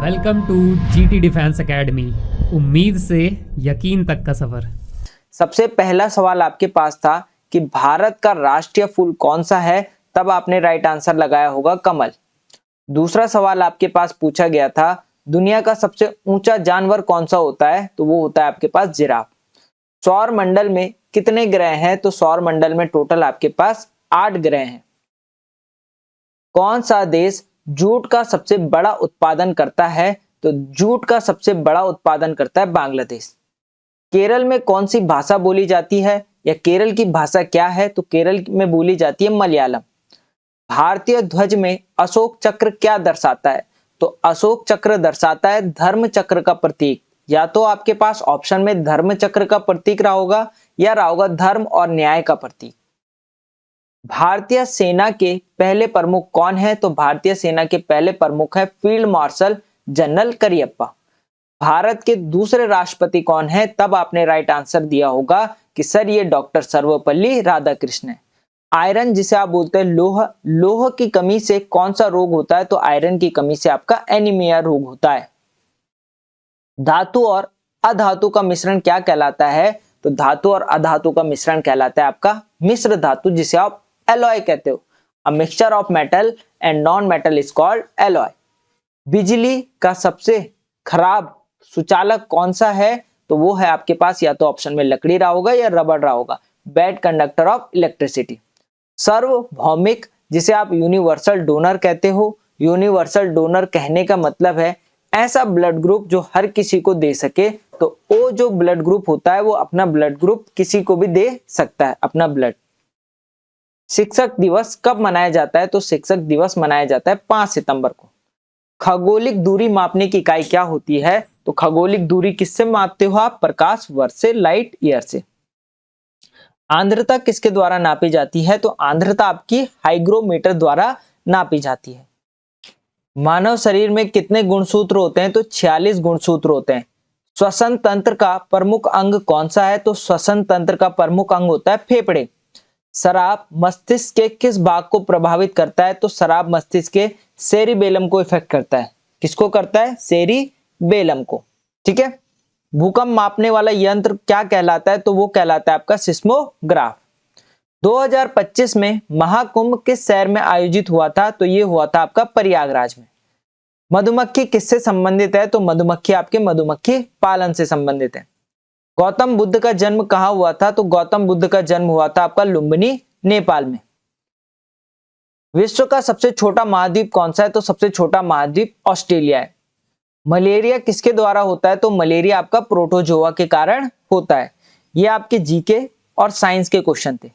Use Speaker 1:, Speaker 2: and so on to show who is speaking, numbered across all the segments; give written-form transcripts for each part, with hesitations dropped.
Speaker 1: Welcome to GT defence academy. उम्मीद से यकीन तक का सफर।
Speaker 2: सबसे पहला सवाल आपके पास था कि भारत का राष्ट्रीय फूल कौन सा है, तब आपने राइट आंसर लगाया होगा कमल। दूसरा सवाल आपके पास पूछा गया था दुनिया का सबसे ऊंचा जानवर कौन सा होता है, तो वो होता है आपके पास जिराफ। सौर मंडल में कितने ग्रह हैं, तो सौर मंडल में टोटल आपके पास 8 ग्रह हैं। कौन सा देश जूट का सबसे बड़ा उत्पादन करता है, तो जूट का सबसे बड़ा उत्पादन करता है बांग्लादेश। केरल में कौन सी भाषा बोली जाती है, या केरल की भाषा क्या है, तो केरल में बोली जाती है मलयालम। भारतीय ध्वज में अशोक चक्र क्या दर्शाता है, तो अशोक चक्र दर्शाता है धर्म चक्र का प्रतीक। या तो आपके पास ऑप्शन में धर्म चक्र का प्रतीक रहा होगा, या रहा होगा धर्म और न्याय का प्रतीक। भारतीय सेना के पहले प्रमुख कौन है, तो भारतीय सेना के पहले प्रमुख है field marshal general Cariappa. Bharat के दूसरे राष्ट्रपति कौन है, तब आपने राइट आंसर दिया होगा कि सर ये डॉक्टर सर्वपल्ली राधाकृष्ण है। आयरन जिसे आप बोलते हैं लोह, लोह की कमी से कौन सा रोग होता है, तो आयरन की कमी से आपका एनीमिया रोग होता है। धातु और अधातु का मिश्रण क्या कहलाता है, तो धातु और अधातु का मिश्रण कहलाता है आपका मिश्र धातु, जिसे आप एलॉय कहते हो। A mixture of metal and non metal is called alloy. बिजली का सबसे खराब सुचालक कौन सा है, तो वो है आपके पास या तो ऑप्शन में लकड़ी रहा होगा या रबड़ रहा होगा, बैड कंडक्टर ऑफ इलेक्ट्रिसिटी। सार्वभौमिक जिसे आप यूनिवर्सल डोनर कहते हो। यूनिवर्सल डोनर कहने का मतलब है ऐसा ब्लड ग्रुप जो हर किसी को दे सके। तो वो जो ब्लड ग्रुप होता है वो अपना ब्लड ग्रुप किसी को भी दे सकता है, अपना ब्लड। शिक्षक दिवस कब मनाया जाता है, तो शिक्षक दिवस मनाया जाता है 5 सितंबर को। खगोलिक दूरी मापने की इकाई क्या होती है, तो खगोलिक दूरी किससे मापते हो आप, प्रकाश वर्ष से, लाइट ईयर से। आर्द्रता किसके द्वारा नापी जाती है, तो आर्द्रता आपकी हाइग्रोमीटर द्वारा नापी जाती है। मानव शरीर में कितने गुणसूत्र होते हैं, तो 46 गुणसूत्र होते हैं। श्वसन तंत्र का प्रमुख अंग कौन सा है, तो श्वसन तंत्र का प्रमुख अंग होता है फेफड़े। शराब मस्तिष्क के किस भाग को प्रभावित करता है, तो शराब मस्तिष्क के सेरिबेलम को इफेक्ट करता है। किसको करता है, सेरिबेलम को। ठीक है। भूकंप मापने वाला यंत्र क्या कहलाता है, तो वो कहलाता है आपका सिस्मोग्राफ। 2025 में महाकुंभ किस शहर में आयोजित हुआ था, तो ये हुआ था आपका प्रयागराज में। मधुमक्खी किससे संबंधित है, तो मधुमक्खी आपके मधुमक्खी पालन से संबंधित है। गौतम बुद्ध का जन्म कहां हुआ था, तो गौतम बुद्ध का जन्म हुआ था आपका लुम्बिनी, नेपाल में। विश्व का सबसे छोटा महाद्वीप कौन सा है, तो सबसे छोटा महाद्वीप ऑस्ट्रेलिया है। मलेरिया किसके द्वारा होता है, तो मलेरिया आपका प्रोटोजोआ के कारण होता है। ये आपके जीके और साइंस के क्वेश्चन थे।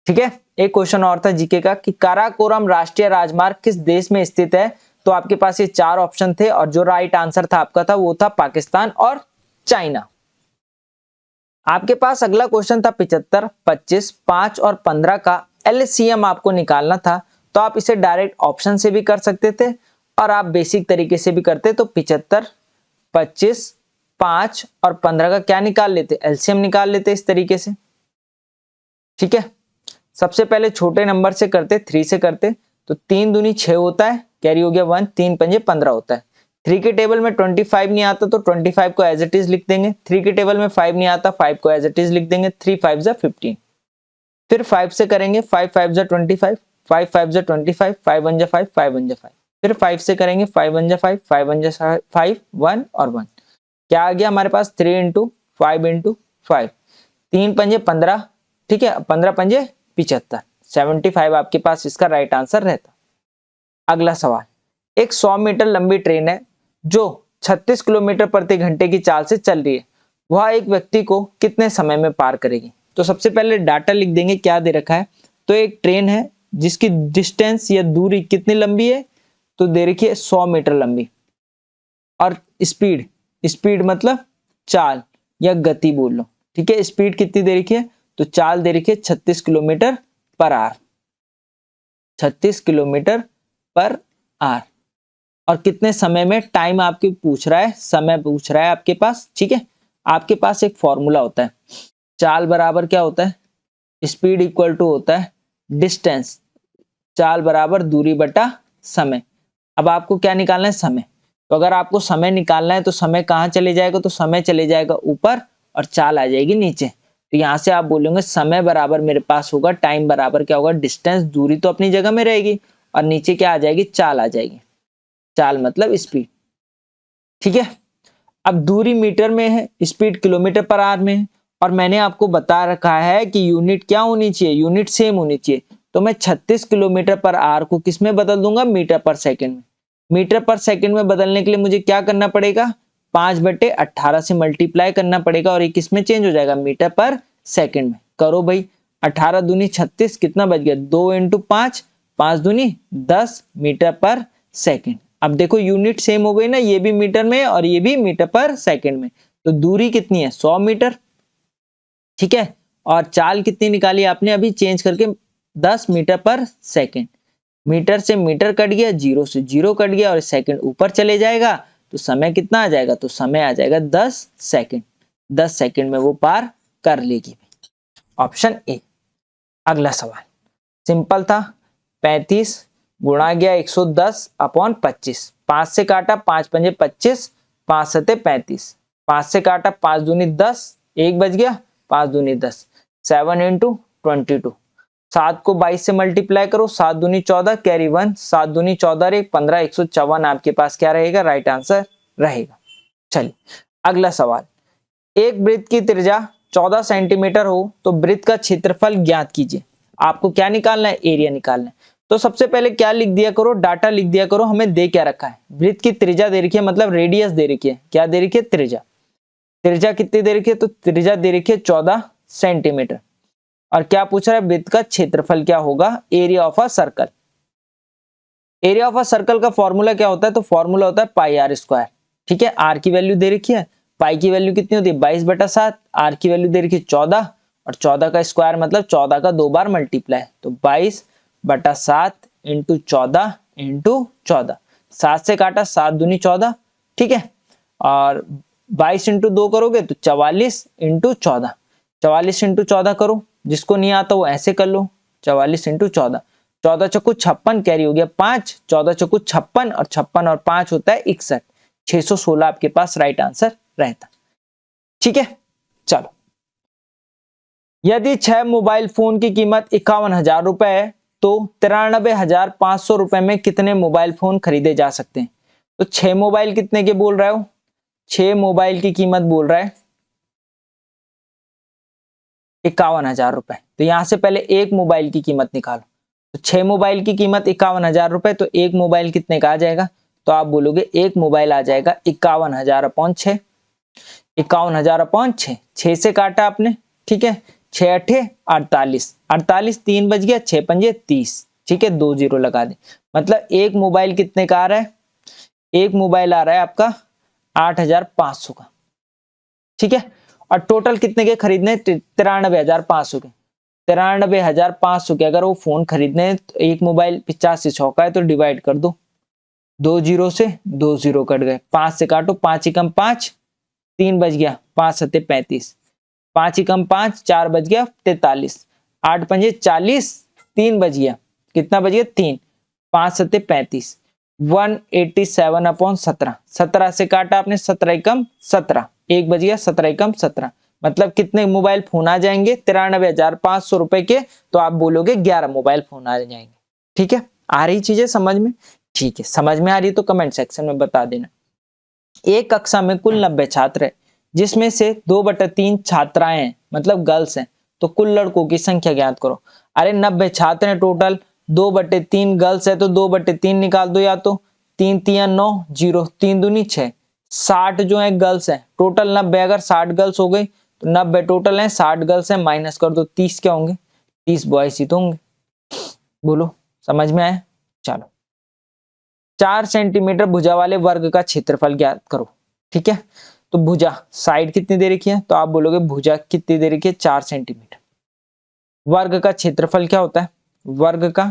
Speaker 2: ठीक है। एक क्वेश्चन और था जीके का कि काराकोरम राष्ट्रीय राजमार्ग किस देश में स्थित है, तो आपके पास ये 4 ऑप्शन थे और जो राइट आंसर था आपका था वो था पाकिस्तान और चाइना। आपके पास अगला क्वेश्चन था 75, 25, 5 और 15 का एलसीएम आपको निकालना था। तो आप इसे डायरेक्ट ऑप्शन से भी कर सकते थे और आप बेसिक तरीके से भी करते। तो 75, 25, 5 और 15 का क्या निकाल लेते, एलसीएम निकाल लेते इस तरीके से। ठीक है। सबसे पहले छोटे नंबर से करते, 3 से करते। तो 3 दूनी 6 होता है, कैरी हो गया 1, 3 पंजे 15 होता है। 3 के टेबल में 25 नहीं आता तो 25 को एज इट इज लिख देंगे। 3 के टेबल में 5 नहीं आता, 5 को एज इट इज लिख देंगे। 3 5 जा 15। फिर 5 से करेंगे, 5 5 जा 25, 5 5 जा 25, 5 1 जा 5, 5 1 जा 5। फिर 5 से करेंगे, 5 1 जा 5, 5 1 जा 5, 1 और 1। क्या आ गया हमारे पास, 3 इंटू 5 इंटू 5, 3 पंजे 15। ठीक है, 15 पंजे 75, 75 आपके पास इसका राइट आंसर रहता। अगला सवाल, एक 100 मीटर लंबी ट्रेन है जो 36 किलोमीटर प्रति घंटे की चाल से चल रही है। वह एक व्यक्ति को कितने समय में पार करेगी। तो सबसे पहले डाटा लिख देंगे क्या दे रखा है। तो एक ट्रेन है जिसकी डिस्टेंस या दूरी कितनी लंबी है, तो दे रखी है 100 मीटर लंबी। और स्पीड, स्पीड मतलब चाल या गति बोल लो। ठीक है, स्पीड कितनी दे रखी है, तो चाल दे रखी है 36 kilometre per hour, 36 kilometre per hour. और कितने समय में, टाइम आपके पूछ रहा है, समय पूछ रहा है आपके पास। ठीक है, आपके पास एक फॉर्मूला होता है, चाल बराबर क्या होता है, स्पीड इक्वल टू होता है डिस्टेंस, चाल बराबर दूरी बटा समय। अब आपको क्या निकालना है, समय। तो अगर आपको समय निकालना है तो समय कहाँ चले जाएगा, तो समय चले जाएगा ऊपर और चाल आ जाएगी नीचे। तो यहाँ से आप बोलेंगे समय बराबर मेरे पास होगा, टाइम बराबर क्या होगा, डिस्टेंस, दूरी तो अपनी जगह में रहेगी और नीचे क्या आ जाएगी, चाल आ जाएगी। चाल मतलब स्पीड। ठीक है, अब दूरी मीटर में है, स्पीड किलोमीटर पर आवर में है, और मैंने आपको बता रखा है कि यूनिट क्या होनी चाहिए, यूनिट सेम होनी चाहिए। तो मैं 36 किलोमीटर पर आवर को किस में बदल दूंगा, मीटर पर सेकंड में। मीटर पर सेकंड में बदलने के लिए मुझे क्या करना पड़ेगा, 5/18 से मल्टीप्लाई करना पड़ेगा और ये किस में चेंज हो जाएगा, मीटर पर सेकंड में। करो भाई, 18 दूनी 36, कितना बच गया, 2 × 5, 5 दूनी 10 मीटर पर सेकंड। अब देखो यूनिट सेम हो गई ना, ये भी मीटर में और ये भी मीटर पर सेकंड में। तो दूरी कितनी है, 100 मीटर। ठीक है, और चाल कितनी निकाली आपने अभी चेंज करके, 10 मीटर पर सेकंड। मीटर से मीटर कट गया, जीरो से जीरो कट गया और सेकंड ऊपर चले जाएगा, तो समय कितना आ जाएगा, तो समय आ जाएगा 10 सेकंड। 10 सेकंड में वो पार कर लेगी। Option A. अगला सवाल सिंपल था, 35 गुणा गया 110/25। 5 से काटा, 5 पंजे 25, 5 सते 35, 5 से काटा, 5 दूनी 10, 1 बच गया, 5 दूनी 10, 7 × 22। 7 को 22 से मल्टीप्लाई करो, 7 दूनी 14, कैरी 1, 7 दूनी 14 × 15, 154 आपके पास क्या रहेगा, राइट आंसर रहेगा। चलिए अगला सवाल, एक वृत्त की त्रिज्या 14 सेंटीमीटर हो तो वृत्त का क्षेत्रफल ज्ञात कीजिए। आपको क्या निकालना है, एरिया निकालना है। तो सबसे पहले क्या लिख दिया करो, डाटा लिख दिया करो, हमें दे क्या रखा है, वृत्त की त्रिज्या दे रखी है, मतलब रेडियस दे रखी है। क्या दे रखी है, त्रिज्या। त्रिज्या कितनी दे रखी है, तो त्रिज्या दे रखी है 14 सेंटीमीटर। और क्या पूछ रहा है, वृत्त का क्षेत्रफल क्या होगा, area of a circle. Area of a circle का फॉर्मूला क्या होता है, तो फॉर्मूला होता है πr²। ठीक है, आर की वैल्यू दे रखी है, पाई की वैल्यू कितनी होती है, 22/7, आर की वैल्यू दे रखी है 14, और 14 का स्क्वायर मतलब 14 का 2 बार मल्टीप्लाई, तो 22/7 × 14 × 14। 7 से काटा, 7 दूनी 14। ठीक है, और 22 × 2 करोगे तो 44 × 14। 44 × 14 करो, जिसको नहीं आता वो ऐसे कर लो, 44 × 14। 14 चौको 56, कैरी हो गया 5, 14 चौको 56 और 56 और 5 होता है 61। 616 आपके पास राइट आंसर रहता। ठीक है, चलो, यदि 6 मोबाइल फोन की कीमत 51,000 रुपए है तो 93,500 रुपए में कितने मोबाइल फोन खरीदे जा सकते हैं। तो 6 मोबाइल कितने के बोल रहे हो, 6 मोबाइल की कीमत बोल रहा है 51,000 रुपए। तो यहां से पहले एक मोबाइल की कीमत निकालो। तो 6 मोबाइल की कीमत 51,000 रुपए, तो एक मोबाइल कितने का आ जाएगा, तो आप बोलोगे एक मोबाइल आ जाएगा 51,000/6। 51,000/6, 6 से काटा आपने। ठीक है, 6 8 48, 48 3 बज गया, 6 पंजे 30। ठीक है, 2 0 लगा दे, मतलब एक मोबाइल कितने का आ रहा है, एक मोबाइल आ रहा है आपका 8,500 का। ठीक है, और टोटल कितने के खरीदने, 93,500 के। 93,500 के अगर वो फोन खरीदने हैं, तो एक मोबाइल 50 से 6 का है, तो डिवाइड कर दो, 2 0 से 2 0 कट गए, 5 से काटो, 5 एकम 5, 3 बज गया, 5 सत्ते 35, 5 एकम 5, 4 बज गया 43, 8 पंजे 40, 3 बज गया, कितना बज गया 3, 5 सत्ते 35, 187/17। 17 से काटा आपने, 17 एकम 17, 1 बज गया, 17 एकम 17। मतलब कितने मोबाइल फोन आ जाएंगे, 93,500 रुपए के। तो आप बोलोगे 11 मोबाइल फोन आ जाएंगे। ठीक है, आ रही चीजें समझ में। ठीक है, समझ में आ रही तो कमेंट सेक्शन में बता देना। एक कक्षा में कुल 90 छात्र है, जिसमें से 2/3 छात्राएं हैं, मतलब गर्ल्स हैं, तो कुल लड़कों की संख्या ज्ञात करो। अरे 90 छात्र हैं टोटल, 2/3 गर्ल्स है, तो 2/3 निकाल दो, या तो 3 3 9 0, 3 दूनी 6, 60 जो है गर्ल्स है टोटल 90। अगर 60 गर्ल्स हो गई तो 90 टोटल है, 60 गर्ल्स है, माइनस कर दो 30 क्या होंगे, 30 बॉयज ही तो होंगे। बोलो समझ में आया। चलो, 4 सेंटीमीटर भुजा वाले वर्ग का क्षेत्रफल ज्ञात करो। ठीक है, तो भुजा साइड कितनी दे रखी है, तो आप बोलोगे भुजा कितनी दे रखी है, 4 सेंटीमीटर। वर्ग का क्षेत्रफल क्या होता है, वर्ग का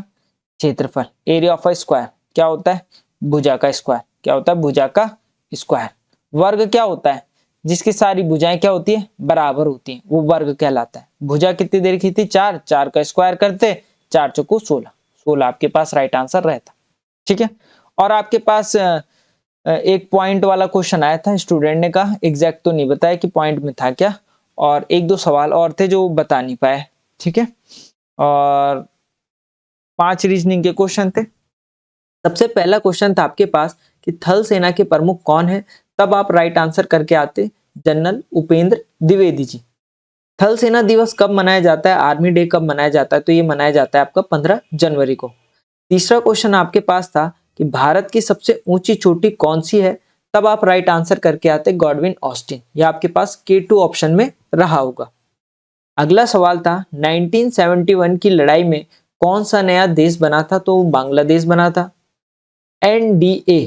Speaker 2: क्षेत्रफल एरिया ऑफ अ स्क्वायर क्या होता है, भुजा का स्क्वायर। क्या होता है, भुजा का स्क्वायर। वर्ग क्या होता है, जिसकी सारी भुजाएं क्या होती है, बराबर होती है, वो वर्ग कहलाता है। भुजा कितनी दे रखी थी, 4, 4 का स्क्वायर करते, 4 चौको 16, 16 आपके पास राइट आंसर रहता। ठीक है, और आपके पास एक पॉइंट वाला क्वेश्चन आया था, स्टूडेंट ने कहा, एग्जैक्ट तो नहीं बताया कि पॉइंट में था क्या, और एक दो सवाल और थे जो बता नहीं पाए, ठीक है। और 5 रीजनिंग के क्वेश्चन थे। सबसे पहला क्वेश्चन था आपके पास कि थल सेना के प्रमुख कौन है, तब आप राइट आंसर करके आते जनरल उपेंद्र द्विवेदी जी। थल सेना दिवस कब मनाया जाता है, आर्मी डे कब मनाया जाता है, तो ये मनाया जाता है आपका 15 जनवरी को। तीसरा क्वेश्चन आपके पास था कि भारत की सबसे ऊंची चोटी कौन सी है, तब आप राइट आंसर करके आते गॉडविन ऑस्टिन। ये आपके पास K2 ऑप्शन में रहा होगा। अगला सवाल था 1971 की लड़ाई में कौन सा नया देश बना था, तो बांग्लादेश बना था। NDA,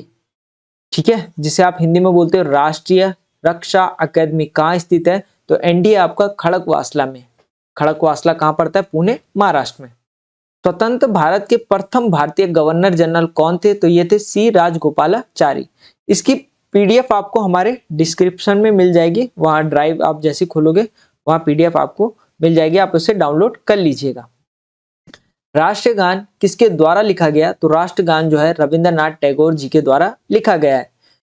Speaker 2: ठीक है, जिसे आप हिंदी में बोलते हो राष्ट्रीय रक्षा अकादमी, कहाँ स्थित है, तो NDA आपका खड़कवासला में। खड़कवासला कहाँ पड़ता है, पुणे महाराष्ट्र में। स्वतंत्र भारत के प्रथम भारतीय गवर्नर जनरल कौन थे, तो ये थे C राजगोपालाचारी। इसकी PDF आपको हमारे डिस्क्रिप्शन में मिल जाएगी, वहां ड्राइव आप जैसे खोलोगे वहां PDF आपको मिल जाएगी, आप उसे डाउनलोड कर लीजिएगा। राष्ट्रगान किसके द्वारा लिखा गया, तो राष्ट्रगान जो है रविंद्रनाथ टैगोर जी के द्वारा लिखा गया है।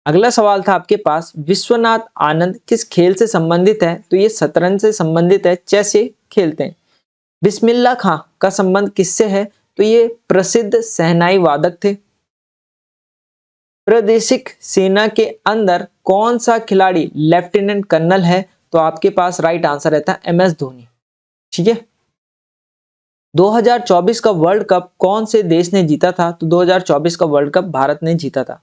Speaker 2: अगला सवाल था आपके पास, विश्वनाथ आनंद किस खेल से संबंधित है, तो ये शतरंज से संबंधित है, चेस से खेलते हैं। बिस्मिल्लाह खां का संबंध किससे है, तो ये प्रसिद्ध शहनाई वादक थे। प्रादेशिक सेना के अंदर कौन सा खिलाड़ी लेफ्टिनेंट कर्नल है, तो आपके पास राइट आंसर रहता है MS धोनी, ठीक है। 2024 का वर्ल्ड कप कौन से देश ने जीता था, तो 2024 का वर्ल्ड कप भारत ने जीता था।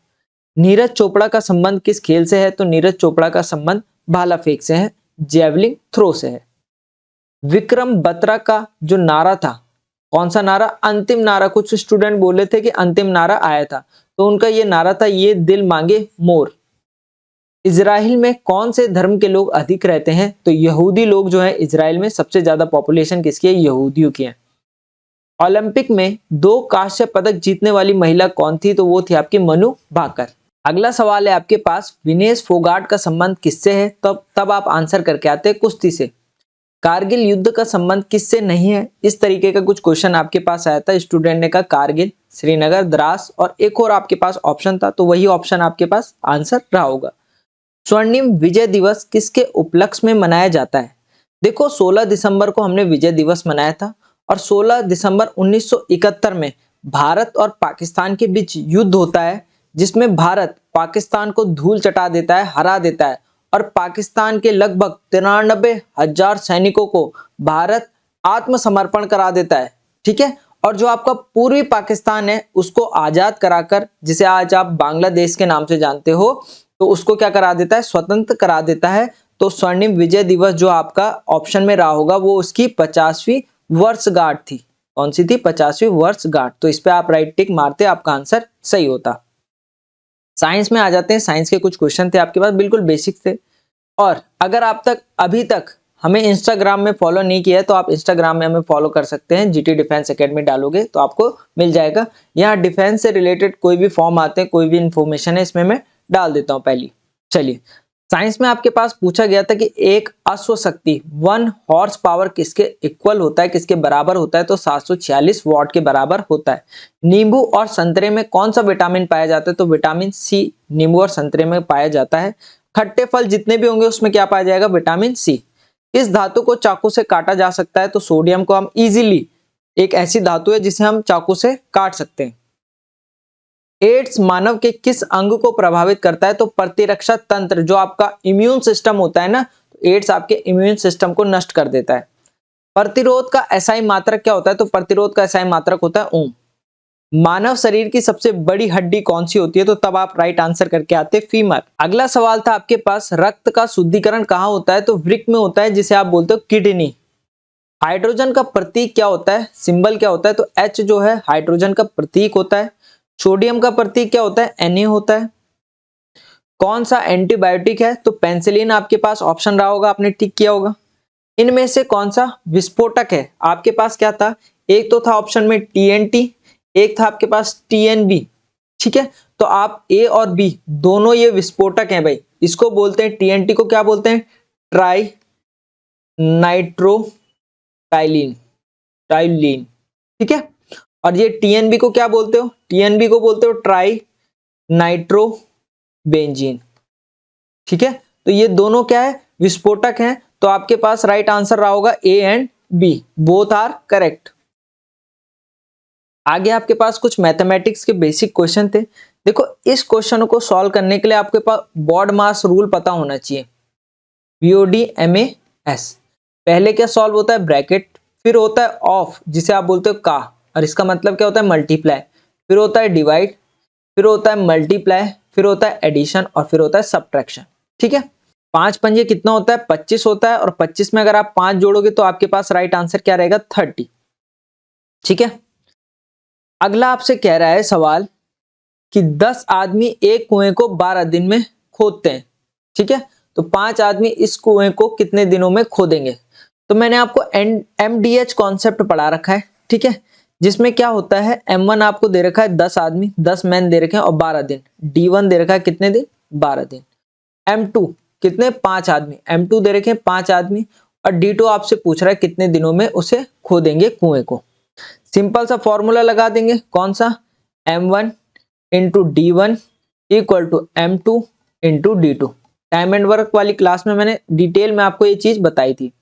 Speaker 2: नीरज चोपड़ा का संबंध किस खेल से है, तो नीरज चोपड़ा का संबंध भाला फेंक से है, जेवलिंग थ्रो से है। विक्रम बत्रा का जो नारा था, कौन सा नारा, अंतिम नारा, कुछ स्टूडेंट बोले थे कि अंतिम नारा आया था, तो उनका ये नारा था, ये दिल मांगे मोर। इजराइल में कौन से धर्म के लोग अधिक रहते हैं, तो यहूदी लोग जो है इजराइल में सबसे ज्यादा पॉपुलेशन किसकी है, यहूदियों की है। ओलंपिक में 2 कांस्य पदक जीतने वाली महिला कौन थी, तो वो थी आपकी मनु भाकर। अगला सवाल है आपके पास, विनेश फोगाट का संबंध किससे है, तब आप आंसर करके आते हैं कुश्ती से। कारगिल युद्ध का संबंध किससे नहीं है, इस तरीके का कुछ क्वेश्चन आपके पास आया था, स्टूडेंट ने कहा कारगिल, श्रीनगर, द्रास, और एक और आपके पास ऑप्शन था, तो वही ऑप्शन आपके पास आंसर रहा होगा। स्वर्णिम विजय दिवस किसके उपलक्ष्य में मनाया जाता है, देखो 16 दिसंबर को हमने विजय दिवस मनाया था, और 16 दिसंबर 1971 में भारत और पाकिस्तान के बीच युद्ध होता है, जिसमें भारत पाकिस्तान को धूल चटा देता है, हरा देता है, और पाकिस्तान के लगभग 93,000 सैनिकों को भारत आत्मसमर्पण करा देता है, ठीक है। और जो आपका पूर्वी पाकिस्तान है उसको आजाद कराकर, जिसे आज आप बांग्लादेश के नाम से जानते हो, तो उसको क्या करा देता है, स्वतंत्र करा देता है। तो स्वर्णिम विजय दिवस जो आपका ऑप्शन में रहा होगा वो उसकी 50वीं वर्षगांठ थी। कौन सी थी, 50वीं वर्षगांठ। तो इस पे आप राइट टिक मारते, आपका आंसर सही होता। साइंस में आ जाते हैं, साइंस के कुछ क्वेश्चन थे आपके पास, बिल्कुल बेसिक थे। और अगर आप अभी तक हमें इंस्टाग्राम में फॉलो नहीं किया है, तो आप इंस्टाग्राम में हमें फॉलो कर सकते हैं, GT डिफेंस एकेडमी डालोगे तो आपको मिल जाएगा। यहाँ डिफेंस से रिलेटेड कोई भी फॉर्म आते हैं, कोई भी इंफॉर्मेशन है, इसमें मैं डाल देता हूँ पहली। चलिए, साइंस में आपके पास पूछा गया था कि एक अश्व शक्ति 1 हॉर्स पावर किसके इक्वल होता है, किसके बराबर होता है, तो 746 वॉट के बराबर होता है। नींबू और संतरे में कौन सा विटामिन पाया जाता है, तो विटामिन C नींबू और संतरे में पाया जाता है। खट्टे फल जितने भी होंगे उसमें क्या पाया जाएगा, विटामिन C। इस धातु को चाकू से काटा जा सकता है, तो सोडियम को हम इजीली, एक ऐसी धातु है जिसे हम चाकू से काट सकते हैं। एड्स मानव के किस अंग को प्रभावित करता है, तो प्रतिरक्षा तंत्र, जो आपका इम्यून सिस्टम होता है ना, एड्स आपके इम्यून सिस्टम को नष्ट कर देता है। प्रतिरोध का एसआई मात्रक क्या होता है, तो प्रतिरोध का एसआई मात्रक होता है ओम। मानव शरीर की सबसे बड़ी हड्डी कौन सी होती है, तो तब आप राइट आंसर करके आते फीमर। अगला सवाल था आपके पास, रक्त का शुद्धिकरण कहाँ होता है, तो वृक्क में होता है, जिसे आप बोलते हो किडनी। हाइड्रोजन का प्रतीक क्या होता है, सिंबल क्या होता है, तो H जो है हाइड्रोजन का प्रतीक होता है। सोडियम का प्रतीक क्या होता है, Na होता है। कौन सा एंटीबायोटिक है, तो पेनिसिलिन आपके पास ऑप्शन रहा होगा, आपने टिक किया होगा। इनमें से कौन सा विस्फोटक है, आपके पास क्या था, एक तो था ऑप्शन में TNT, एक था आपके पास TNB, ठीक है। तो आप A और B दोनों ये विस्फोटक हैं भाई। इसको बोलते हैं, TNT को क्या बोलते हैं, ट्राई नाइट्रोटाइलिन, टाइलिन, ठीक है। और ये TNB को क्या बोलते हो, TNB को बोलते हो ट्राई नाइट्रो बेंजीन। ठीक है, तो ये दोनों क्या है, विस्फोटक हैं। तो आपके पास राइट आंसर रहा होगा A and B, both are correct. आगे आपके पास कुछ मैथमेटिक्स के बेसिक क्वेश्चन थे। देखो, इस क्वेश्चन को सॉल्व करने के लिए आपके पास बॉड मास रूल पता होना चाहिए, BOD MAS। पहले क्या सॉल्व होता है, ब्रैकेट, फिर होता है ऑफ जिसे आप बोलते हो का, और इसका मतलब क्या होता है, मल्टीप्लाई, फिर होता है डिवाइड, फिर होता है मल्टीप्लाई, फिर होता है एडिशन, और फिर होता है सब्ट्रैक्शन। ठीक है, 5 पंजे कितना होता है, 25 होता है, और 25 में अगर आप 5 जोड़ोगे तो आपके पास राइट आंसर क्या रहेगा, 30। ठीक है, अगला आपसे कह रहा है सवाल कि 10 आदमी एक कुएं को 12 दिन में खोदते हैं। ठीक है, तो 5 आदमी इस कुएं को कितने दिनों में खोदेंगे। तो मैंने आपको MDH कॉन्सेप्ट पढ़ा रखा है। ठीक है, जिसमें क्या होता है, M1 आपको दे रखा है 10 आदमी, 10 मैन दे रखे हैं और 12 दिन। D1 दे रखा है कितने दिन, 12 दिन। M2 कितने, 5 आदमी, M2 दे रखे हैं 5 आदमी, और D2 आपसे पूछ रहा है कितने दिनों में उसे खोदेंगे कुएं को। सिंपल सा फॉर्मूला लगा देंगे, कौन सा, M1 into D1 equal to M2 into D2। Time and work वाली क्लास में मैंने डिटेल में आपको ये चीज बताई थी।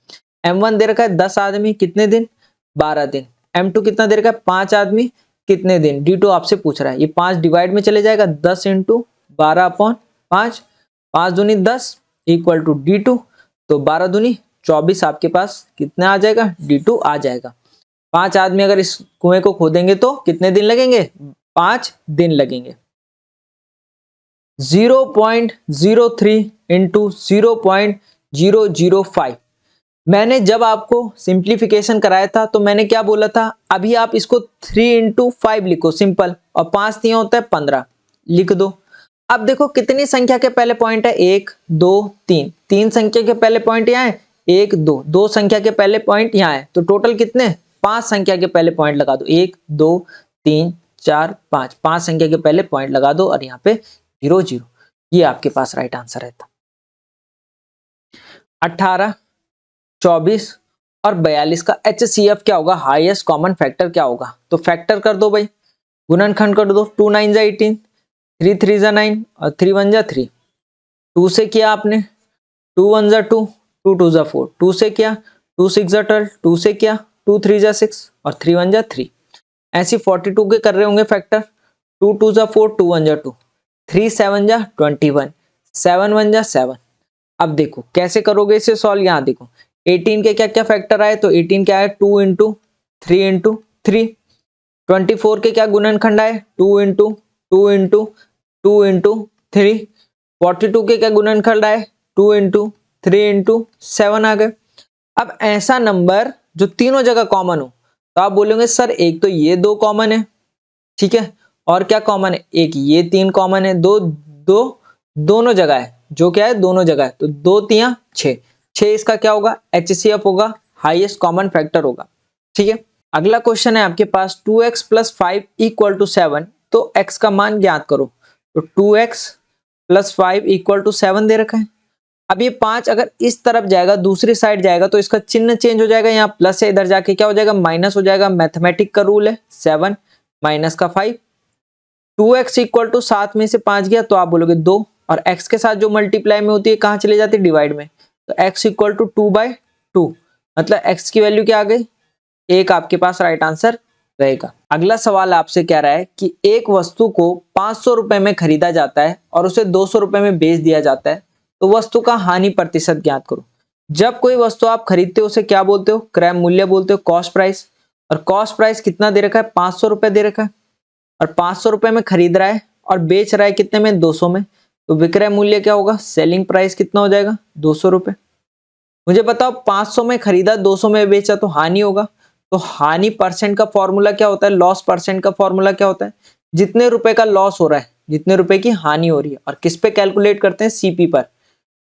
Speaker 2: M1 दे रखा है 10 आदमी, कितने दिन, 12 दिन। M2 कितना दे रखा है, 5 आदमी, कितने दिन। D2 आपसे पूछ रहा है, ये 5 डिवाइड में चले जाएगा, 10 इंटू 12/5, 5 दूनी 10 इक्वल टू D2, तो 12 दूनी 24 आपके पास कितना आ जाएगा, D2 आ जाएगा। 5 आदमी अगर इस कुएं को खोदेंगे तो कितने दिन लगेंगे, 5 दिन लगेंगे। 0.03 इंटू 0.005। मैंने जब आपको सिंप्लीफिकेशन कराया था तो मैंने क्या बोला था, अभी आप इसको 3 इंटू 5 लिखो सिंपल, और 5 दिया होता है 15, लिख दो। अब देखो कितनी संख्या के पहले पॉइंट है, 1 2 3, 3 संख्या के पहले पॉइंट यहाँ है, 1 2, 2 संख्या के पहले पॉइंट यहाँ है, तो टोटल कितने, 5 संख्या के पहले पॉइंट लगा दो, 1 2 3 4 5, 5 संख्या के पहले पॉइंट लगा दो, और यहाँ पे 0 0। ये आपके पास राइट आंसर है। 18 24 और 42 का HCF क्या होगा, हाईएस्ट कॉमन फैक्टर क्या होगा। तो फैक्टर कर दो भाई, गुणनखंड कर दो, 2 9 जा 18, 3 3 जा 9 और 3 1 जा 3। 2 से किया आपने, 2 1 जा 2, 2 2 जा 4, 2 से किया, 2 6 जा 12, 2 से किया, 2 3 जा 6 और 3 1 जा 3। ऐसी 42 के कर रहे होंगे फैक्टर, 2 2 जा 4, 2 1 जा 2, 3 7 जा 21, 7 1 जा 7। अब देखो कैसे करोगे इसे सॉल्व, यहाँ देखो 18 के क्या क्या फैक्टर आए, तो 18 क्या है, 2 इंटू 3 इंटू 3। 24 के क्या गुणनखंड आए, 2 इंटू 2 इंटू 2 इंटू 3। 42 के क्या गुणनखंड आए, 2 इंटू 3 इंटू 7 आ गए। अब ऐसा नंबर जो तीनों जगह कॉमन हो, तो आप बोलोगे सर एक तो ये 2 कॉमन है, ठीक है, और क्या कॉमन है, एक ये 3 कॉमन है, दो दो दोनों जगह है, जो क्या है दोनों जगह है, तो 2 3 6, 6 इसका क्या होगा, HCF होगा, हाईएस्ट कॉमन फैक्टर होगा। ठीक है, अगला क्वेश्चन है आपके पास 2x + 5 = 7, तो x का मान ज्ञात करो। तो 2x + 5 = 7 दे रखा है। अब ये 5 अगर इस तरफ जाएगा, दूसरी साइड जाएगा, तो इसका चिन्ह चेंज हो जाएगा, यहाँ प्लस है, इधर जाके क्या हो जाएगा, माइनस हो जाएगा। मैथमेटिक का रूल है, 7 माइनस का 5। 2x = 7 में से 5 गया तो आप बोलोगे 2, और x के साथ जो मल्टीप्लाई में होती है कहाँ चले जाती है, डिवाइड में, तो x = 2/2, मतलब x की वैल्यू क्या आ गई, 1 आपके पास राइट आंसर रहेगा। अगला सवाल आपसे कह रहा है कि एक वस्तु को 500 रुपए में खरीदा जाता है और उसे 200 रुपए में बेच दिया जाता है, तो वस्तु का हानि प्रतिशत ज्ञात करो। जब कोई वस्तु आप खरीदते हो उसे क्या बोलते हो, क्रय मूल्य बोलते हो, कॉस्ट प्राइस। और कॉस्ट प्राइस कितना दे रखा है, 500 रुपए दे रखा है, और 500 रुपए में खरीद रहा है और बेच रहा है कितने में, 200 में, तो विक्रय मूल्य क्या होगा, सेलिंग प्राइस कितना हो जाएगा, 200 रुपए। मुझे बताओ 500 में खरीदा 200 में बेचा तो हानि होगा, तो हानि परसेंट का फॉर्मूला क्या होता है, लॉस परसेंट का फॉर्मूला क्या होता है, जितने रुपए का लॉस हो रहा है, जितने रुपए की हानि हो रही है, और किस पे कैलकुलेट करते हैं, सीपी पर,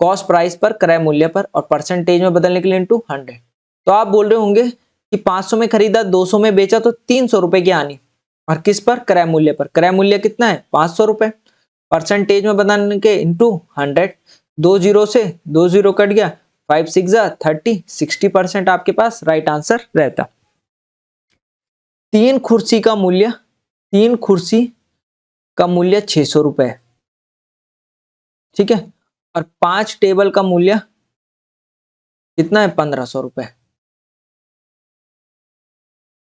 Speaker 2: कॉस्ट प्राइस पर, क्रय मूल्य पर, और परसेंटेज में बदलने के लिए इनटू 100। तो आप बोल रहे होंगे कि 500 में खरीदा 200 में बेचा तो 300 रुपए की हानि, और किस पर, क्रय मूल्य पर। क्रय मूल्य कितना है, 500 रुपए, परसेंटेज में बदलने के इनटू 100। 2 जीरो से 2 जीरो कट गया, 5 6 जा 30, 60% आपके पास राइट आंसर रहता। 3 कुर्सी का मूल्य 600 रुपए है। ठीक है, और 5 टेबल का मूल्य कितना है? 1500 रुपए।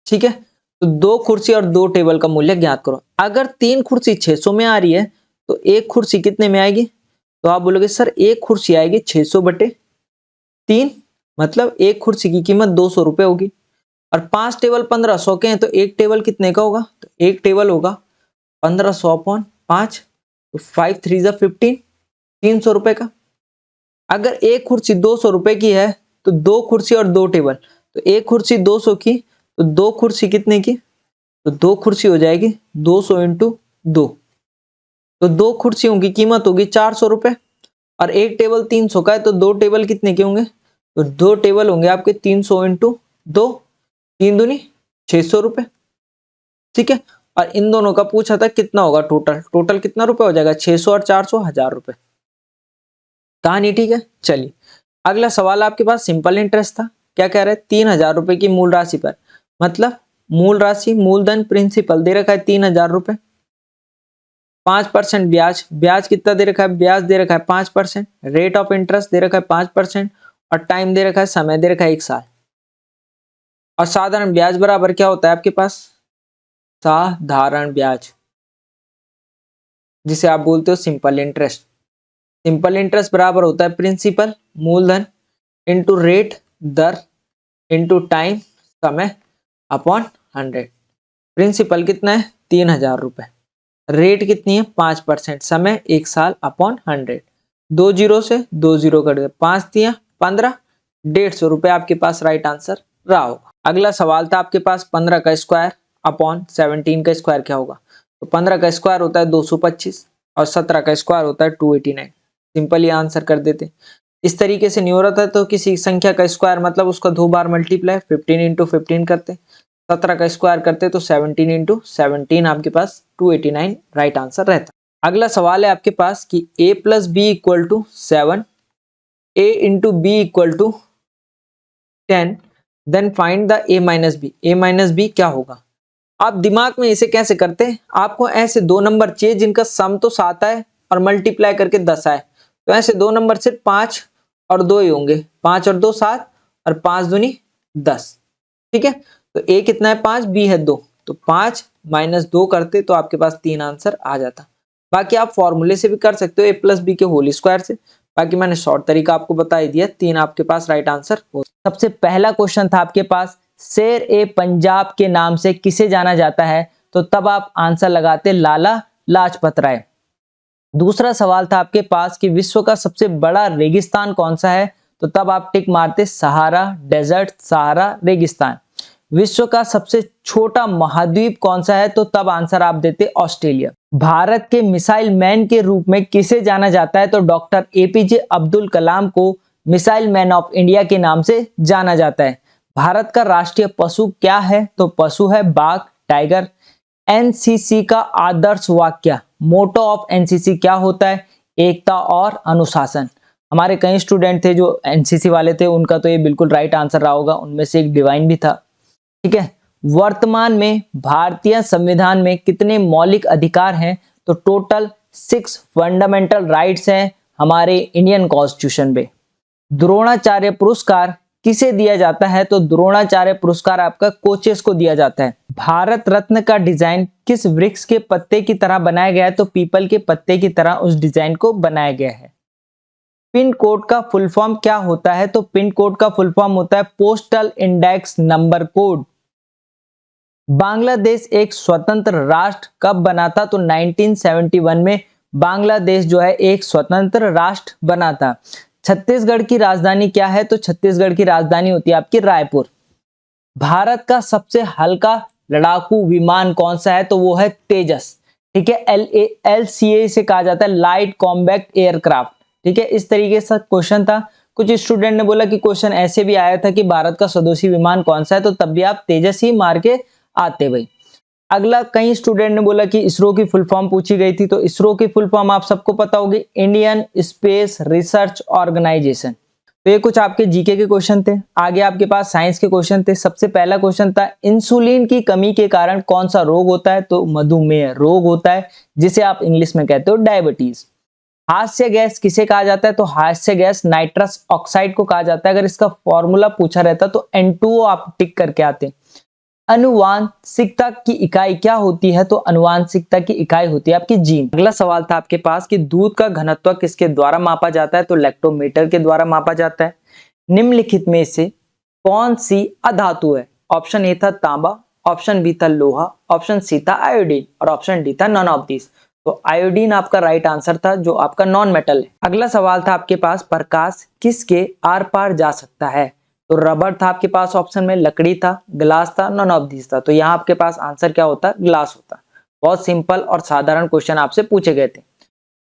Speaker 2: ठीक है, तो 2 कुर्सी और 2 टेबल का मूल्य ज्ञात करो। अगर 3 कुर्सी 600 में आ रही है तो एक कुर्सी कितने में आएगी? तो आप बोलोगे सर एक कुर्सी आएगी 600 बटे 3, मतलब एक कुर्सी की कीमत 200 रुपए होगी। और 5 टेबल 1500 के हैं तो एक टेबल कितने का होगा? तो एक टेबल होगा 1500 अपॉन 5, तो 5 3 जा 15, 300 रुपए का। अगर एक कुर्सी 200 रुपए की है तो 2 कुर्सी और 2 टेबल, तो एक कुर्सी 200 की तो 2 कुर्सी कितने की? तो 2 कुर्सी हो जाएगी 200 इंटू 2, तो 2 कुर्सियों की कीमत होगी 400 रुपए। और एक टेबल 300 का है तो 2 टेबल कितने के होंगे? तो 2 टेबल होंगे आपके 300 इंटू 2, 3 दूनी 600 रुपए। ठीक है, और इन दोनों का पूछा था कितना होगा टोटल, टोटल कितना रुपए हो जाएगा? 600 और 400 1000 रुपए। कहानी ठीक है। चलिए अगला सवाल आपके पास सिंपल इंटरेस्ट था। क्या कह रहे हैं? 3000 रुपए की मूल राशि पर, मतलब मूल राशि मूलधन प्रिंसिपल दे रखा है 3000 रुपए, 5% ब्याज, ब्याज कितना दे रखा है? ब्याज दे रखा है 5%, रेट ऑफ इंटरेस्ट दे रखा है 5%, और टाइम दे रखा है, समय दे रखा है 1 साल। और साधारण ब्याज बराबर क्या होता है आपके पास? साधारण ब्याज, जिसे आप बोलते हो सिंपल इंटरेस्ट। सिंपल इंटरेस्ट बराबर होता है प्रिंसिपल मूलधन इंटू रेट दर इंटू टाइम समय अपॉन 100। प्रिंसिपल कितना है? 3000 रुपए, रेट कितनी है? 5%, समय 1 साल अपॉन 100। 2 जीरो से 2 जीरो कट गए, 5 दिया 15, 150 रुपए आपके पास राइट आंसर रहा होगा। अगला सवाल था आपके पास 15 का स्क्वायर अपॉन 17 का स्क्वायर क्या होगा? तो 15 का स्क्वायर होता है 225 और 17 का स्क्वायर होता है 289। सिंपली आंसर कर देते। इस तरीके से नहीं हो रहा था तो किसी संख्या का स्क्वायर मतलब उसका 2 बार मल्टीप्लाई 15 इंटू 15 करते, 17 का स्क्वायर करते तो 17 इंटू 17 आपके पास 289 राइट आंसर रहता। अगला सवाल है आपके पास कि a plus B equal to 7, a into B equal to 10, then find the a minus B. a minus B क्या होगा? आप दिमाग में इसे कैसे करते हैं? आपको ऐसे दो नंबर चाहिए जिनका सम तो 7 आए और मल्टीप्लाई करके 10 आए, तो ऐसे दो नंबर सिर्फ 5 और 2 ही होंगे, 5 और 2 7 और 5 दूनी 10। ठीक है, तो a कितना है? 5, b है 2, तो 5 माइनस 2 करते तो आपके पास 3 आंसर आ जाता। बाकी आप फॉर्मूले से भी कर सकते हो a प्लस बी के होल स्क्वायर से, बाकी मैंने शॉर्ट तरीका आपको बता ही दिया। 3 आपके पास राइट आंसर हो। सबसे पहला क्वेश्चन था आपके पास शेर ए पंजाब के नाम से किसे जाना जाता है? तो तब आप आंसर लगाते लाला लाजपत राय। दूसरा सवाल था आपके पास कि विश्व का सबसे बड़ा रेगिस्तान कौन सा है? तो तब आप टिक मारते सहारा डेजर्ट, सहारा रेगिस्तान। विश्व का सबसे छोटा महाद्वीप कौन सा है? तो तब आंसर आप देते ऑस्ट्रेलिया। भारत के मिसाइल मैन के रूप में किसे जाना जाता है? तो डॉक्टर एपीजे अब्दुल कलाम को मिसाइल मैन ऑफ इंडिया के नाम से जाना जाता है। भारत का राष्ट्रीय पशु क्या है? तो पशु है बाघ, टाइगर। एनसीसी का आदर्श वाक्य, मोटो ऑफ एनसीसी क्या होता है? एकता और अनुशासन। हमारे कई स्टूडेंट थे जो एनसीसी वाले थे, उनका तो ये बिल्कुल राइट आंसर रहा होगा, उनमें से एक डिवाइन भी था। ठीक है, वर्तमान में भारतीय संविधान में कितने मौलिक अधिकार हैं? तो टोटल 6 फंडामेंटल राइट्स हैं हमारे इंडियन कॉन्स्टिट्यूशन में। द्रोणाचार्य पुरस्कार किसे दिया जाता है? तो द्रोणाचार्य पुरस्कार आपका कोचेस को दिया जाता है। भारत रत्न का डिजाइन किस वृक्ष के पत्ते की तरह बनाया गया है? तो पीपल के पत्ते की तरह उस डिजाइन को बनाया गया है। पिन कोड का फुल फॉर्म क्या होता है? तो पिन कोड का फुल फॉर्म होता है postal index number code. Bangladesh एक स्वतंत्र राष्ट्र कब बना था? तो 1971 में बांग्लादेश जो है एक स्वतंत्र राष्ट्र बना था। छत्तीसगढ़ की राजधानी क्या है? तो छत्तीसगढ़ की राजधानी होती है आपकी रायपुर। भारत का सबसे हल्का लड़ाकू विमान कौन सा है? तो वो है तेजस। ठीक है, LCA से कहा जाता है लाइट कॉम्बैक्ट एयरक्राफ्ट। ठीक है, इस तरीके से क्वेश्चन था। कुछ स्टूडेंट ने बोला कि क्वेश्चन ऐसे भी आया था कि भारत का स्वदेशी विमान कौन सा है, तो तब भी आप तेजस ही मार के आते भाई। अगला, कई स्टूडेंट ने बोला कि इसरो की फुल फॉर्म पूछी गई थी, तो इसरो की फुल फॉर्म आप सबको पता होगी, इंडियन स्पेस रिसर्च ऑर्गेनाइजेशन। तो ये कुछ आपके जीके के क्वेश्चन थे। आगे आपके पास साइंस के क्वेश्चन थे। सबसे पहला क्वेश्चन था इंसुलिन की कमी के कारण कौन सा रोग होता है? तो मधुमेह रोग होता है, जिसे आप इंग्लिश में कहते हो डायबिटीज। हास्य गैस किसे कहा जाता है? तो हास्य गैस नाइट्रस ऑक्साइड को कहा जाता है। अगर इसका फॉर्मूला पूछा रहता तो N2O आप टिक करके आते। अनुवांशिकता की इकाई क्या होती है? तो अनुवांशिकता की इकाई होती है आपकी जीन। अगला सवाल था आपके पास कि दूध का घनत्व किसके द्वारा मापा जाता है? तो लैक्टोमीटर के द्वारा मापा जाता है। निम्नलिखित में से कौन सी अधातु है? ऑप्शन ए था तांबा, ऑप्शन बी था लोहा, ऑप्शन सी था आयोडीन और ऑप्शन डी था नॉन ऑफ दिस। तो आयोडीन आपका राइट आंसर था, जो आपका नॉन मेटल है। अगला सवाल था आपके पास, प्रकाश किसके आर पार जा सकता है? तो रबर था आपके पास ऑप्शन में, लकड़ी था, ग्लास था, नॉन ऑफ दिस था। तो यहाँ आपके पास आंसर क्या होता? ग्लास होता। बहुत सिंपल और साधारण क्वेश्चन आपसे पूछे गए थे।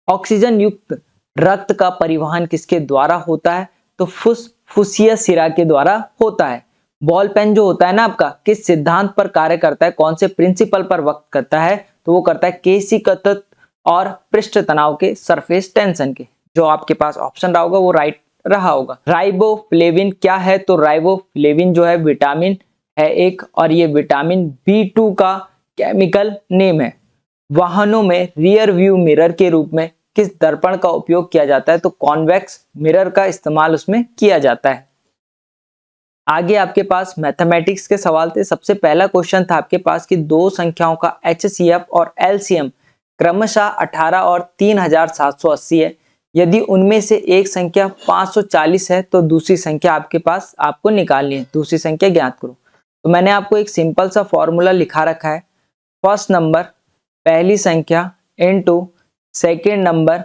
Speaker 2: ऑक्सीजन युक्त रक्त का परिवहन किसके द्वारा होता है? तो फुस्फुसिया सिरा के द्वारा होता है। बॉल पेन जो होता है ना आपका, किस सिद्धांत पर कार्य करता है? कौन से प्रिंसिपल पर वर्क करता है? तो वो करता है केशिका और पृष्ठ तनाव के, सरफेस टेंशन के। जो आपके पास ऑप्शन रहा होगा वो राइट रहा होगा। राइबोफ्लेविन क्या है? तो राइबोफ्लेविन जो है विटामिन है एक, और ये विटामिन B2 का केमिकल नेम है। वाहनों में रियर व्यू मिरर के रूप में किस दर्पण का उपयोग किया जाता है? तो कॉन्वेक्स मिरर का इस्तेमाल उसमें किया जाता है। आगे आपके पास मैथमेटिक्स के सवाल थे। सबसे पहला क्वेश्चन था आपके पास कि दो संख्याओं का HCF और LCM क्रमशः 18 और 3780 है। यदि उनमें से एक संख्या 540 है तो दूसरी संख्या आपके पास आपको निकालनी है। दूसरी संख्या ज्ञात करो। तो मैंने आपको एक सिंपल सा फॉर्मूला लिखा रखा है। फर्स्ट नंबर पहली संख्या इनटू सेकेंड नंबर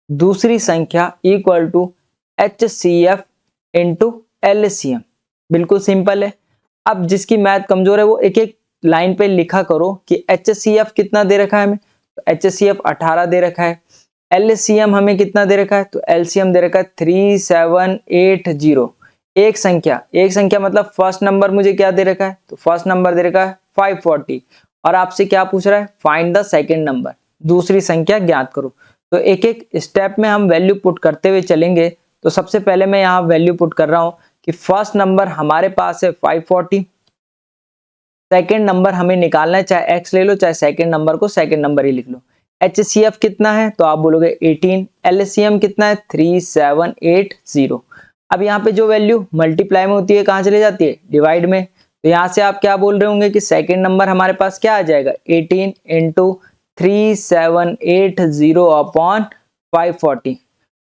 Speaker 2: दूसरी संख्या equal to HCF into LCM। बिल्कुल सिंपल है। अब जिसकी मैथ कमजोर है वो एक एक लाइन पे लिखा करो कि HCF कितना दे रखा है हमें? तो HCF 18 दे रखा है। LCM हमें कितना दे रखा है? तो LCM दे रखा है 3780। एक संख्या मतलब फर्स्ट नंबर मुझे क्या दे रखा है? तो फर्स्ट नंबर दे रखा है 540। और आपसे क्या पूछ रहा है? फाइंड द सेकेंड नंबर, दूसरी संख्या ज्ञात करो। तो एक एक स्टेप में हम वैल्यू पुट करते हुए चलेंगे। तो सबसे पहले मैं यहाँ वैल्यू पुट कर रहा हूं कि फर्स्ट नंबर हमारे पास है 540। सेकेंड नंबर हमें निकालना है, चाहे x ले लो चाहे सेकेंड नंबर को सेकेंड नंबर ही लिख लो। HCF कितना है? तो आप बोलोगे 18। LCM कितना है? 3780। अब यहाँ पे जो वैल्यू मल्टीप्लाई में होती है कहाँ चले जाती है? डिवाइड में। तो यहाँ से आप क्या बोल रहे होंगे कि सेकेंड नंबर हमारे पास क्या आ जाएगा? 18 इंटू 3780 अपॉन 540।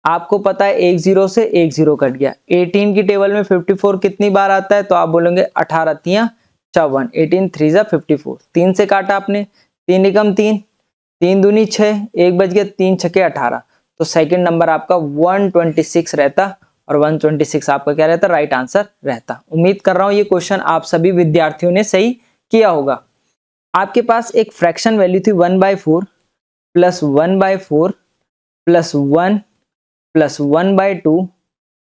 Speaker 2: आपको पता है एक जीरो से एक जीरो कट गया। 18 की टेबल में 54 कितनी बार आता है? तो आप बोलोगे 18 तिया 54। 18 3 जा 54। 3 से काटा आपने, 3 एकम 3, 3 दूनी 6, 1 बच गया, 3 छके 18। तो सेकंड नंबर आपका 126 रहता और 126 आपका क्या रहता? राइट आंसर रहता। उम्मीद कर रहा हूं ये क्वेश्चन आप सभी विद्यार्थियों ने सही किया होगा। आपके पास एक फ्रैक्शन वैल्यू थी 1/4 plus 1/4 plus 1 plus 1/2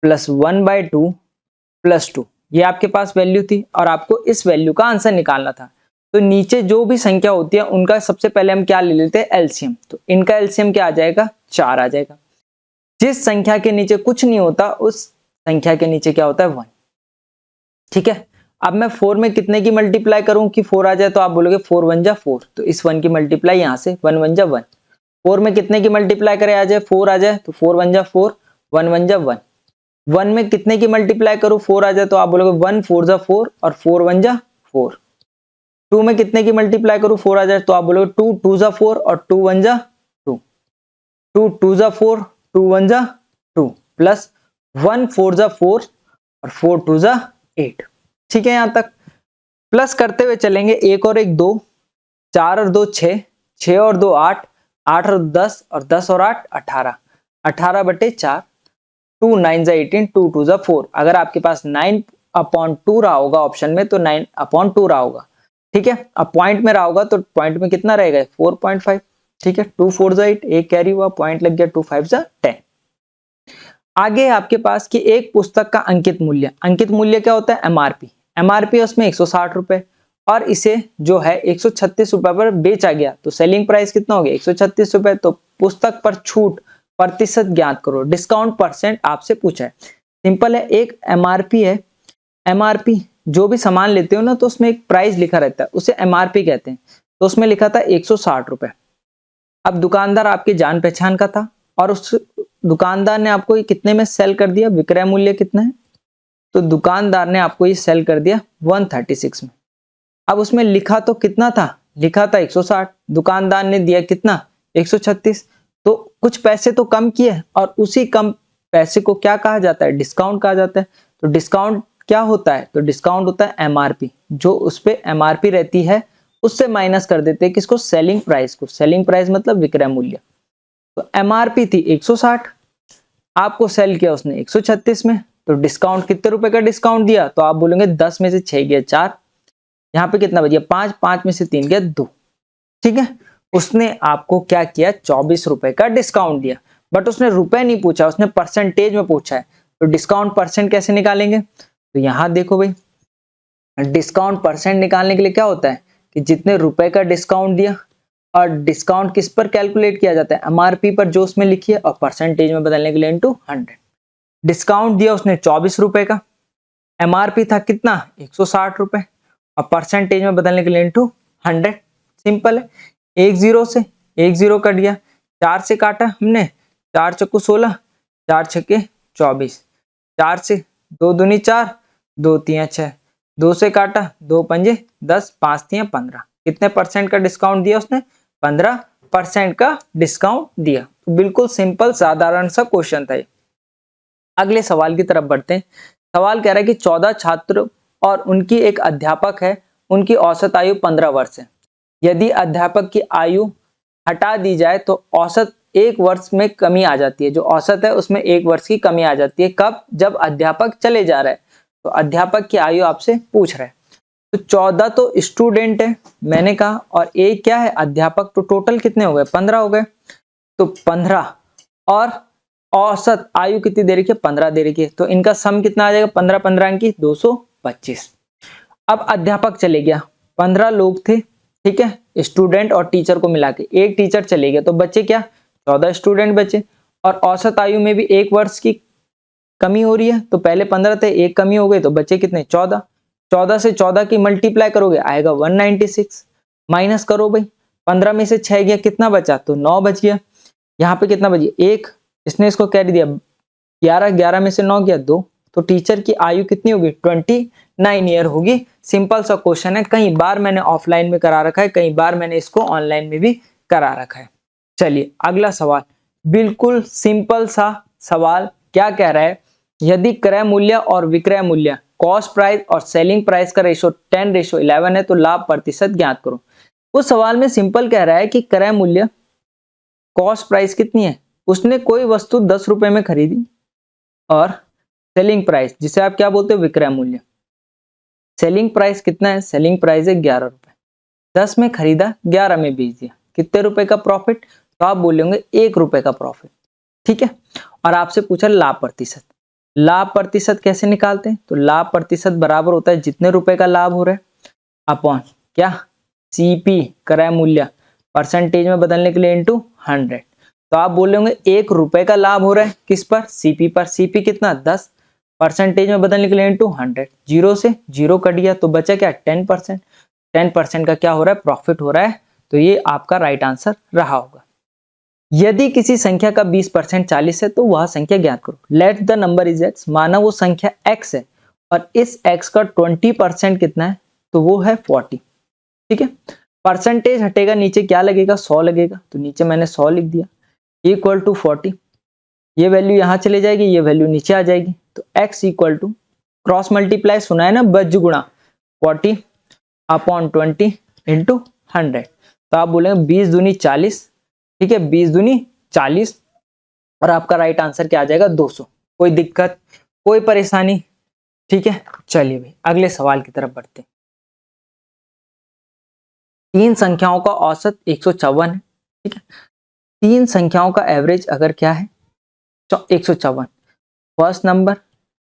Speaker 2: plus 1/2 plus 2। ये आपके पास वैल्यू थी और आपको इस वैल्यू का आंसर निकालना था। तो नीचे जो भी संख्या होती है उनका सबसे पहले हम क्या ले लेते हैं? एलसीएम। तो इनका एलसीएम क्या आ जाएगा? 4 आ जाएगा। जिस संख्या के नीचे कुछ नहीं होता उस संख्या के नीचे क्या होता है? 1। ठीक है। अब मैं 4 में कितने की मल्टीप्लाई करूं कि 4 आ जाए? तो आप बोलोगे 4 1 जा 4। तो इस 1 की मल्टीप्लाई यहां से 1 1 जा 1। 4 में कितने की मल्टीप्लाई करें आ जाए? 4 आ जाए। तो 4 1 जा 4, 1 1 जा 1। 1 में कितने की मल्टीप्लाई करूं? 4 आ जाए। तो आप बोलोगे 1 4 जा 4 और 4 1 जा 4। 2 में कितने की मल्टीप्लाई करूं? 4 आ जाए। तो आप बोलोगे 2 2 जा 4 और 2 1 जा 2। 2 2 जा 4, 2 1 जा 2 प्लस 1 4 जा 4 और 4 2 जा 8। ठीक है। यहां तक प्लस करते हुए चलेंगे। 1 और 1 2, 4 और 2 6, 6 और 2 8, 8 और 10 और 10 और 8 18। 18/4, 2 9 जा 18, 2 2 जा 4। अगर आपके पास 9/2 रहा होगा ऑप्शन में तो 9/2 रहा होगा। ठीक है। अब पॉइंट में रहा होगा तो पॉइंट में कितना रहेगा? 4.5। ठीक है। 2 4 जा 8, एक कैरी हुआ, पॉइंट लग गया, 2 5 जा 10। आगे आपके पास कि एक पुस्तक का अंकित मूल्य क्या होता है? एमआरपी। एमआरपी उसमें 160 रुपए और इसे जो है 136 रुपए पर बेचा गया। तो सेलिंग प्राइस कितना हो गया? 136 रुपए। तो पुस्तक पर छूट प्रतिशत ज्ञात करो। डिस्काउंट परसेंट आपसे पूछा है। सिंपल है। एक एमआरपी है। एमआरपी जो भी सामान लेते हो ना तो उसमें एक प्राइस लिखा रहता है, उसे एमआरपी कहते हैं। तो उसमें लिखा था 160 रुपए। अब दुकानदार आपके जान पहचान का था और उस दुकानदार ने आपको ये कितने में सेल कर दिया, विक्रय मूल्य कितना है, तो दुकानदार ने आपको ये सेल कर दिया 136 में। अब उसमें लिखा तो कितना था, लिखा था 160, दुकानदार ने दिया कितना 136, तो कुछ पैसे तो कम किए और उसी कम पैसे को क्या कहा जाता है, डिस्काउंट कहा जाता है। तो डिस्काउंट क्या होता है, तो डिस्काउंट होता है एमआरपी, जो उस पे एमआरपी रहती है उससे माइनस कर देते हैं किसको, सेलिंग प्राइस को। सेलिंग प्राइस मतलब विक्रय मूल्य। तो एमआरपी थी 160, आपको सेल किया उसने 136 में, तो डिस्काउंट कितने रुपए का डिस्काउंट दिया, तो आप बोलेंगे 10 में से 6 गया 4, यहाँ पे कितना बचिए 5, 5 में से 3 गया 2, ठीक है। उसने आपको क्या किया, 24 रुपए का डिस्काउंट दिया, बट उसने रुपए नहीं पूछा, उसने परसेंटेज में पूछा है। तो डिस्काउंट परसेंट कैसे निकालेंगे, तो यहाँ देखो भाई, डिस्काउंट परसेंट निकालने के लिए क्या होता है कि जितने रुपए का डिस्काउंट दिया, और डिस्काउंट किस पर कैलकुलेट किया जाता है, एमआरपी पर जो उसमें लिखी है, और परसेंटेज में बदलने के लिए इनटू 100। डिस्काउंट दिया उसने 24 रुपए का, एमआरपी था कितना 160 रुपए, और परसेंटेज में बदलने के लिए इनटू 100। सिंपल है, एक जीरो कट गया, 4 से काटा हमने, 4 चक्कू 16, 4 छक्के 24, 4 से 2 दूनी 4, 2 तियां 6, 2 से काटा 2 पंजे 10, 5 तियां 15। कितने परसेंट का डिस्काउंट दिया उसने, 15% का डिस्काउंट दिया। तो बिल्कुल सिंपल साधारण सा क्वेश्चन था ये। अगले सवाल की तरफ बढ़ते हैं। सवाल कह रहा है कि 14 छात्र और उनकी एक अध्यापक है, उनकी औसत आयु 15 वर्ष है। यदि अध्यापक की आयु हटा दी जाए तो औसत 1 वर्ष में कमी आ जाती है, जो औसत है उसमें 1 वर्ष की कमी आ जाती है। कब, जब अध्यापक चले जा रहा है। तो अध्यापक की आयु आपसे पूछ रहा है। तो 14 तो स्टूडेंट है मैंने कहा, और एक क्या है अध्यापक, तो टोटल कितने हो गए 15 हो गए। तो 15 और औसत आयु कितनी दे रखी है, 15 दे रखी है, तो इनका सम कितना आ जाएगा, 15 15 की 225। अब अध्यापक चले गया, 15 लोग थे, ठीक है, स्टूडेंट और टीचर को मिला के, एक टीचर चले गया तो बचे क्या, 14 स्टूडेंट बचे। और औसत आयु में भी 1 वर्ष की कमी हो रही है, तो पहले 15 थे, एक कमी हो गई, तो बचे कितने 14। 14 से 14 की मल्टीप्लाई करोगे आएगा 196, माइनस करो भाई, 15 में से 6 गया, कितना बचा, तो 9 बच गया। यहाँ पे कितना बची, 1, इसने इसको कैरी दिया 11, 11 में से 9 गया 2, तो टीचर की आयु कितनी होगी 29 ईयर होगी। सिंपल सा क्वेश्चन है, कई बार मैंने ऑफलाइन में करा रखा है, कई बार मैंने इसको ऑनलाइन में भी करा रखा है। चलिए अगला सवाल, बिल्कुल सिंपल सा सवाल, क्या कह रहा है, यदि क्रय मूल्य और विक्रय मूल्य, कॉस्ट प्राइस और सेलिंग प्राइस का रेशो 10:11 है तो लाभ प्रतिशत ज्ञात करो। उस सवाल में सिंपल कह रहा है कि क्रय मूल्य, कॉस्ट प्राइस कितनी है, उसने कोई वस्तु 10 रुपए में खरीदी, और सेलिंग प्राइस जिसे आप क्या बोलते हो, विक्रय मूल्य, सेलिंग प्राइस कितना है, सेलिंग प्राइस है 11 रुपए, 10 में खरीदा 11 में बेच दिया, कितने रुपए का प्रॉफिट, तो आप बोलेंगे 1 रुपए का प्रॉफिट, ठीक है। और आपसे पूछा लाभ प्रतिशत, लाभ प्रतिशत कैसे निकालते हैं, तो लाभ प्रतिशत बराबर होता है जितने रुपए का लाभ हो रहा है अपॉन क्या, सीपी क्रय मूल्य, परसेंटेज में बदलने के लिए इनटू 100। तो आप बोलेंगे 1 रुपए का लाभ हो रहा है किस पर, सीपी पर, सीपी कितना 10, परसेंटेज में बदलने के लिए इनटू 100, 0 से 0 कट गया तो बचा क्या 10%, 10% का क्या हो रहा है, प्रॉफिट हो रहा है। तो ये आपका राइट आंसर रहा होगा। यदि किसी संख्या का 20% 40 है तो वह संख्या ज्ञात करो। Let the number is x, माना वो संख्या x है और इस x का 20% कितना है, तो वो है 40, ठीक है। परसेंटेज हटेगा, नीचे क्या लगेगा 100 लगेगा, तो नीचे मैंने 100 लिख दिया, इक्वल टू 40, ये वैल्यू यहाँ चले जाएगी, ये वैल्यू नीचे आ जाएगी, तो x equal to cross multiply सुना है ना, बज गुणा 40 अपॉन 20 इंटू 100। तो आप बोलेंगे 20 दूनी 40, ठीक है, 20 दूनी 40, और आपका राइट आंसर क्या आ जाएगा 200। कोई दिक्कत, कोई परेशानी, ठीक है। चलिए भाई अगले सवाल की तरफ बढ़ते हैं। 3 संख्याओं का औसत 154 है, ठीक है। 3 संख्याओं का एवरेज अगर क्या है 154, first number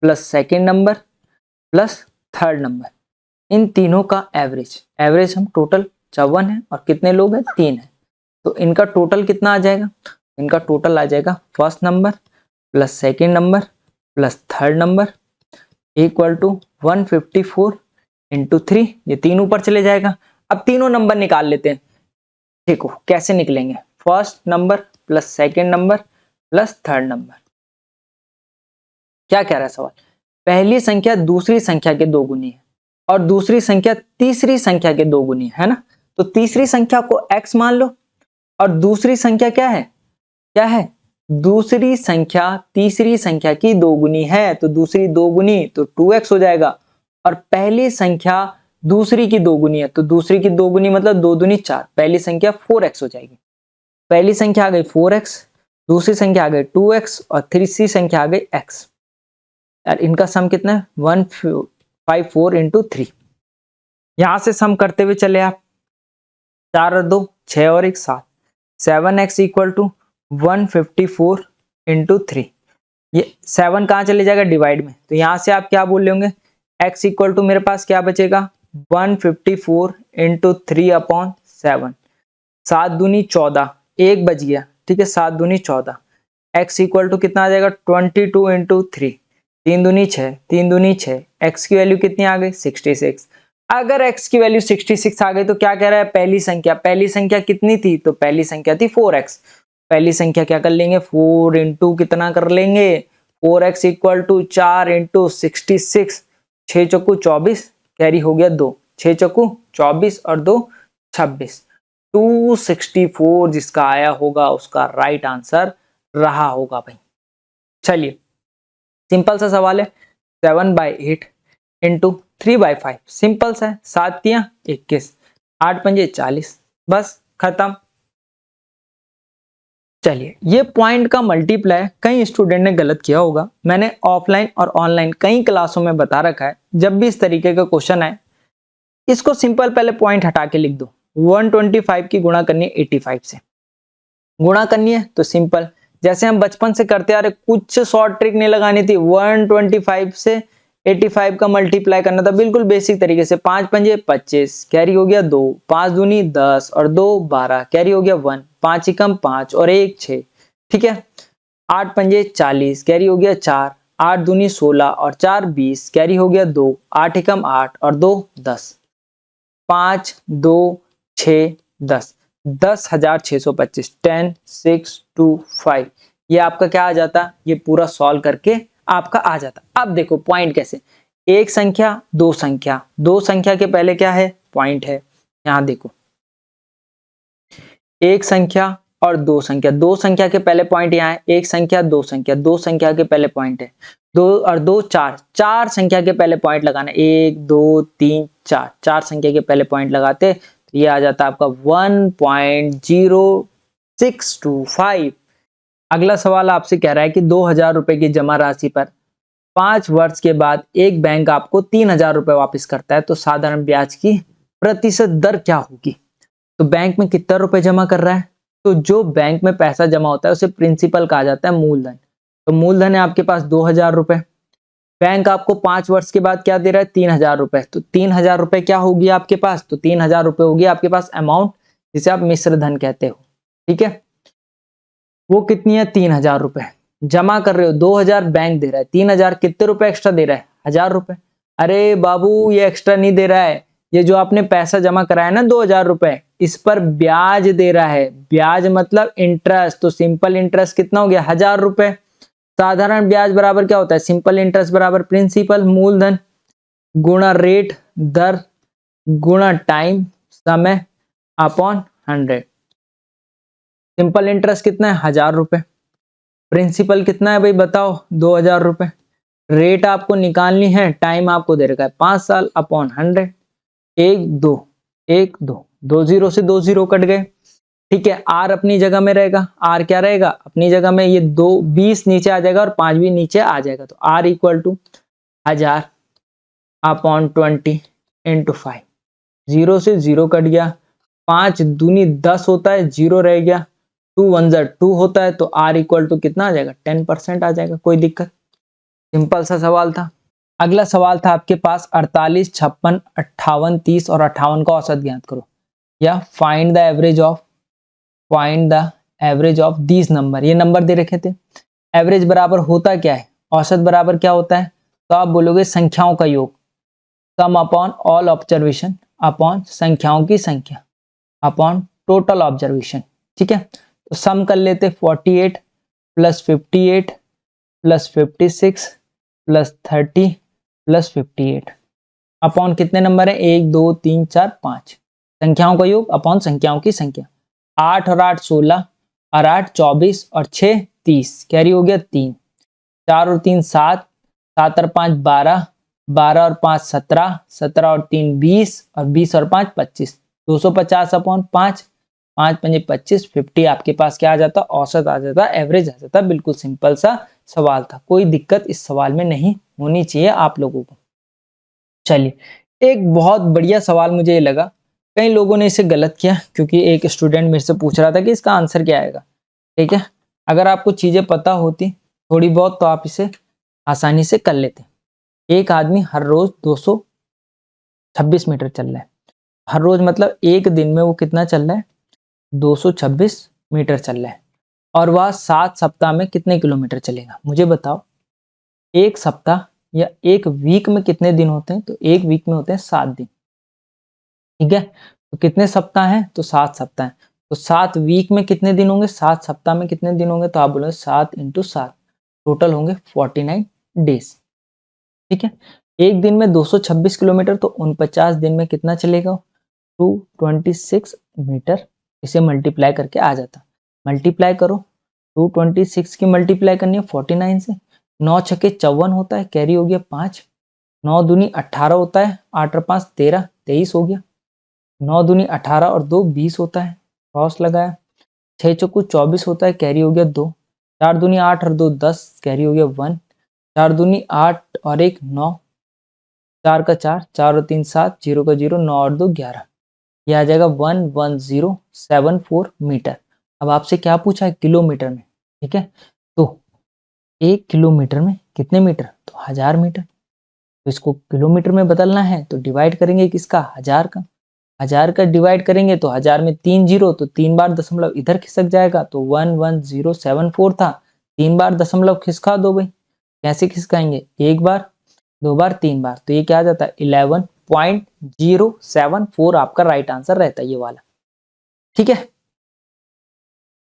Speaker 2: plus second number plus third number, इन तीनों का एवरेज, एवरेज हम टोटल 54 है और कितने लोग हैं 3 है, तो इनका टोटल कितना आ जाएगा, इनका टोटल आ जाएगा first number plus second number plus third number equal to 154 into 3, ये 3 ऊपर चले जाएगा। अब तीनों नंबर निकाल लेते हैं, देखो कैसे निकलेंगे, first number plus second number plus third number. क्या कह रहा है सवाल? पहली संख्या दूसरी संख्या के दो गुनी है और दूसरी संख्या तीसरी संख्या के दो गुनी है ना। तो तीसरी संख्या को x मान लो और दूसरी संख्या क्या है? क्या है? दूसरी संख्या तीसरी संख्या की दोगुनी है, तो दूसरी दोगुनी तो 2x हो जाएगा। और पहली संख्या दूसरी की दोगुनी है, तो दूसरी की दोगुनी मतलब दो दूनी 4, पहली संख्या 4x हो जाएगी। पहली संख्या आ गई 4x, दूसरी संख्या आ गई 2x और तीसरी संख्या आ गई x। यार इनका सम कितना है? 154 इंटू 3। यहां से सम करते हुए चले आप, 4 और 2 6 और 1 7, 7x इक्वल टू 154 इंटू 3। ये 7 कहाँ चले जाएगा? डिवाइड में। तो यहां से आप क्या बोल रहे होंगे? x इक्वल टू मेरे पास क्या बचेगा? 154 इंटू 3/7। 7 दूनी 14, एक बच गया, ठीक है, 7 दूनी 14। x इक्वल टू कितना आ जाएगा? 22 इंटू 3, 3 दूनी 6, 3 दूनी 6। x की वैल्यू कितनी आ गई? 66। अगर x की वैल्यू 66 आ गई तो क्या कह रहा है? पहली संख्या कितनी थी? तो पहली संख्या थी 4x। पहली संख्या क्या कर लेंगे? 4 इंटू कितना कर लेंगे? 4x इक्वल टू 4 इंटू 66, 6 चौकू 24, कैरी हो गया 2, 6 चौकू 24 और 2 26, 264 जिसका आया होगा उसका राइट आंसर रहा होगा भाई। चलिए सिंपल सा सवाल है, 7/8 इंटू 3/5, सिंपल सा है, 7 तिया 21, 8 पंजे 40, बस खत्म। चलिए ये पॉइंट का मल्टीप्लाई कई स्टूडेंट ने गलत किया होगा, मैंने ऑफलाइन और ऑनलाइन कई क्लासों में बता रखा है। जब भी इस तरीके का क्वेश्चन आए इसको सिंपल पहले पॉइंट हटा के लिख दो। 125 की गुणा करनी है 85 से, गुणा करनी है तो सिंपल जैसे हम बचपन से करते आ रहे, कुछ शॉर्ट ट्रिक नहीं लगानी थी। 125 से 85 का मल्टीप्लाई करना था बिल्कुल बेसिक तरीके से। 5 पंजे 25, कैरी हो गया 2, 5 दूनी 10 और 2 12, कैरी हो गया 1, 5 एकम 5 और 1 6, ठीक है। 8 पंजे 40, कैरी हो गया 4, 8 दूनी 16 और 4 20, कैरी हो गया 2, 8 एकम 8 और 2 10, 5 2 6 10, 10,625, 10 6 2 5। ये आपका क्या आ जाता? ये पूरा सॉल्व करके आपका आ जाता। अब देखो पॉइंट कैसे, एक संख्या दो संख्या, दो संख्या के पहले क्या है? पॉइंट है। यहां देखो एक संख्या और दो संख्या, दो संख्या के पहले पॉइंट यहाँ है, एक संख्या दो संख्या, दो संख्या के पहले पॉइंट है, 2 और 2 4, चार संख्या के पहले पॉइंट लगाना, 1 2 3 4, चार संख्या के पहले पॉइंट लगाते तो ये आ जाता आपका 1.0625। अगला सवाल आपसे कह रहा है कि 2,000 रुपए की जमा राशि पर 5 वर्ष के बाद एक बैंक आपको 3,000 रुपए वापस करता है, तो साधारण ब्याज की प्रतिशत दर क्या होगी? तो बैंक में कितना रुपए जमा कर रहा है? तो जो बैंक में पैसा जमा होता है उसे प्रिंसिपल कहा जाता है, मूलधन। तो मूलधन है आपके पास 2,000 रुपए, बैंक आपको 5 वर्ष के बाद क्या दे रहा है? 3,000 रुपए। तो 3,000 रुपए क्या होगी आपके पास? तो 3,000 रुपए होगी आपके पास अमाउंट, जिसे आप मिश्र धन कहते हो, ठीक है। वो कितनी है? 3,000 रुपए जमा कर रहे हो, 2,000 बैंक दे रहा है, 3,000 कितने रुपए एक्स्ट्रा दे रहा है? 1,000 रुपए। अरे बाबू ये एक्स्ट्रा नहीं दे रहा है, ये जो आपने पैसा जमा कराया ना 2,000 रुपए, इस पर ब्याज दे रहा है। ब्याज मतलब इंटरेस्ट, तो सिंपल इंटरेस्ट कितना हो गया? 1,000 रुपए। साधारण ब्याज बराबर क्या होता है? सिंपल इंटरेस्ट बराबर प्रिंसिपल मूलधन गुणा रेट दर गुणा टाइम समय अपॉन 100। सिंपल इंटरेस्ट कितना है? 1,000 रुपए। प्रिंसिपल कितना है भाई बताओ? 2,000 रुपए। रेट आपको निकालनी है, टाइम आपको दे रखा है 5 साल अपॉन 100। 1 2 1 2, 2 जीरो से 2 जीरो कट गए, ठीक है। आर अपनी जगह में रहेगा, आर क्या रहेगा अपनी जगह में? ये 2 20 नीचे आ जाएगा और 5 भी नीचे आ जाएगा, तो R equal to 1,000 upon 20 into 5। Zero से जीरो कट गया, 5 दूनी 10 होता है, जीरो रह गया, 2 1 2 होता है, तो आर इक्वल टू कितना आ जाएगा? 10% आ जाएगा। कोई दिक्कत? सिंपल सा सवाल था। अगला सवाल था आपके पास 48 56 58 30 और 58 का औसत ज्ञात करो, या find the average of these number. ये नंबर दे रखे थे। एवरेज बराबर होता क्या है? औसत बराबर क्या होता है? तो आप बोलोगे संख्याओं का योग, सम अपॉन ऑल ऑब्जर्वेशन अपॉन संख्याओं की संख्या अपॉन टोटल ऑब्जर्वेशन, ठीक है। तो सम कर लेते 48 plus 58 plus 56 plus 30 plus 58 upon कितने नंबर है? 1 2 3 4 5 संख्याओं का योग अपॉन संख्याओं की संख्या। 8 और 8 16 और 8 24 और 6 30 कैरी हो गया 3। 4 और 3 7 7 और 5 12 12 और 5 17 17 और 3 20 और 20 और 5 25 250 अपॉन 5 5 पंजे 25 50 आपके पास क्या आ जाता? औसत आ जाता, एवरेज आ जाता। बिल्कुल सिंपल सा सवाल था, कोई दिक्कत इस सवाल में नहीं होनी चाहिए आप लोगों को। चलिए, एक बहुत बढ़िया सवाल मुझे ये लगा, कई लोगों ने इसे गलत किया क्योंकि एक स्टूडेंट मेरे से पूछ रहा था कि इसका आंसर क्या आएगा। ठीक है, अगर आपको चीजें पता होती थोड़ी बहुत तो आप इसे आसानी से कर लेते। एक आदमी हर रोज 226 मीटर चल रहा है। हर रोज मतलब एक दिन में वो कितना चल रहा है? 226 मीटर चल रहा है। और वह 7 सप्ताह में कितने किलोमीटर चलेगा? मुझे बताओ, एक सप्ताह या एक वीक में कितने दिन होते हैं? तो एक वीक में होते हैं 7 दिन। ठीक है, तो कितने सप्ताह हैं? तो 7 सप्ताह हैं। तो 7 वीक में कितने दिन होंगे? 7 सप्ताह में कितने दिन होंगे? तो आप बोलोगे 7 × 7, टोटल होंगे 49 डेज। ठीक है, एक दिन में 226 किलोमीटर, तो 49 दिन में कितना चलेगा? 226 मीटर। इसे मल्टीप्लाई करके आ जाता, मल्टीप्लाई करो। 226 की मल्टीप्लाई करनी है 49 से। 9 छक्के 54 होता है, कैरी हो गया 5। 9 दूनी 18 होता है, 8 और 5 13, 23 हो गया। 9 दूनी 18 और 2 20 होता है, क्रॉस लगाया। 6 चौको 24 होता है, कैरी हो गया 2। 4 दूनी 8 और 2 10, कैरी हो गया 1। 4 दूनी 8 और 1 9, 4 का 4, 4 और 3 7, 0 का 0, 9 और 2 11। यह आ जाएगा 11074 मीटर। अब आपसे क्या पूछा है? किलोमीटर में। ठीक है, तो 1 किलोमीटर में कितने मीटर? तो 1000 मीटर। तो इसको किलोमीटर में बदलना है तो डिवाइड करेंगे किसका? 1000 का। 1000 का डिवाइड करेंगे तो 1000 में 3 जीरो, तो 3 बार दशमलव इधर खिसक जाएगा, तो 11074 था। 3 बार दशमलव खिसका दो भाई। कैसे खिसकाएंगे? 1 बार, 2 बार, 3 बार, तो ये क्या आ जाता है? 11.074 आपका राइट आंसर रहता है ये वाला। ठीक है,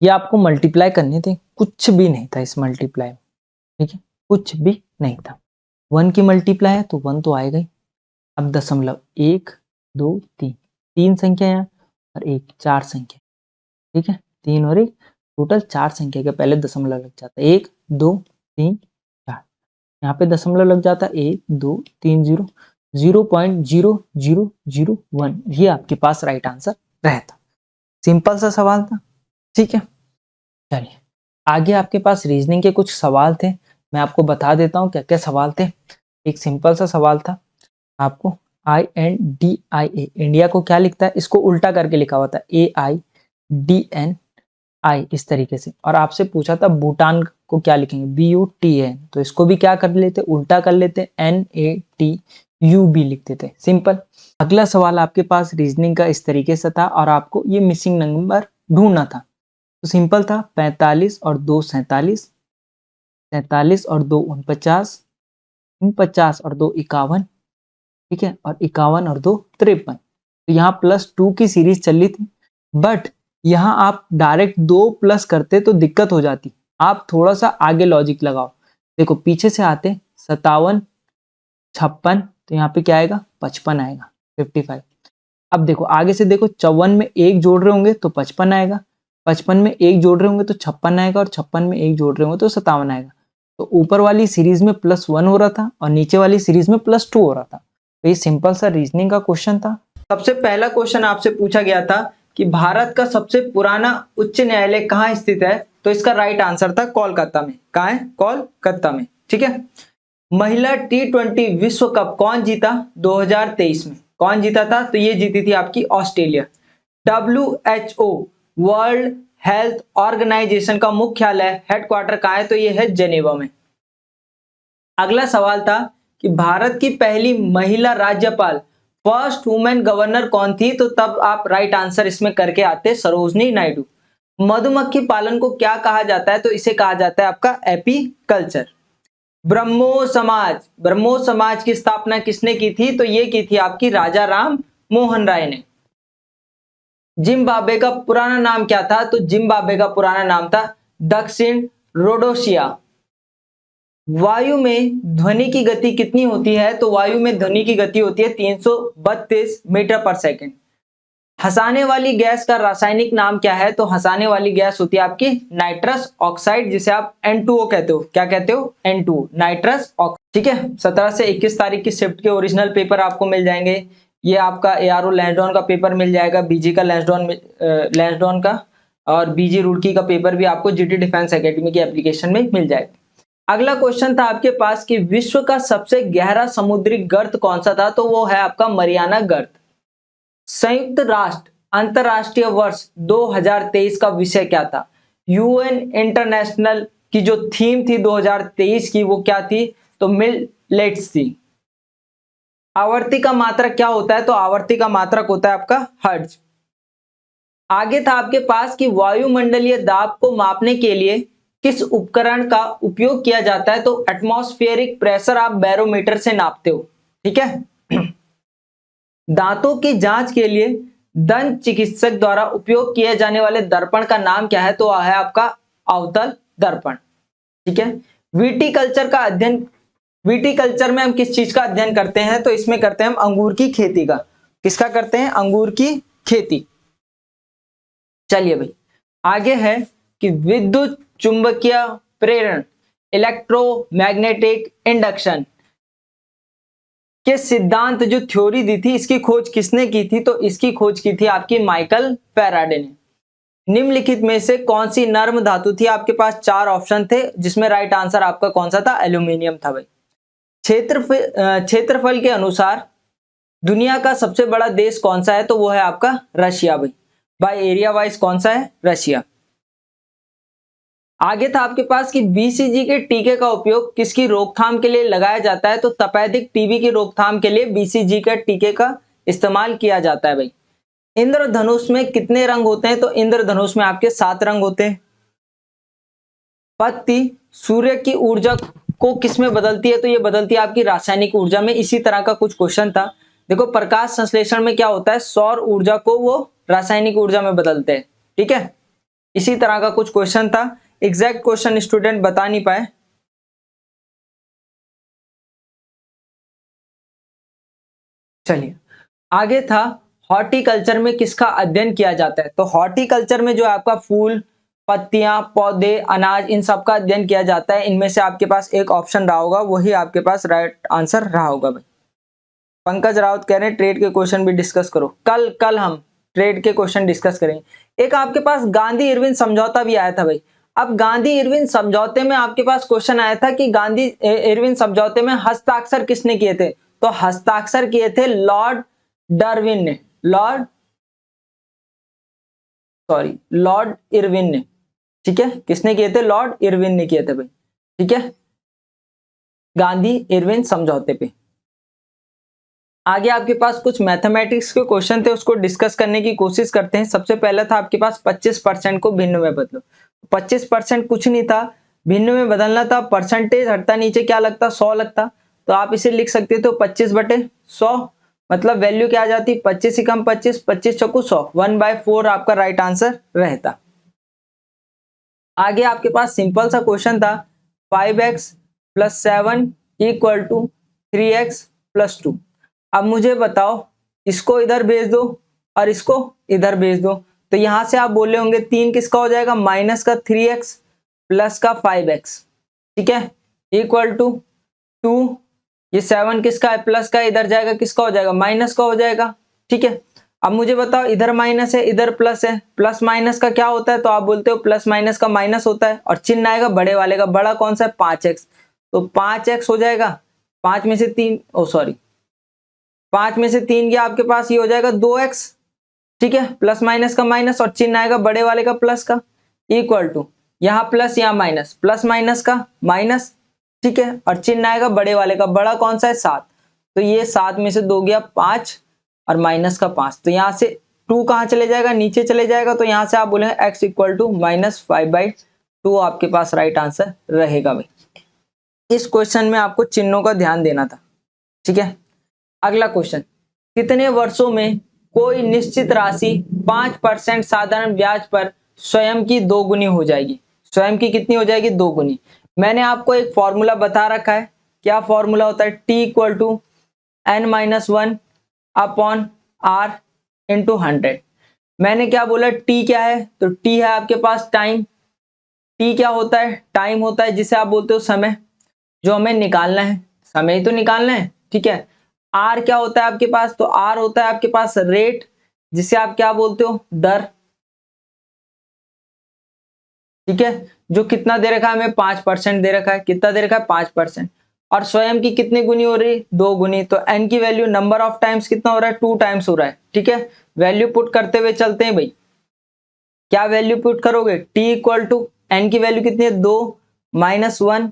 Speaker 2: ये आपको मल्टीप्लाई करने थे, कुछ भी नहीं था इस मल्टीप्लाई में। ठीक है, कुछ भी नहीं था। 1 की मल्टीप्लाई है तो 1 तो आएगा ही। अब दशमलव 1 2 3, 3 संख्या यहाँ और 1 4 संख्या। ठीक है, 3 और 1 टोटल 4 संख्या के पहले दशमलव लग जाता है। 1 2 3 4, यहाँ पे दशमलव लग जाता है 1 2 3 0, 0.0001। ये आपके पास राइट आंसर रहता। सिंपल सा सवाल था। ठीक है, चलिए आगे आपके पास रीजनिंग के कुछ सवाल थे, मैं आपको बता देता हूँ क्या क्या सवाल थे। एक सिंपल सा सवाल था आपको, INDIA इंडिया को क्या लिखता है? इसको उल्टा करके लिखा हुआ था, AIDNI इस तरीके से। और आपसे पूछा था भूटान को क्या लिखेंगे? BUTAN, तो इसको भी क्या कर लेते? उल्टा कर लेते, NATUB लिख देते। सिंपल। अगला सवाल आपके पास रीजनिंग का इस तरीके से था और आपको ये मिसिंग नंबर ढूंढना था। तो सिंपल था, 45 और 2 47, 47 और 2 49, 49 और 2 51। ठीक है, और 51 और 2 53। तो यहाँ +2 की सीरीज चल रही थी, बट यहाँ आप डायरेक्ट 2 प्लस करते तो दिक्कत हो जाती। आप थोड़ा सा आगे लॉजिक लगाओ। देखो पीछे से आते 57 56, तो यहाँ पे क्या आएगा? 55 आएगा, 55। अब देखो आगे से देखो, 54 में 1 जोड़ रहे होंगे तो 55 आएगा, 55 में 1 जोड़ रहे होंगे तो 56 आएगा, और 56 में 1 जोड़ रहे होंगे तो 57 आएगा। तो ऊपर वाली सीरीज में +1 हो रहा था और नीचे वाली सीरीज में +2 हो रहा था। तो ये सिंपल सा रीजनिंग का क्वेश्चन था। सबसे पहला क्वेश्चन आपसे पूछा गया था कि भारत का सबसे पुराना उच्च न्यायालय कहाँ स्थित है? तो इसका राइट आंसर था कोलकाता में। कहाँ है? कोलकाता में। ठीक है, महिला T20 विश्व कप कौन जीता? 2023 में कौन जीता था? तो ये जीती थी आपकी Australia. WHO world health organisation का मुख्यालय हेडक्वार्टर कहाँ है? तो ये है जेनेवा में। अगला सवाल था कि भारत की पहली महिला राज्यपाल, फर्स्ट वुमेन गवर्नर कौन थी? तो तब आप राइट आंसर इसमें करके आते सरोजनी नायडू। मधुमक्खी पालन को क्या कहा जाता है? तो इसे कहा जाता है आपका एपीकल्चर। ब्रह्मो समाज की स्थापना किसने की थी? तो ये की थी आपकी राजा राम मोहन राय ने। जिम्बाब्वे का पुराना नाम क्या था? तो जिम्बाब्वे का पुराना नाम था दक्षिण रोडोशिया। वायु में ध्वनि की गति कितनी होती है? तो वायु में ध्वनि की गति होती है 332 मीटर पर सेकंड। हंसाने वाली गैस का रासायनिक नाम क्या है? तो हंसाने वाली गैस होती है आपकी नाइट्रस ऑक्साइड, जिसे आप N2O कहते हो। क्या कहते हो? N2O, nitrous oxide. ठीक है, 17 से 21 तारीख की शिफ्ट के ओरिजिनल पेपर आपको मिल जाएंगे। ये आपका ARO लैंसडॉन का पेपर मिल जाएगा, बीजी का लैंसडॉन का, और बीजी रुड़की का पेपर भी आपको जीटी डिफेंस एकेडमी की एप्लीकेशन में मिल जाएगा। अगला क्वेश्चन था आपके पास कि विश्व का सबसे गहरा समुद्री गर्त कौन सा था? तो वो है आपका मरियाना गर्त। संयुक्त राष्ट्र अंतरराष्ट्रीय वर्ष 2023 का विषय क्या था? यूएन इंटरनेशनल की जो थीम थी 2023 की, वो क्या थी? तो मिलेट्स थी। आवर्ती का मात्रक क्या होता है? तो आवर्ती का मात्रक होता है आपका हर्ट्ज। आगे था आपके पास कि वायुमंडलीय दाब को मापने के लिए किस उपकरण का उपयोग किया जाता है? तो एटमॉस्फेरिक प्रेशर आप बैरोमीटर से नापते हो। ठीक है। दांतों की जांच के लिए दंत चिकित्सक द्वारा उपयोग किए जाने वाले दर्पण का नाम क्या है? तो है आपका अवतल दर्पण। ठीक है। विटीकल्चर का अध्ययन, विटीकल्चर में हम किस चीज का अध्ययन करते हैं? तो इसमें करते हैं हम अंगूर की खेती का। किसका करते हैं? अंगूर की खेती। चलिए भाई, आगे है कि विद्युत चुंबकीय प्रेरण, इलेक्ट्रोमैग्नेटिक इंडक्शन के सिद्धांत जो थ्योरी दी थी, इसकी खोज किसने की थी? तो इसकी खोज की थी आपकी माइकल फैराडे ने। निम्नलिखित में से कौन सी नर्म धातु थी? आपके पास 4 ऑप्शन थे, जिसमें राइट आंसर आपका कौन सा था? एल्यूमिनियम था भाई। क्षेत्रफल के अनुसार दुनिया का सबसे बड़ा देश कौन सा है? तो वो है आपका रशिया भाई। बाय एरिया वाइज कौन सा है? रशिया। आगे था आपके पास कि बीसीजी के टीके का उपयोग किसकी रोकथाम के लिए लगाया जाता है? तो तपेदिक टीबी की रोकथाम के लिए बीसीजी के टीके का इस्तेमाल किया जाता है भाई। इंद्रधनुष में कितने रंग होते हैं? तो इंद्रधनुष में आपके 7 रंग होते हैं। पत्ती सूर्य की ऊर्जा को किस में बदलती है? तो ये बदलती है आपकी रासायनिक ऊर्जा में। इसी तरह का कुछ क्वेश्चन था। देखो, प्रकाश संश्लेषण में क्या होता है? सौर ऊर्जा को वो रासायनिक ऊर्जा में बदलते हैं। ठीक है, इसी तरह का कुछ क्वेश्चन था। एग्जैक्ट क्वेश्चन स्टूडेंट बता नहीं पाए। चलिए, आगे था हॉर्टिकल्चर में किसका अध्ययन किया जाता है? तो हॉर्टिकल्चर में जो आपका फूल, पत्तियां, पौधे, अनाज, इन सब का अध्ययन किया जाता है। इनमें से आपके पास एक ऑप्शन रहा होगा, वही आपके पास राइट आंसर रहा होगा भाई। पंकज राउत कह रहे हैं ट्रेड के क्वेश्चन भी डिस्कस करो। कल हम ट्रेड के क्वेश्चन डिस्कस करेंगे। एक आपके पास गांधी इरविन समझौता भी आया था भाई। अब गांधी इरविन समझौते में आपके पास क्वेश्चन आया था कि गांधी इरविन समझौते में हस्ताक्षर किसने किए थे? तो हस्ताक्षर किए थे लॉर्ड डार्विन ने। लॉर्ड इरविन ने। ठीक है, किसने किए थे? लॉर्ड इरविन ने किए थे भाई। ठीक है, गांधी इरविन समझौते पे। आगे आपके पास कुछ मैथमेटिक्स के क्वेश्चन थे, उसको डिस्कस करने की कोशिश करते हैं। सबसे पहला था आपके पास 25% को भिन्न में बदलो। 25% कुछ नहीं था, भिन्न में बदलना था। परसेंटेज हटता, नीचे क्या लगता? 100 लगता। तो आप इसे लिख सकते थे 25/100, मतलब वैल्यू क्या आ जाती? 25 कम 25, 25 चौको 100, 1/4 आपका राइट आंसर रहता। आगे आपके पास सिंपल सा क्वेश्चन था, 5x + 7 = 3x + 2। अब मुझे बताओ, इसको इधर भेज दो और इसको इधर भेज दो, तो यहां से आप बोले होंगे 3 किसका हो जाएगा? माइनस का 3x प्लस का 5x। ठीक है, =2। ये 7 किसका है? प्लस का, इधर जाएगा किसका हो जाएगा? माइनस का हो जाएगा। ठीक है, अब मुझे बताओ, इधर माइनस है इधर प्लस है, प्लस माइनस का क्या होता है? तो आप बोलते हो प्लस माइनस का माइनस होता है, और चिन्ह आएगा बड़े वाले का। बड़ा कौन सा है? 5x। तो 5x हो जाएगा। 5 में से 3, ओ सॉरी, 5 में से 3 गया आपके पास, ये हो जाएगा 2x। ठीक है, प्लस माइनस का माइनस, और चिन्ह आएगा बड़े वाले का प्लस का, इक्वल टू यहाँ प्लस यहाँ माइनस, प्लस माइनस का माइनस। ठीक है, और चिन्ह आएगा बड़े वाले का। बड़ा कौन सा है? 7। तो ये 7 में से 2 गया 5, और माइनस का 5। तो यहाँ से 2 कहाँ चले जाएगा? नीचे चले जाएगा। तो यहाँ से आप बोलेंगे x = -5/2 आपके पास राइट आंसर रहेगा भाई। इस क्वेश्चन में आपको चिन्हों का ध्यान देना था। ठीक है, अगला क्वेश्चन, कितने वर्षों में कोई निश्चित राशि 5% साधारण ब्याज पर स्वयं की दोगुनी हो जाएगी? स्वयं की कितनी हो जाएगी, 2 गुनी। मैंने आपको एक फॉर्मूला बता रखा है, क्या फॉर्मूला होता है, T equal to n-1 upon R into 100। मैंने क्या बोला, T क्या है, तो T है आपके पास टाइम। T क्या होता है, टाइम होता है जिसे आप बोलते हो समय, जो हमें निकालना है, समय ही तो निकालना है, ठीक है। R क्या होता है आपके पास, तो R होता है आपके पास रेट, जिसे आप क्या बोलते हो, दर, ठीक है। जो कितना दे रखा है हमें, 5% दे रखा है, कितना दे रखा है, 5%। और स्वयं की कितनी गुनी हो रही है, 2 गुनी। तो n की वैल्यू नंबर ऑफ टाइम्स कितना हो रहा है, 2 टाइम्स हो रहा है, ठीक है। वैल्यू पुट करते हुए चलते हैं भाई, क्या वैल्यू पुट करोगे, T इक्वल टू n की वैल्यू कितनी है, 2 माइनस 1,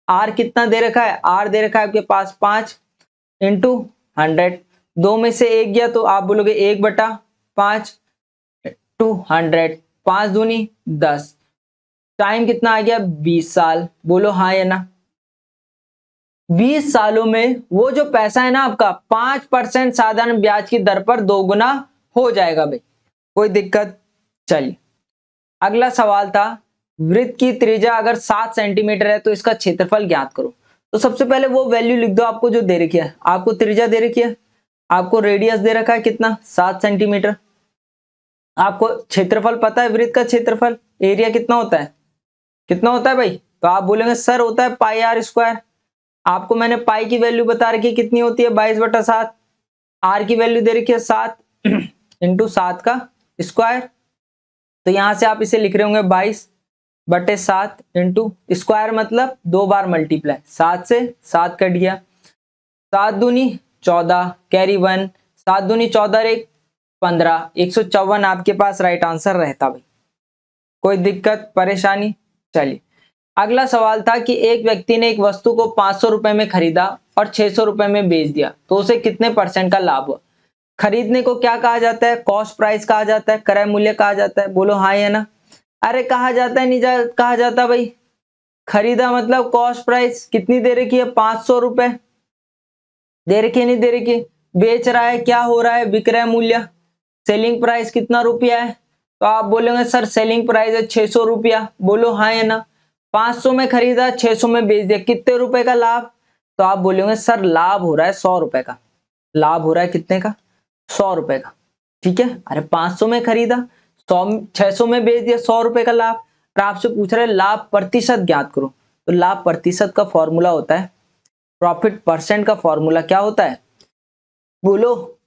Speaker 2: R कितना दे रखा है, R दे रखा है आपके पास 5 इंटू 100। 2 में से 1 गया तो आप बोलोगे 1/5 टू 100, 5 दूनी 10। टाइम कितना आ गया, 20 साल। बोलो हाँ या ना। 20 सालों में वो जो पैसा है ना आपका, 5% साधारण ब्याज की दर पर 2 गुना हो जाएगा भाई, कोई दिक्कत। चलिए अगला सवाल था, वृत्त की त्रिज्या अगर 7 सेंटीमीटर है तो इसका क्षेत्रफल ज्ञात करो। तो सबसे पहले वो वैल्यू लिख दो आपको जो दे रखी है, आपको त्रिज्या दे रखी है, आपको रेडियस दे रखा है कितना, 7 सेंटीमीटर। आपको क्षेत्रफल पता है, वृत्त का क्षेत्रफल एरिया कितना होता है, कितना होता है भाई, तो आप बोलेंगे सर होता है पाई आर स्क्वायर। आपको मैंने पाई की वैल्यू बता रखी है कितनी होती है, 22/7। आर की वैल्यू दे रखी है 7 इंटू 7 का स्क्वायर। तो यहां से आप इसे लिख रहे होंगे 22/7 इंटू स्क्वायर, मतलब 2 बार मल्टीप्लाई, 7 से 7 कट गया, 7 दूनी 14 कैरी 1, 7 दूनी 14 एक 15, 154 आपके पास राइट आंसर रहता भाई, कोई दिक्कत परेशानी। चलिए अगला सवाल था कि एक व्यक्ति ने एक वस्तु को 500 रुपए में खरीदा और 600 रुपए में बेच दिया, तो उसे कितने % का लाभ हुआ। खरीदने को क्या कहा जाता है, कॉस्ट प्राइस कहा जाता है, क्रय मूल्य कहा जाता है, बोलो हाँ या ना। अरे कहा जाता है, नहीं कहा जाता भाई, खरीदा मतलब कॉस्ट प्राइस कितनी दे रखी है, 500 रुपए दे रखी है, नहीं दे रखी, बेच रहा है, क्या हो रहा है, विक्रय मूल्य, सेलिंग प्राइस कितना रुपया है, तो आप बोलेंगे सर सेलिंग प्राइस है 600 रुपया, बोलो हाँ या ना। 500 में खरीदा, 600 में बेच दिया, कितने रुपए का लाभ, तो आप बोलेंगे सर लाभ हो रहा है 100 रुपए का, लाभ हो रहा है कितने का, 100 रुपए का, ठीक है। अरे 500 में खरीदा, 600 में बेच दिया, 100 रुपए का लाभ। और आपसे पूछ रहे लाभ प्रतिशत ज्ञात करो, तो लाभ प्रतिशत का फॉर्मूला होता है, प्रॉफिट परसेंट का फॉर्मूला क्या होता है, बोलो,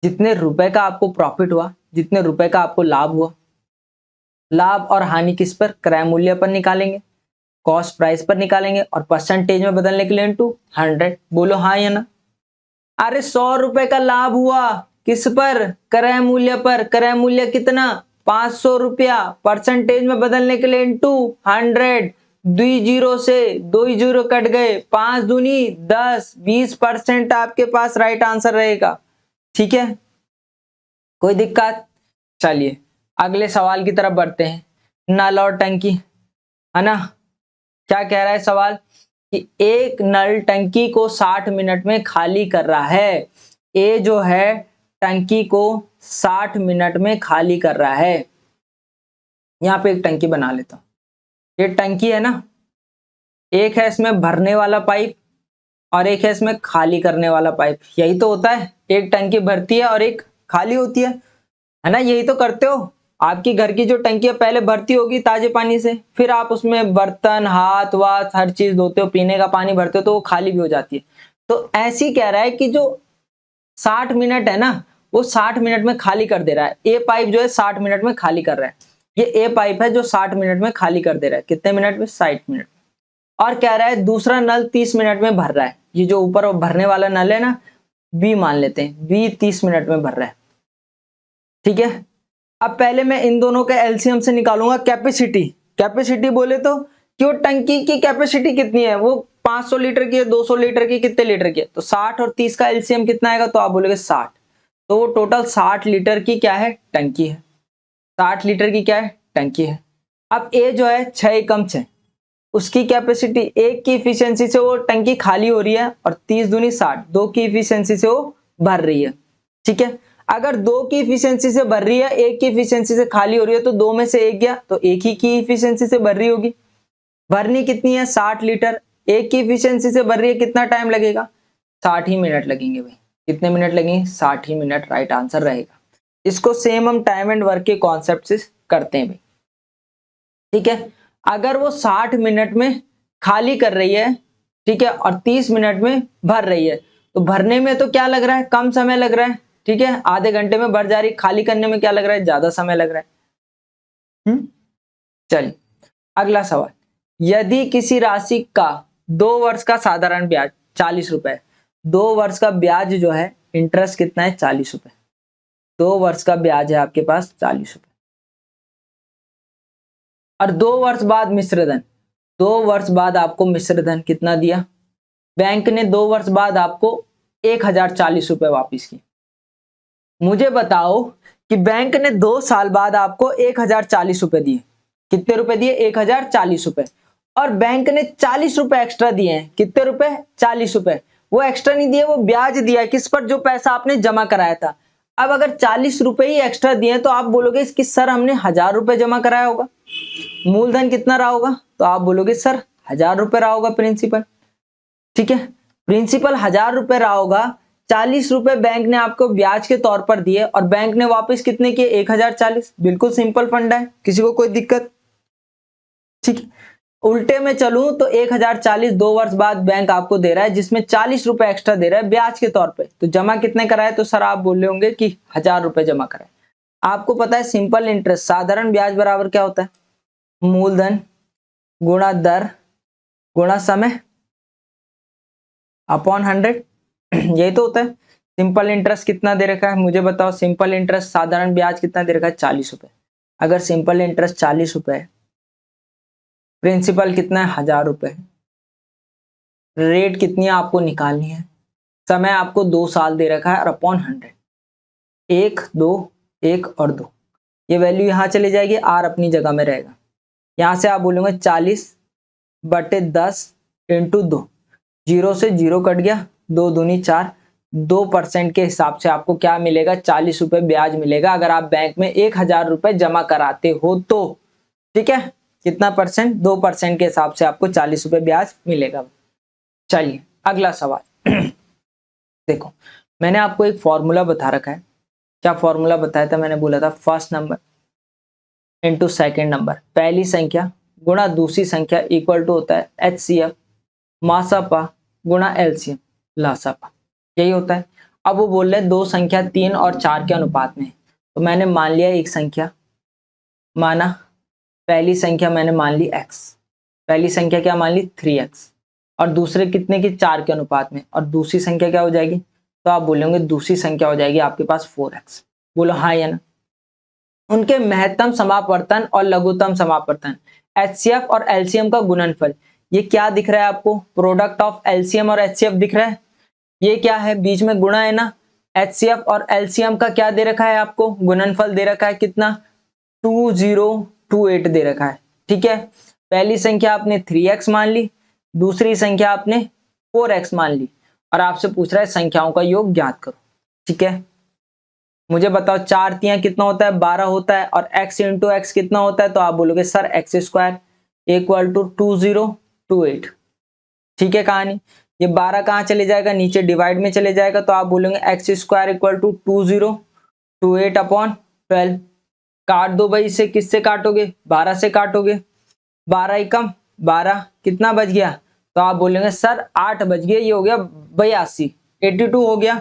Speaker 2: जितने रुपए का आपको प्रॉफिट हुआ, जितने रुपए का आपको लाभ हुआ, लाभ और हानि किस पर, क्रय मूल्य पर निकालेंगे, कॉस्ट प्राइस पर निकालेंगे, और परसेंटेज में बदलने के लिए इनटू 100, बोलो हाँ या ना। अरे 100 रुपए का लाभ हुआ, किस पर, क्रय मूल्य पर, क्रय मूल्य कितना, 500 रुपया, परसेंटेज में बदलने के लिए इनटू 100, 2 जीरो से 2 जीरो कट गए, 5 दूनी 10, 20% आपके पास राइट आंसर रहेगा, ठीक है, कोई दिक्कत। चलिए अगले सवाल की तरफ बढ़ते हैं, नल और टंकी, है ना। क्या कह रहा है सवाल कि एक नल टंकी को 60 मिनट में खाली कर रहा है। ए जो है टंकी को 60 मिनट में खाली कर रहा है। यहां पे एक टंकी बना लेता हूं, ये टंकी है ना, एक है इसमें भरने वाला पाइप और एक है इसमें खाली करने वाला पाइप, यही तो होता है, एक टंकी भरती है और एक खाली होती है ना, यही तो करते हो। आपकी घर की जो टंकी है पहले भरती होगी ताजे पानी से, फिर आप उसमें बर्तन हाथ वाथ हर चीज धोते हो, पीने का पानी भरते हो, तो वो खाली भी हो जाती है। तो ऐसी कह रहा है कि जो 60 मिनट है ना, वो 60 मिनट में खाली कर दे रहा है। ए पाइप जो है 60 मिनट में खाली कर रहा है, ये ए पाइप है जो 60 मिनट में खाली कर दे रहा है, कितने मिनट में, 60 मिनट। और कह रहा है दूसरा नल 30 मिनट में भर रहा है, ये जो ऊपर भरने वाला नल है ना, बी मान लेते हैं, बी 30 मिनट में भर रहा है, ठीक है। अब पहले मैं इन दोनों के एलसीएम से निकालूंगा कैपेसिटी। कैपेसिटी बोले तो कि वो टंकी की कैपेसिटी कितनी है, वो 500 लीटर की है, 200 लीटर की, कितने लीटर की है, तो 60 और 30 का एलसीएम कितना आएगा, तो आप बोलोगे 60, तो वो टोटल 60 लीटर की क्या है, टंकी है, 60 लीटर की क्या है, टंकी है। अब ए जो है 6 एकम 6, उसकी कैपेसिटी, एक की इफिशियंसी से वो टंकी खाली हो रही है, और 30 दूनी 60, दो की इफिशियंसी से वो भर रही है, ठीक है। अगर 2 की इफिशियंसी से भर रही है, 1 की इफिशियंसी से खाली हो रही है, तो 2 में से 1 गया तो 1 ही की इफिशियंसी से भर रही होगी। भरनी कितनी है? 60 लीटर। 1 की इफिशियंसी से भर रही है, कितना टाइम लगेगा? 60 ही मिनट लगेंगे भाई। कितने मिनट लगेंगे? 60 ही मिनट राइट आंसर रहेगा। इसको सेम हम टाइम एंड वर्क के कॉन्सेप्ट से करते हैं भाई, ठीक है। अगर वो 60 मिनट में खाली कर रही है, ठीक है, और 30 मिनट में भर रही है, तो भरने में तो क्या लग रहा है? कम समय लग रहा है, ठीक है, आधे घंटे में भर जा रही। खाली करने में क्या लग रहा है? ज्यादा समय लग रहा है। चलिए अगला सवाल, यदि किसी राशि का 2 वर्ष का साधारण ब्याज 40 रुपए, 2 वर्ष का ब्याज जो है इंटरेस्ट कितना है? 40 रुपए। 2 वर्ष का ब्याज है आपके पास 40 रुपए, और 2 वर्ष बाद मिश्र धन, 2 वर्ष बाद आपको मिश्र धन कितना दिया? बैंक ने 2 वर्ष बाद आपको 1040 रुपए वापिस किए। मुझे बताओ कि बैंक ने 2 साल बाद आपको 1040 रुपए दिए। कितने रुपए दिए? 1040 रुपए। और बैंक ने 40 रुपए एक्स्ट्रा दिए हैं। कितने रुपए? 40 रुपए। वो एक्स्ट्रा नहीं दिए, वो ब्याज दिया किस पर? जो पैसा आपने जमा कराया था। अब अगर 40 रुपए ही एक्स्ट्रा दिए तो आप बोलोगे कि सर हमने 1000 रुपए जमा कराया होगा, मूलधन कितना रहा होगा? तो आप बोलोगे सर 1000 रुपए रहा होगा प्रिंसिपल, ठीक है, प्रिंसिपल 1000 रुपए रहा होगा। 40 रुपए बैंक ने आपको ब्याज के तौर पर दिए और बैंक ने वापस कितने किए? 1040। बिल्कुल सिंपल फंडा है, किसी को कोई दिक्कत? ठीक है। उल्टे में चलूं तो 1040 2 वर्ष बाद बैंक आपको दे रहा है, जिसमें 40 रुपए एक्स्ट्रा दे रहा है ब्याज के तौर पे। तो जमा कितने कराए? तो सर आप बोल रहे होंगे कि 1000 रुपए जमा कराए। आपको पता है सिंपल इंटरेस्ट साधारण ब्याज बराबर क्या होता है? मूलधन गुणा दर गुणा समय अपॉन 100। यही तो होता है। सिंपल इंटरेस्ट कितना दे रखा है मुझे बताओ? सिंपल इंटरेस्ट साधारण ब्याज कितना दे रखा है? 40 रुपए। अगर सिंपल इंटरेस्ट 40 रुपए, प्रिंसिपल कितना है? 1000 रुपए, रेट कितनी है आपको निकालनी है, समय आपको 2 साल दे रखा है, और अपॉन 100, 1 2 1 और 2, ये वैल्यू यहां चली जाएगी, आर अपनी जगह में रहेगा। यहां से आप बोलेंगे 40/10 इंटू 2, 0 से 0 कट गया, 2 दूनी 4, 2% के हिसाब से आपको क्या मिलेगा? 40 रुपए ब्याज मिलेगा अगर आप बैंक में 1000 रुपए जमा कराते हो तो, ठीक है। कितना परसेंट? 2% के हिसाब से आपको 40 रुपए ब्याज मिलेगा। चलिए अगला सवाल। देखो मैंने आपको एक फॉर्मूला बता रखा है। क्या फॉर्मूला बताया था? मैंने बोला था first number into second number, पहली संख्या गुणा दूसरी संख्या इक्वल टू होता है HCF मासापा गुणा LCM लासापा, यही होता है। अब वो बोल रहे दो संख्या 3 और 4 के अनुपात में, तो मैंने मान लिया एक संख्या, माना पहली संख्या मैंने मान ली x, पहली संख्या क्या मान ली? 3x, और दूसरे कितने की? 4 के अनुपात में, और दूसरी संख्या क्या हो जाएगी? तो आप बोलेंगे दूसरी संख्या हो जाएगी आपके पास 4x। बोलो हाँ या ना? उनके महत्तम समापवर्तन और लघुत्तम समापवर्तन, HCF और LCM का गुणनफल, ये क्या दिख रहा है आपको? प्रोडक्ट ऑफ LCM और HCF दिख रहा है। ये क्या है? बीच में गुणा है ना। HCF और LCM का क्या दे रखा है आपको? गुणनफल दे रखा है कितना? 2028 दे रखा है, ठीक है। पहली संख्या आपने 3x मान ली, दूसरी संख्या आपने 4x मान ली, और आपसे पूछ रहा है संख्याओं का योग ज्ञात करो, ठीक है। मुझे बताओ 4 तियां कितना होता है? 12 होता है, और x इंटू एक्स कितना होता है? तो आप बोलोगे sir x square equal to 2028, ठीक है। कहानी ये 12 कहाँ चले जाएगा? नीचे डिवाइड में चले जाएगा, तो आप बोलेंगे x square equal to 2028 upon 12। काट दो भाई, इसे किससे काटोगे? 12 से काटोगे, 12 एकम 12, कितना बच गया? तो आप बोलेंगे सर 8 बच गया, ये हो गया 82, 82 हो गया।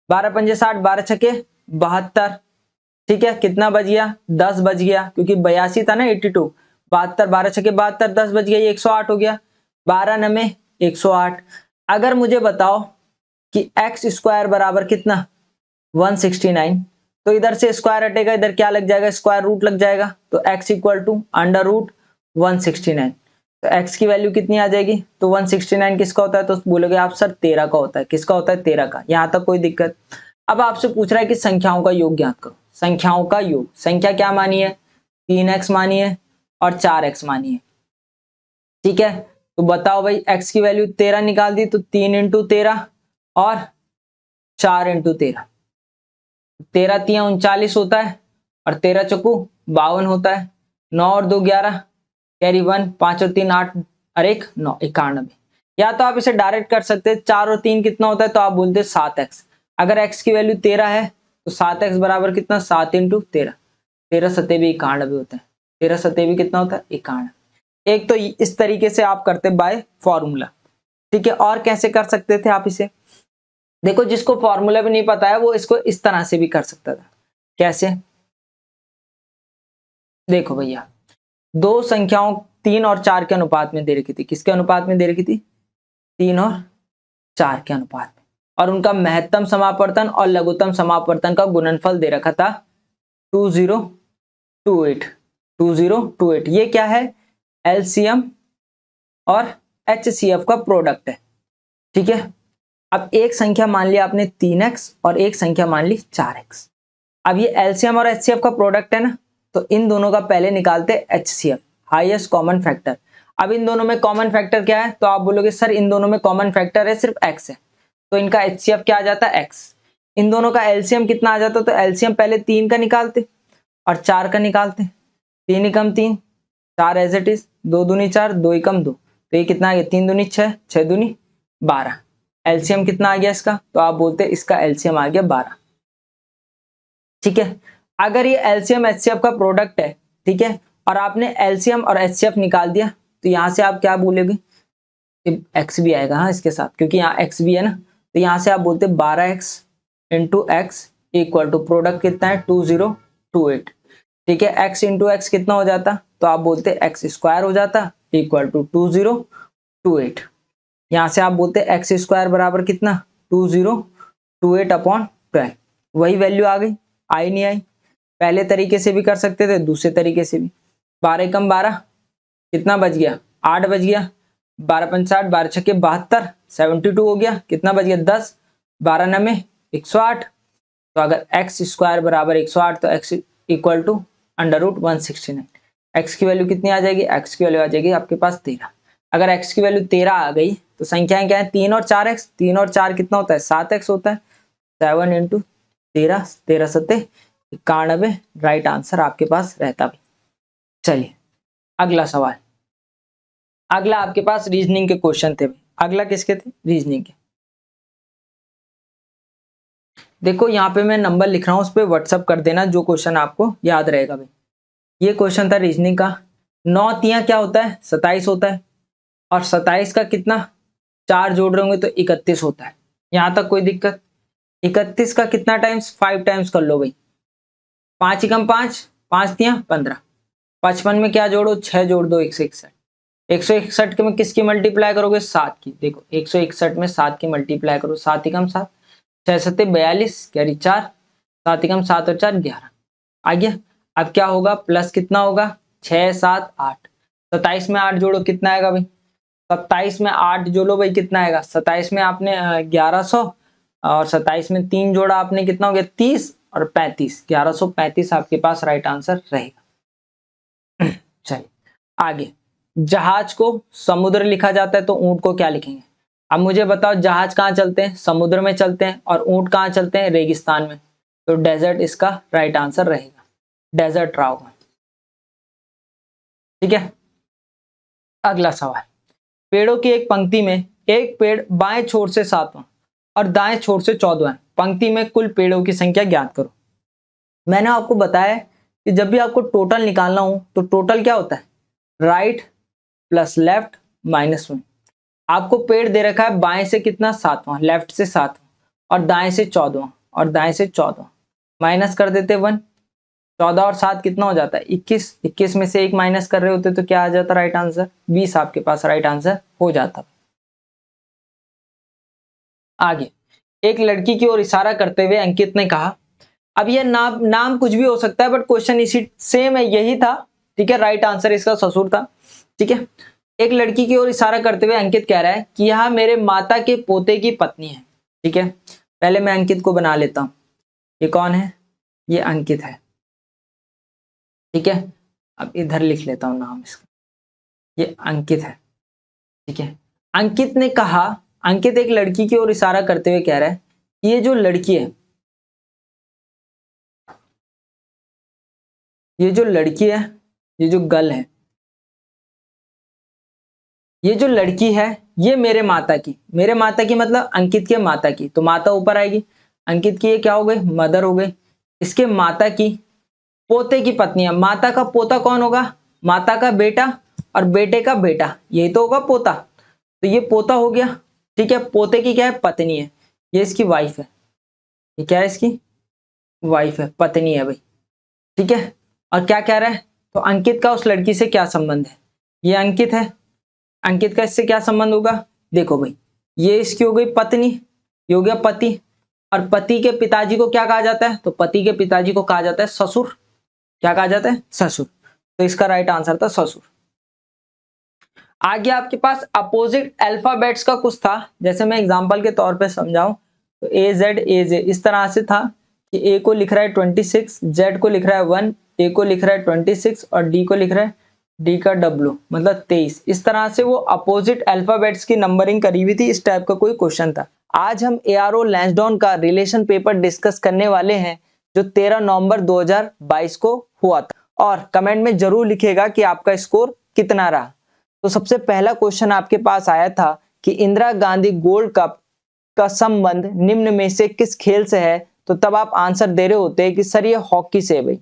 Speaker 2: 12 पंजे 60, 12 छके 72, ठीक है। कितना बच गया? 10 बच गया, क्योंकि 82 था ना 82, 72, 12 छके 72, 10 बच गया, ये 108 हो गया। 12 नमे 108। अगर मुझे बताओ कि x स्क्वायर बराबर कितना? 169, तो इधर से स्क्वायर हटेगा, इधर क्या लग जाएगा? स्क्वायर रूट लग जाएगा, तो x equal to under root 169। तो x की वैल्यू कितनी आ जाएगी? तो 169 किसका होता है? तो बोलोगे आप सर 13 का होता है। किसका होता है? 13 का। यहां तक कोई दिक्कत? अब आपसे पूछ रहा है कि संख्याओं का योग ज्ञात करो। संख्याओं का योग, संख्या क्या मानी है? 3x मानी है और 4x मानी है, ठीक है। तो बताओ भाई, x की वैल्यू 13 निकाल दी, तो 3 इंटू 13 और 4 इंटू 13, 13 तिया 39 होता है और 13 चौकू 52 होता है। 9 और 2 11, कैरी 1, 5 और 3 8 और 1 9, 91। या तो आप इसे डायरेक्ट कर सकते हैं, 4 और 3 कितना होता है, तो आप बोलते हैं 7x। अगर x की वैल्यू 13 है तो 7x बराबर कितना, 7 इंटू 13, 13 सत्ते भी 91 होता है। 13 सत्ते भी कितना होता है, 91। एक तो इस तरीके से आप करते बाय फॉर्मूला, ठीक है। और कैसे कर सकते थे आप इसे, देखो जिसको फॉर्मूला भी नहीं पता है वो इसको इस तरह से भी कर सकता था। कैसे, देखो भैया, दो संख्याओं 3 और 4 के अनुपात में दे रखी थी। किसके अनुपात में दे रखी थी, 3 और 4 के अनुपात में, और उनका महत्तम समापवर्तन और लघुत्तम समापवर्तन का गुणनफल दे रखा था 2028। 2028 ये क्या है, एलसीएम और एचसीएफ का प्रोडक्ट है, ठीक है। अब एक संख्या मान लिया आपने 3x और एक संख्या मान ली 4x। अब ये एलसीएम और एचसीएफ का प्रोडक्ट है ना, तो इन दोनों का पहले निकालते एचसीएफ, हाईएस्ट कॉमन फैक्टर। अब इन दोनों में कॉमन फैक्टर क्या है, तो आप बोलोगे सर इन दोनों में कॉमन फैक्टर है सिर्फ x है, तो इनका एचसीएफ क्या आ जाता है, x। इन दोनों का एलसीएम कितना आ जाता, तो एलसीएम पहले 3 का निकालते और 4 का निकालते। 3 एकम 3, 4 एज इट इज, 2 दूनी 4, 2 एकम 2, तो ये कितना आ गया, 3 दूनी 6, 6 दूनी 12। एलसीएम कितना आ गया इसका, तो आप बोलते हैं इसका एलसीएम आ गया 12, ठीक है। अगर ये एलसीएम एचसीएफ का प्रोडक्ट है, ठीक है, और आपने एलसीएम और एचसीएफ निकाल दिया, तो यहां से आप क्या बोलोगे, एक्स भी आएगा हाँ इसके साथ, क्योंकि यहाँ एक्स भी है ना, तो यहां से आप बोलते 12x into x equal to product कितना है 2028, ठीक है। x इंटू एक्स कितना हो जाता, तो आप बोलते एक्स स्क्वायर हो जाता इक्वल टू 2028। यहां से आप बोलते एक्स स्क्वायर बराबर कितना 2028 अपॉन 12। वही वैल्यू आ गई, आई नहीं आई, पहले तरीके से भी कर सकते थे, दूसरे तरीके से भी। 12 कम 12 कितना बच गया, 8 बच गया। 12 पंच 60, 12 छक्के 72, 72 हो गया, कितना बच गया 10, 12 नमे 108। तो अगर एक्स स्क्वायर बराबर 108 तो x equal to under root 169। X की वैल्यू कितनी आ जाएगी, एक्स की वैल्यू आ जाएगी आपके पास 13। अगर एक्स की वैल्यू 13 आ गई तो संख्याएं क्या है, 3 और 4x, 3 और 4 कितना होता है 7x होता है। 7 इंटू 13, 13 सत्ते 91, राइट आंसर आपके पास रहता भी। चलिए अगला सवाल, अगला आपके पास रीजनिंग के क्वेश्चन थे। अगला किसके थे, रीजनिंग के। देखो यहाँ पे मैं नंबर लिख रहा हूँ, उस पर व्हाट्सअप कर देना जो क्वेश्चन आपको याद रहेगा भाई। ये क्वेश्चन था रीजनिंग का। 9 तिया क्या होता है, 27 होता है, और 27 का कितना 4 जोड़ रहे होंगे तो 31 होता है। यहां तक कोई दिक्कत। 31 का कितना टाइम्स, 5 टाइम्स कर लो भाई। 5 एकम 5, 5 तिया 15, 55 में क्या जोड़ो 6 जोड़ दो 161। 161 के में किसकी मल्टीप्लाई करोगे, 7 की। देखो 161 में 7 की मल्टीप्लाई करो, 7 एकम 7, 6 सत्ते 42, कैरी 4, 7 एकम 7 और 4 11 आ गया। अब क्या होगा, प्लस कितना होगा 6 7 8, 27 में 8 जोड़ो कितना आएगा भाई, 27 में 8 जोड़ो भाई कितना आएगा, 27 में आपने 1100 और 27 में 3 जोड़ा आपने कितना हो गया 30 और 35, 1135 आपके पास राइट आंसर रहेगा। चलिए आगे, जहाज को समुद्र लिखा जाता है तो ऊंट को क्या लिखेंगे। अब मुझे बताओ जहाज कहाँ चलते हैं, समुद्र में चलते हैं, और ऊंट कहाँ चलते हैं, रेगिस्तान में, तो डेजर्ट इसका राइट आंसर रहेगा, डेजर्ट रहा होगा, ठीक है। अगला सवाल, पेड़ों की एक पंक्ति में एक पेड़ बाएं छोर से 7वां और दाएं छोर से 14वां, पंक्ति में कुल पेड़ों की संख्या ज्ञात करो। मैंने आपको बताया कि जब भी आपको टोटल निकालना हो तो टोटल क्या होता है, राइट प्लस लेफ्ट माइनस 1। आपको पेड़ दे रखा है बाएं से कितना 7वां, लेफ्ट से 7वां, और दाएं से 14वां, और दाएं से 14वां, माइनस कर देते 1। 14 और 7 कितना हो जाता है 21, 21 में से 1 माइनस कर रहे होते तो क्या आ जाता राइट आंसर, 20 आपके पास राइट आंसर हो जाता। आगे, एक लड़की की ओर इशारा करते हुए अंकित ने कहा, अब ये नाम कुछ भी हो सकता है बट क्वेश्चन इसी सेम है, यही था, ठीक है। राइट आंसर इसका ससुर था, ठीक है। एक लड़की की ओर इशारा करते हुए अंकित कह रहा है कि यह मेरे माता के पोते की पत्नी है, ठीक है। पहले मैं अंकित को बना लेता हूं, ये कौन है, ये अंकित है, ठीक है। अब इधर लिख लेता हूं नाम इसका, ये अंकित है, ठीक है। अंकित ने कहा, अंकित एक लड़की की ओर इशारा करते हुए कह रहा है कि ये जो लड़की है ये जो लड़की है, ये जो गर्ल है, ये जो लड़की है, ये मेरे माता की मतलब अंकित के माता की, तो माता ऊपर आएगी। अंकित की ये क्या हो गई, मदर हो गई। इसके माता की पोते की पत्नी है। माता का पोता कौन होगा, माता का बेटा और बेटे का बेटा, यही तो होगा पोता। तो ये पोता हो गया, ठीक है। पोते की क्या है, पत्नी है, ये इसकी वाइफ है। ये क्या है, इसकी वाइफ है, पत्नी है भाई, ठीक है। और क्या कह रहा है, तो अंकित का उस लड़की से क्या संबंध है, ये अंकित है, अंकित का इससे क्या संबंध होगा, देखो भाई, ये इसकी हो गई पत्नी, ये हो गया पति। और पति के पिताजी को क्या कहा जाता है, तो पति के पिताजी को कहा जाता है ससुर। क्या कहा जाता है, ससुर। तो इसका राइट आंसर था ससुर। आगे आपके पास अपोजिट अल्फाबेट्स का कुछ था, जैसे मैं एग्जांपल के तौर पे समझाऊं तो ए जे इस तरह से था कि ए को लिख रहा है 26, जेड को लिख रहा है 1, ए को लिख रहा है 26 और डी को लिख रहा है डी का डब्ल्यू मतलब 23। इस तरह से वो अपोजिट अल्फाबेट्स की नंबरिंग करी हुई थी। इस टाइप का कोई क्वेश्चन था। आज हम एआरओ लैंसडाउन का रिलेशन पेपर डिस्कस करने वाले हैं, जो 13 नवंबर 2022 को हुआ था। और कमेंट में जरूर लिखिएगा कि आपका स्कोर कितना रहा। तो सबसे पहला क्वेश्चन आपके पास आया था कि इंदिरा गांधी गोल्ड कप का संबंध निम्न में से किस खेल से है, तो तब आप आंसर दे रहे होते हैं कि सर ये हॉकी से है भाई।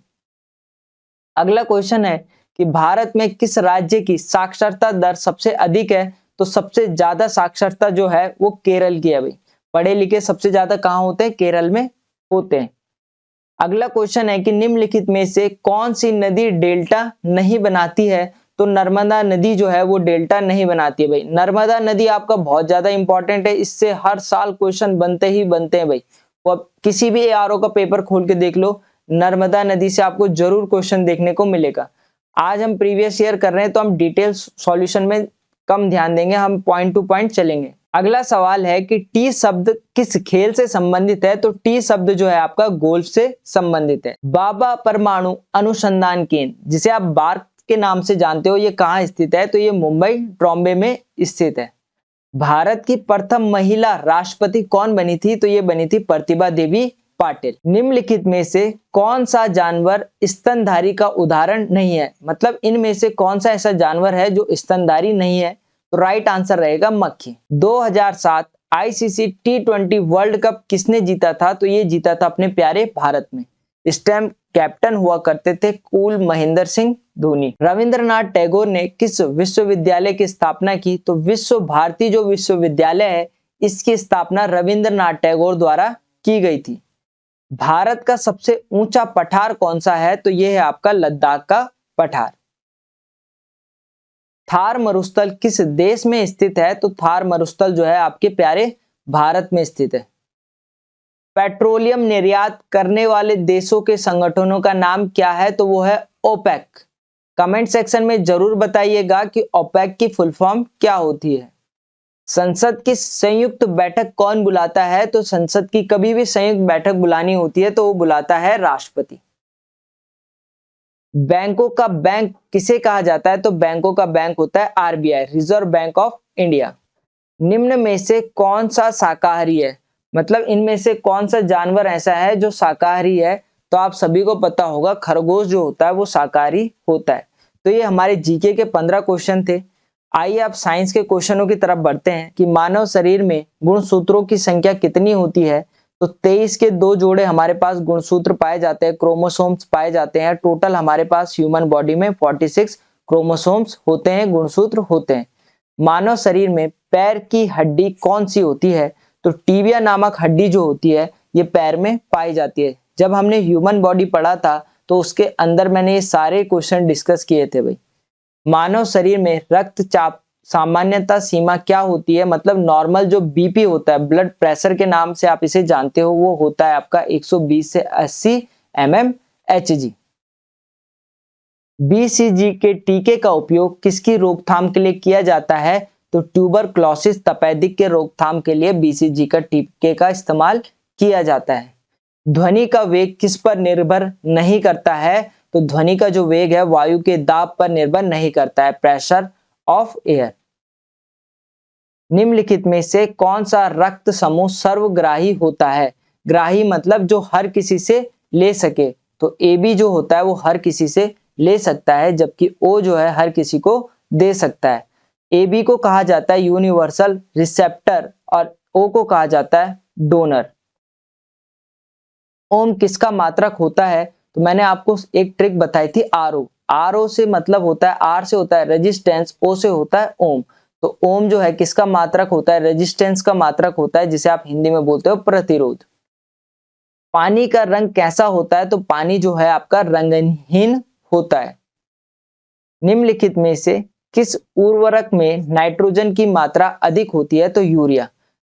Speaker 2: अगला क्वेश्चन है कि भारत में किस राज्य की साक्षरता दर सबसे अधिक है, तो सबसे ज्यादा साक्षरता जो है वो केरल की है भाई। पढ़े लिखे सबसे ज्यादा कहाँ होते हैं, केरल में होते हैं। अगला क्वेश्चन है कि निम्नलिखित में से कौन सी नदी डेल्टा नहीं बनाती है, तो नर्मदा नदी जो है वो डेल्टा नहीं बनाती है भाई। नर्मदा नदी आपका बहुत ज्यादा इंपॉर्टेंट है, इससे हर साल क्वेश्चन बनते ही बनते हैं भाई। वो आप किसी भी एआरओ का पेपर खोल के देख लो, नर्मदा नदी से आपको जरूर क्वेश्चन देखने को मिलेगा। आज हम प्रीवियस ईयर कर रहे हैं तो हम डिटेल सॉल्यूशन में कम ध्यान देंगे, हम पॉइंट टू पॉइंट चलेंगे। अगला सवाल है कि टी शब्द किस खेल से संबंधित है, तो टी शब्द जो है आपका गोल्फ से संबंधित है। बाबा परमाणु अनुसंधान केंद्र, जिसे आप बार्क के नाम से जानते हो, ये कहाँ स्थित है, तो ये मुंबई ट्रॉम्बे में स्थित है। भारत की प्रथम महिला राष्ट्रपति कौन बनी थी, तो ये बनी थी प्रतिभा देवी पाटिल। निम्नलिखित में से कौन सा जानवर स्तनधारी का उदाहरण नहीं है, मतलब इनमें से कौन सा ऐसा जानवर है जो स्तनधारी नहीं है, तो राइट आंसर रहेगा मक्खी। 2007 आईसीसी टी20 वर्ल्ड कप किसने जीता था, तो ये जीता था अपने प्यारे भारत में। इस टाइम कैप्टन हुआ करते थे कूल महेंद्र सिंह धोनी। रविंद्रनाथ टैगोर ने किस विश्वविद्यालय की स्थापना की, तो विश्व भारती जो विश्वविद्यालय है इसकी स्थापना रविंद्रनाथ टैगोर द्वारा की गई थी। भारत का सबसे ऊंचा पठार कौन सा है, तो यह है आपका लद्दाख का पठार। थार मरुस्थल किस देश में स्थित है, तो थार मरुस्थल जो है आपके प्यारे भारत में स्थित है। पेट्रोलियम निर्यात करने वाले देशों के संगठनों का नाम क्या है, तो वो है ओपेक। कमेंट सेक्शन में जरूर बताइएगा कि ओपेक की फुल फॉर्म क्या होती है। संसद की संयुक्त बैठक कौन बुलाता है, तो संसद की कभी भी संयुक्त बैठक बुलानी होती है तो वो बुलाता है राष्ट्रपति। बैंकों का बैंक किसे कहा जाता है, तो बैंकों का बैंक होता है RBI, reserve bank of India. निम्न में से कौन सा शाकाहारी है, मतलब इनमें से कौन सा जानवर ऐसा है जो शाकाहारी है, तो आप सभी को पता होगा खरगोश जो होता है वो शाकाहारी होता है। तो ये हमारे जीके के 15 क्वेश्चन थे। आइए आप साइंस के क्वेश्चनों की तरफ बढ़ते हैं कि मानव शरीर में गुणसूत्रों की संख्या कितनी होती है, तो 23 के 2 जोड़े हमारे पास गुणसूत्र पाए जाते हैं, क्रोमोसोम्स पाए जाते हैं। टोटल हमारे पास ह्यूमन बॉडी में 46 क्रोमोसोम्स होते हैं, गुणसूत्र होते हैं। मानव शरीर में पैर की हड्डी कौन सी होती है, तो टीबिया नामक हड्डी जो होती है ये पैर में पाई जाती है। जब हमने ह्यूमन बॉडी पढ़ा था तो उसके अंदर मैंने ये सारे क्वेश्चन डिस्कस किए थे भाई। मानव शरीर में रक्तचाप सामान्यता सीमा क्या होती है, मतलब नॉर्मल जो बीपी होता है, ब्लड प्रेशर के नाम से आप इसे जानते हो, वो होता है आपका 120 से 80 mmHg। बीसीजी के टीके का उपयोग किसकी रोकथाम के लिए किया जाता है, तो ट्यूबरक्लोसिस तपेदिक के रोकथाम के लिए बीसीजी का टीके का इस्तेमाल किया जाता है। ध्वनि का वेग किस पर निर्भर नहीं करता है, तो ध्वनि का जो वेग है वायु के दाब पर निर्भर नहीं करता है, प्रेशर ऑफ एयर। निम्नलिखित में से कौन सा रक्त समूह सर्वग्राही होता है, ग्राही मतलब जो हर किसी से ले सके, तो ए बी जो होता है वो हर किसी से ले सकता है, जबकि ओ जो है हर किसी को दे सकता है। ए बी को कहा जाता है यूनिवर्सल रिसेप्टर और ओ को कहा जाता है डोनर। ओम किसका मात्रक होता है? तो मैंने आपको एक ट्रिक बताई थी, आर ओ से मतलब होता है, आर से होता है रेजिस्टेंस, ओ से होता है ओम। तो ओम जो है किसका मात्रक होता है? रेजिस्टेंस का मात्रक होता है, जिसे आप हिंदी में बोलते हो प्रतिरोध। पानी का रंग कैसा होता है? तो पानी जो है आपका रंगहीन होता है। निम्नलिखित में से किस उर्वरक में नाइट्रोजन की मात्रा अधिक होती है? तो यूरिया।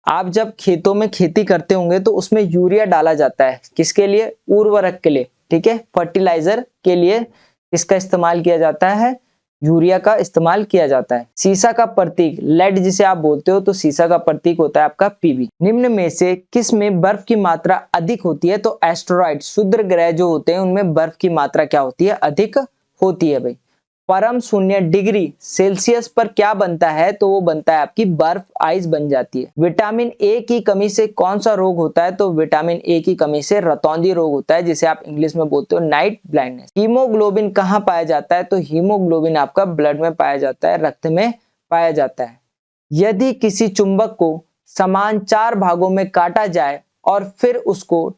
Speaker 2: आप जब खेतों में खेती करते होंगे तो उसमें यूरिया डाला जाता है, किसके लिए? उर्वरक के लिए, ठीक है, फर्टिलाइजर के लिए इसका इस्तेमाल किया जाता है, यूरिया का इस्तेमाल किया जाता है। सीसा का प्रतीक लेड जिसे आप बोलते हो, तो सीसा का प्रतीक होता है आपका पीबी। निम्न में से किस में बर्फ की मात्रा अधिक होती है? तो एस्टेरॉइड, क्षुद्र ग्रह जो होते हैं उनमें बर्फ की मात्रा क्या होती है? अधिक होती है भाई। परम शून्य डिग्री सेल्सियस पर क्या बनता है? तो वो बनता है आपकी बर्फ, आइस बन जाती है। विटामिन ए की कमी से कौन सा रोग होता है? तो विटामिन ए की कमी से रतौंधी रोग होता है, जिसे आप इंग्लिश में बोलते हो नाइट ब्लाइंडनेस। हीमोग्लोबिन कहाँ पाया जाता है? तो हीमोग्लोबिन आपका ब्लड में पाया जाता है, रक्त में पाया जाता है। यदि किसी चुंबक को समान 4 भागों में काटा जाए और फिर उसको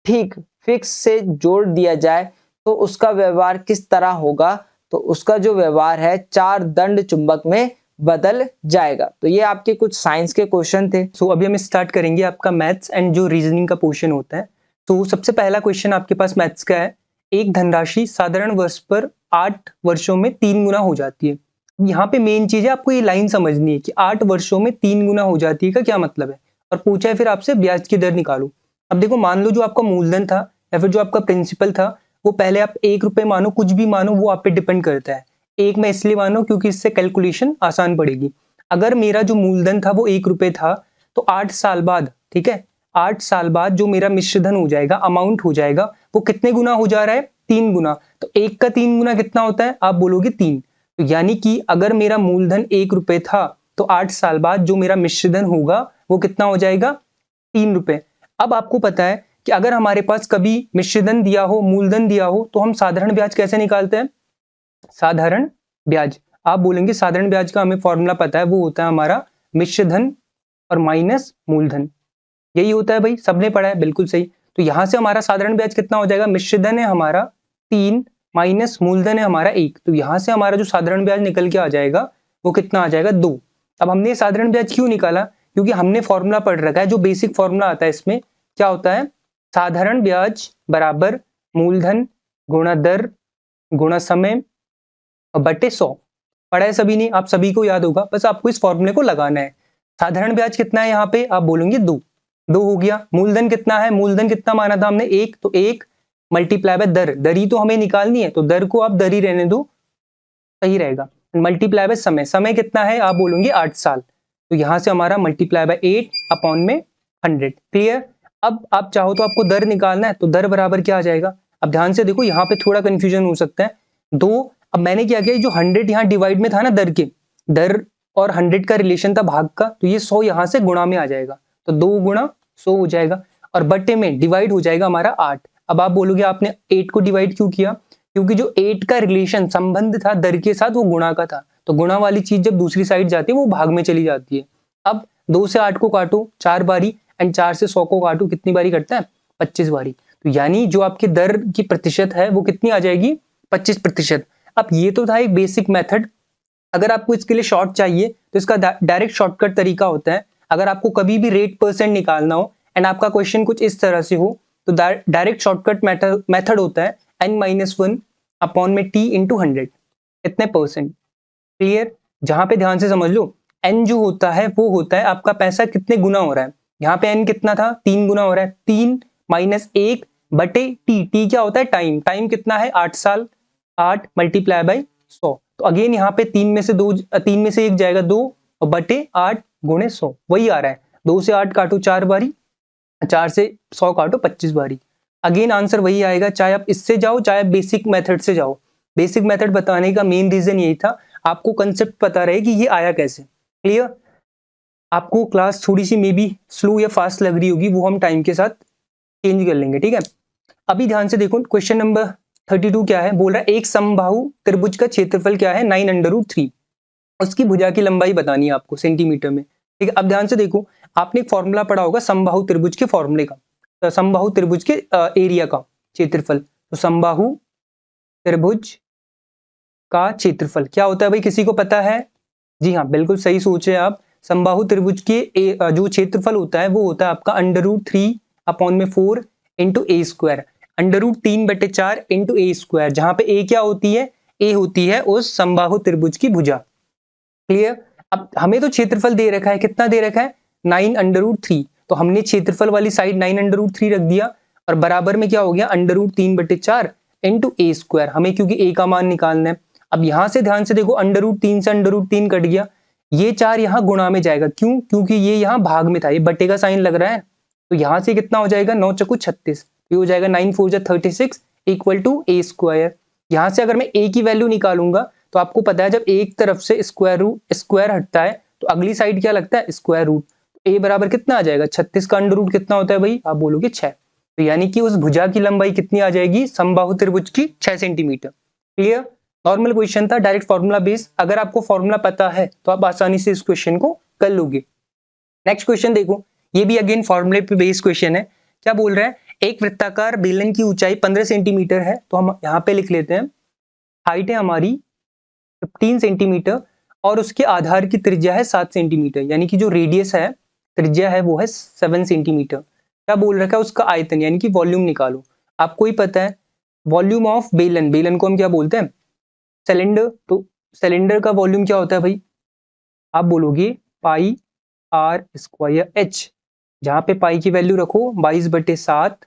Speaker 2: ठीक फिक्स से जोड़ दिया जाए तो उसका व्यवहार किस तरह होगा? तो उसका जो व्यवहार है 4 दंड चुंबक में बदल जाएगा। तो ये आपके कुछ साइंस के क्वेश्चन थे।
Speaker 3: अभी हम स्टार्ट करेंगे आपका मैथ्स एंड जो रीजनिंग का पोर्शन होता है। तो सबसे पहला क्वेश्चन आपके पास मैथ्स का है, एक धनराशि साधारण वर्ष पर 8 वर्षों में 3 गुना हो जाती है। यहाँ पे मेन चीज है, आपको ये लाइन समझनी है कि 8 वर्षों में 3 गुना हो जाती है का क्या मतलब है, और पूछा है फिर आपसे ब्याज की दर निकालो। अब देखो, मान लो जो आपका मूलधन था या फिर जो आपका प्रिंसिपल था, वो पहले आप 1 रुपए मानो, कुछ भी मानो, वो आप पे डिपेंड करता है। एक में इसलिए मानो क्योंकि इससे कैलकुलेशन आसान पड़ेगी। अगर मेरा जो मूलधन था वो 1 रुपए था, तो 8 साल बाद, ठीक है, 8 साल बाद जो मेरा मिश्रधन हो जाएगा, अमाउंट हो जाएगा, वो कितने गुना हो जा रहा है? 3 गुना। तो 1 का 3 गुना कितना होता है? आप बोलोगे 3। तो यानी कि अगर मेरा मूलधन 1 रुपए था तो 8 साल बाद जो मेरा मिश्रधन होगा वो कितना हो जाएगा? 3 रुपए। अब आपको पता है कि अगर हमारे पास कभी मिश्रधन दिया हो, मूलधन दिया हो, तो हम साधारण ब्याज कैसे निकालते हैं? साधारण ब्याज, आप बोलेंगे साधारण ब्याज का हमें फॉर्मूला पता है, वो होता है हमारा मिश्रधन और माइनस मूलधन। यही होता है भाई, सबने पढ़ा है, बिल्कुल सही। तो यहां से हमारा साधारण ब्याज कितना हो जाएगा? मिश्रधन है हमारा 3 माइनस मूलधन है हमारा 1। तो यहां से हमारा जो साधारण ब्याज निकल के आ जाएगा वो कितना आ जाएगा? 2। अब हमने साधारण ब्याज क्यों निकाला? क्योंकि हमने फॉर्मूला पढ़ रखा है, जो बेसिक फॉर्मूला आता है इसमें क्या होता है? साधारण ब्याज बराबर मूलधन गुणा दर गुणा समय बटे 100। पढ़ा है सभी ने, आप सभी को याद होगा, बस आपको इस फॉर्मूले को लगाना है। साधारण ब्याज कितना है यहाँ पे? आप बोलेंगे 2। 2 हो गया। मूलधन कितना है? मूलधन कितना माना था हमने? 1। तो 1 मल्टीप्लाई बाय दर, दरी तो हमें निकालनी है, तो दर को आप दरी रहने दो, सही रहेगा। मल्टीप्लाई बाय समय, समय कितना है? आप बोलोगे 8 साल। तो यहां से हमारा मल्टीप्लाई बाय 8 अपॉन में 100। क्लियर? अब आप चाहो तो आपको दर निकालना है, तो दर बराबर क्या आ जाएगा? अब ध्यान से देखो, यहाँ पे थोड़ा कंफ्यूजन हो सकता है। 2, अब मैंने क्या किया, जो 100 यहाँ डिवाइड में था ना, दर के, दर और 100 का रिलेशन था भाग का, तो ये 100 यहाँ से गुणा में आ जाएगा, तो 2 गुणा 100 हो जाएगा, और बट्टे में डिवाइड हो जाएगा हमारा 8। अब आप बोलोगे आपने 8 को डिवाइड क्यों किया? क्योंकि जो 8 का रिलेशन संबंध था दर के साथ, वो गुणा का था, तो गुणा वाली चीज जब दूसरी साइड जाती है वो भाग में चली जाती है। अब 2 से 8 को काटो 4 बारी, एंड 4 से 100 को काटो, कितनी बारी कटता है? 25 बारी। तो यानी जो आपकी दर की प्रतिशत है वो कितनी आ जाएगी? 25%। अब ये तो था एक बेसिक मेथड। अगर आपको इसके लिए शॉर्ट चाहिए तो इसका डायरेक्ट शॉर्टकट तरीका होता है। अगर आपको कभी भी रेट परसेंट निकालना हो एंड आपका क्वेश्चन कुछ इस तरह से हो, तो डायरेक्ट शॉर्टकट मेथड होता है n-1 अपॉन में t इंटू 100, इतने परसेंट। क्लियर? जहां पे ध्यान से समझ लो, n जो होता है वो होता है आपका पैसा कितने गुना हो रहा है। यहाँ पे n कितना था? 3 गुना हो रहा है। 3 माइनस 1 बटे t क्या होता है? टाइम। टाइम कितना है? 8 साल। 8 मल्टीप्लाई बाई 100। तो अगेन यहाँ पे 3 में से 1 जाएगा 2, और बटे 8 गुणे 100, वही आ रहा है। 2 से 8 काटो 4 बारी, 4 से 100 काटो 25 बारी। अगेन आंसर वही आएगा, चाहे आप इससे जाओ चाहे बेसिक मेथड से जाओ। बेसिक मेथड बताने का मेन रीजन यही था, आपको कंसेप्ट पता रहे कि ये आया कैसे। क्लियर? आपको क्लास थोड़ी सी मे बी स्लो या फास्ट लग रही होगी, वो हम टाइम के साथ चेंज कर लेंगे, ठीक है। अभी ध्यान से देखो क्वेश्चन नंबर 32 क्या है, बोल रहा है एक समबाहु त्रिभुज का क्षेत्रफल क्या है 9√3, उसकी भुजा की लंबाई बतानी है आपको सेंटीमीटर में। ठीक है, अब ध्यान से देखो, आपने एक फॉर्मूला पढ़ा होगा समबाहु त्रिभुज के फॉर्मूले का, तो समबाहु त्रिभुज के एरिया का क्षेत्रफल, तो समबाहु त्रिभुज का क्षेत्रफल क्या होता है भाई, किसी को पता है? जी हाँ, बिल्कुल सही सोचे आप। समबाहु त्रिभुज के जो क्षेत्रफल होता है वो होता है आपका √3/4 इंटू ए स्क्वायर, √3/4 इंटू ए स्क्वायर, जहां पे ए क्या होती है, ए होती है उस समबाहु त्रिभुज की भुजा। क्लियर? अब हमें तो क्षेत्रफल दे रखा है, कितना दे रखा है 9√3, तो हमने क्षेत्रफल वाली साइड 9√3 रख दिया और बराबर में क्या हो गया √3/4 इंटू ए स्क्वायर, हमें क्योंकि ए का मान निकालना है। अब यहां से ध्यान से देखो √3 से √3 कट गया, ये 4 यहाँ गुणा में जाएगा, क्यों? क्योंकि ये यहाँ भाग में था, ये बटे का साइन लग रहा है, तो यहाँ से कितना हो जाएगा 9 चौको 36, ये हो जाएगा 9 4 36 इक्वल टू ए स्क्वायर। यहाँ से अगर मैं ए की वैल्यू निकालूंगा तो आपको पता है जब एक तरफ से स्क्वायर हटता है तो अगली साइड क्या लगता है स्क्वायर रूट, ए बराबर कितना आ जाएगा 36 का अंडर रूट कितना होता है भाई, आप बोलोगे 6, तो यानी कि उस भुजा की लंबाई कितनी आ जाएगी समबाहु त्रिभुज की 6 सेंटीमीटर। क्लियर? नॉर्मल क्वेश्चन था, डायरेक्ट फॉर्मूला बेस, अगर आपको फॉर्मूला पता है तो आप आसानी से इस क्वेश्चन को कर लोगे। नेक्स्ट क्वेश्चन देखो, ये भी अगेन फॉर्मूले पे बेस्ड क्वेश्चन है। क्या बोल रहा है, एक वृत्ताकार बेलन की ऊंचाई 15 सेंटीमीटर है, तो हम यहाँ पे लिख लेते हैं हाइट है हमारी 15 सेंटीमीटर और उसके आधार की त्रिज्या है 7 सेंटीमीटर, यानी कि जो रेडियस है त्रिज्या है वो है 7 सेंटीमीटर। क्या बोल रखा है, उसका आयतन यानी कि वॉल्यूम निकालो। आपको ही पता है वॉल्यूम ऑफ बेलन, बेलन को हम क्या बोलते हैं सिलेंडर, तो सिलेंडर का वॉल्यूम क्या होता है भाई, आप बोलोगे पाई आर स्क्वायर एच, जहां पे पाई की वैल्यू रखो 22/7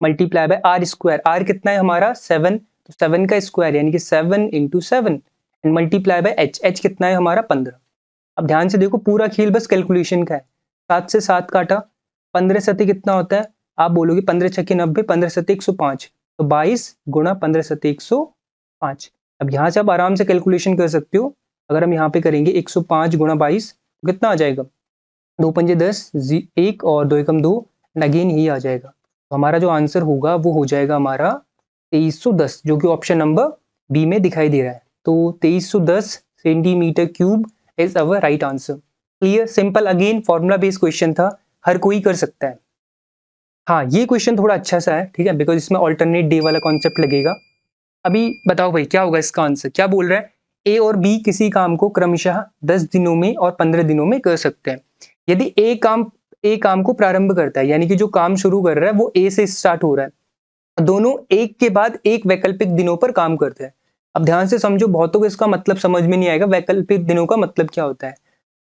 Speaker 3: multiply by R square, R कितना है हमारा 7, तो 7 का स्क्वायर यानी कि 7 × 7 and multiply by H, H कितना है हमारा 15। अब ध्यान से देखो पूरा खेल बस कैलकुलेशन का है, 7 से 7 काटा, 15 सते कितना होता है, आप बोलोगे 15 छक्के 90, 15 सते 105, तो 22 गुणा 15 सते 105। अब यहाँ से आप आराम से कैलकुलेशन कर सकते हो, अगर हम यहाँ पे करेंगे 105 गुणा 22 तो कितना आ जाएगा 2 पंजे 10, 1 और 2 एकम 2, अगेन यही आ जाएगा, तो हमारा जो आंसर होगा वो हो जाएगा हमारा 2310, जो कि ऑप्शन नंबर बी में दिखाई दे रहा है। तो 2310 centimetre cube is our right answer. Clear? Simple, again formula based question था, हर कोई कर सकता है। हाँ, ये क्वेश्चन थोड़ा अच्छा सा है, ठीक है, बिकॉज इसमें ऑल्टरनेट डे वाला कॉन्सेप्ट लगेगा। अभी बताओ भाई क्या होगा इसका आंसर, क्या बोल रहा है, ए और बी किसी काम को क्रमशः 10 दिनों में और 15 दिनों में कर सकते हैं। यदि ए काम को प्रारंभ करता है, यानी कि जो काम शुरू कर रहा है वो ए से स्टार्ट हो रहा है, दोनों एक के बाद एक वैकल्पिक दिनों पर काम करते हैं। अब ध्यान से समझो, बहुतों को इसका मतलब समझ में नहीं आएगा, वैकल्पिक दिनों का मतलब क्या होता है।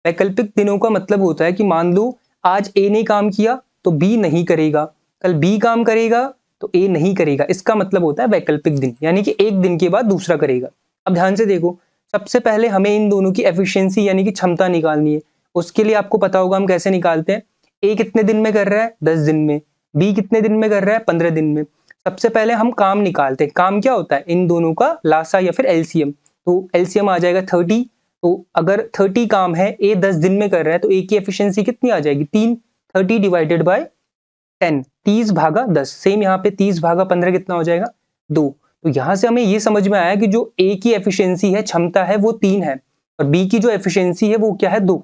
Speaker 3: वैकल्पिक दिनों का मतलब होता है कि मान लो आज ए ने काम किया तो बी नहीं करेगा, कल बी काम करेगा तो ए नहीं करेगा, इसका मतलब होता है वैकल्पिक दिन, यानी कि एक दिन के बाद दूसरा करेगा। अब ध्यान से देखो, सबसे पहले हमें इन दोनों की एफिशिएंसी यानी कि क्षमता निकालनी है। उसके लिए आपको पता होगा हम कैसे निकालते हैं, ए कितने दिन में कर रहा है 10 दिन में, बी कितने दिन में कर रहा है 15 दिन में। सबसे पहले हम काम निकालते हैं, काम क्या होता है इन दोनों का लासा या फिर एलसीएम, तो एलसीएम आ जाएगा 30, तो अगर 30 काम है ए 10 दिन में कर रहा है तो ए की एफिशिएंसी कितनी आ जाएगी 3, 30 डिवाइडेड बाय 10, 30/10, सेम यहाँ पे 30/15 कितना हो जाएगा 2। तो यहाँ से हमें ये समझ में आया कि जो ए की एफिशिएंसी है क्षमता है वो 3 है और बी की जो एफिशिएंसी है वो क्या है 2।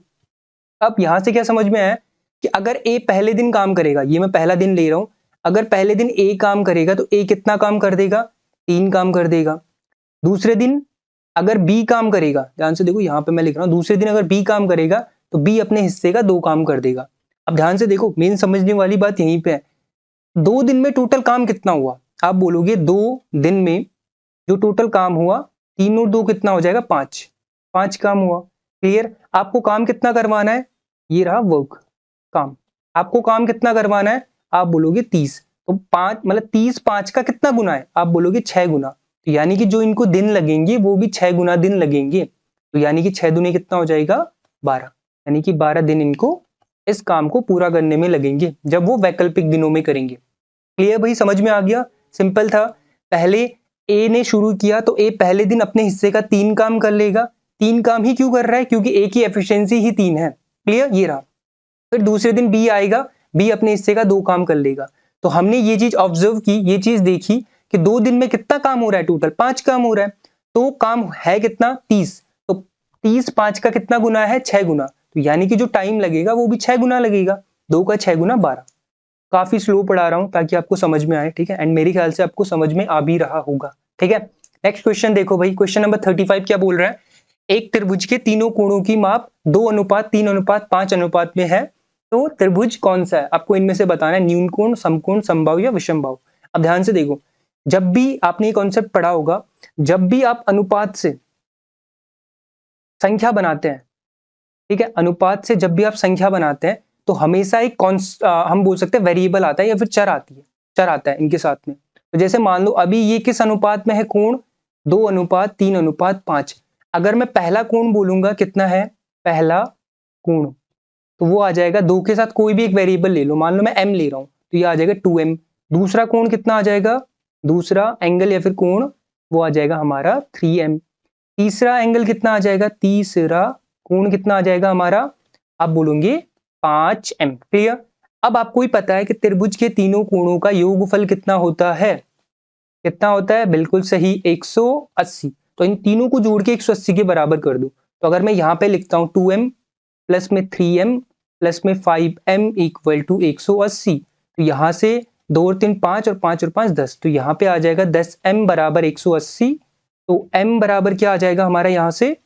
Speaker 3: अब यहाँ से क्या समझ में आया कि अगर ए पहले दिन काम करेगा, ये मैं पहला दिन ले रहा हूँ, अगर पहले दिन ए काम करेगा तो ए कितना काम कर देगा 3 काम कर देगा। दूसरे दिन अगर बी काम करेगा, ध्यान से देखो यहाँ पे मैं लिख रहा हूँ, दूसरे दिन अगर बी काम करेगा तो बी अपने हिस्से का 2 काम कर देगा। अब ध्यान से देखो, मेन समझने वाली बात यहीं पे है, 2 दिन में टोटल काम कितना हुआ, आप बोलोगे 2 दिन में जो टोटल काम हुआ 3 और 2 कितना हो जाएगा 5 काम हुआ। क्लियर? आपको काम कितना करवाना है, ये रहा वर्क काम, आपको काम कितना करवाना है, आप बोलोगे 30, तो 5 मतलब 30 5 का कितना गुना है, आप बोलोगे 6 गुना, तो यानी कि जो इनको दिन लगेंगे वो भी 6 गुना दिन लगेंगे, तो यानी कि 6 दूने कितना हो जाएगा 12, यानी कि 12 दिन इनको इस काम को पूरा करने में लगेंगे जब वो वैकल्पिक दिनों में करेंगे। क्लियर भाई, समझ में आ गया? सिंपल था, पहले ए ने शुरू किया तो ए पहले दिन अपने हिस्से का 3 काम कर लेगा, 3 काम ही क्यों कर रहा है, क्योंकि ए की एफिशिएंसी ही 3 है। क्लियर? ये रहा। फिर दूसरे दिन बी आएगा, बी अपने हिस्से का 2 काम कर लेगा, तो हमने ये चीज ऑब्जर्व की, ये चीज देखी कि 2 दिन में कितना काम हो रहा है, टोटल 5 काम हो रहा है। तो काम है कितना, 30। तो 30 5 का कितना गुना है, 6 गुना। तो यानी कि जो टाइम लगेगा वो भी 6 गुना लगेगा। 2 का 6 गुना 12। काफी स्लो पढ़ा रहा हूं ताकि आपको समझ में आए, ठीक है। एंड मेरे ख्याल से आपको समझ में आ भी रहा होगा, ठीक है। नेक्स्ट क्वेश्चन देखो भाई, क्वेश्चन नंबर 35 क्या बोल रहा है, एक त्रिभुज के तीनों कोणों की माप 2:3:5 अनुपात में है, तो त्रिभुज कौन सा है, आपको इनमें से बताना है, न्यून कोण, समकोण, समबाहु या विषमबाहु। अब ध्यान से देखो, जब भी आपने ये कॉन्सेप्ट पढ़ा होगा, जब भी आप अनुपात से संख्या बनाते हैं, ठीक है, अनुपात से जब भी आप संख्या बनाते हैं तो हमेशा एक हम बोल सकते हैं वेरिएबल आता है या फिर चर आती है, चर आता है इनके साथ में। तो जैसे मान लो अभी ये किस अनुपात में है, कोण 2:3:5। अगर मैं पहला कोण बोलूंगा कितना है, पहला कोण, तो वो आ जाएगा 2 के साथ कोई भी एक वेरिएबल ले लो, मान लो मैं m ले रहा हूं तो ये आ जाएगा 2m। दूसरा कोण कितना आ जाएगा, दूसरा एंगल या फिर कोण वो आ जाएगा हमारा 3m। तीसरा एंगल कितना आ जाएगा, तीसरा कोण कितना आ जाएगा हमारा, आप बोलोगे 5m। क्लियर। अब आपको ही पता है कि त्रिभुज के तीनों कोणों का योगफल कितना होता है, कितना होता है, बिल्कुल सही 180। तो इन तीनों को जोड़ के 180 के बराबर कर दो। तो अगर मैं यहाँ पे लिखता हूँ 2m प्लस में 3m प्लस में 5m इक्वल टू 180, तो यहाँ से 2 और 3 5 और 5 और 5 10, तो यहाँ पे आ जाएगा 10m बराबर 180। तो m बराबर क्या आ जाएगा हमारा, यहाँ से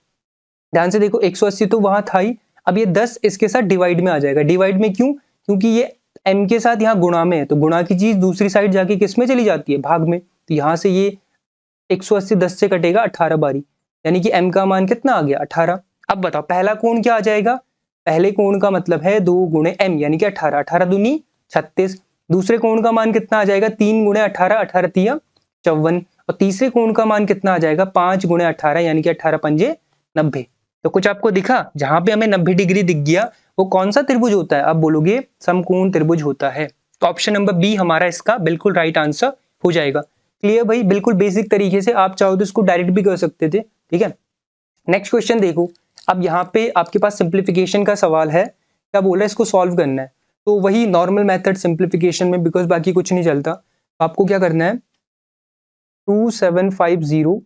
Speaker 3: ध्यान से देखो 180 तो वहां था ही, अब ये 10 इसके साथ डिवाइड में आ जाएगा। डिवाइड में क्यों, क्योंकि ये m के साथ यहाँ गुणा में है, तो गुणा की चीज दूसरी साइड जाके किस में चली जाती है, भाग में। तो यहाँ से ये 180 10 से कटेगा 18 बारी, यानी कि m का मान कितना आ गया, 18। अब बताओ पहला कोण क्या आ जाएगा, पहले कोण का मतलब है 2 गुणे m यानी कि 18, 18 दूनी 36। दूसरे कोण का मान कितना आ जाएगा, 3 गुणे 18, 18 तिया 54। और तीसरे कोण का मान कितना आ जाएगा, 5 गुणे 18 यानी कि 18 पंजे 90। तो कुछ आपको दिखा, जहां पे हमें 90 डिग्री दिख गया वो कौन सा त्रिभुज होता है, आप बोलोगे समकोण त्रिभुज होता है। तो ऑप्शन नंबर बी हमारा इसका बिल्कुल राइट आंसर हो जाएगा। क्लियर भाई, बिल्कुल बेसिक तरीके से, आप चाहो तो इसको डायरेक्ट भी कर सकते थे, ठीक है। नेक्स्ट क्वेश्चन देखो, अब यहाँ पे आपके पास सिंप्लीफिकेशन का सवाल है, क्या बोला है, इसको सॉल्व करना है। तो वही नॉर्मल मेथड सिंप्लीफिकेशन में, बिकॉज बाकी कुछ नहीं चलता। आपको क्या करना है, 2750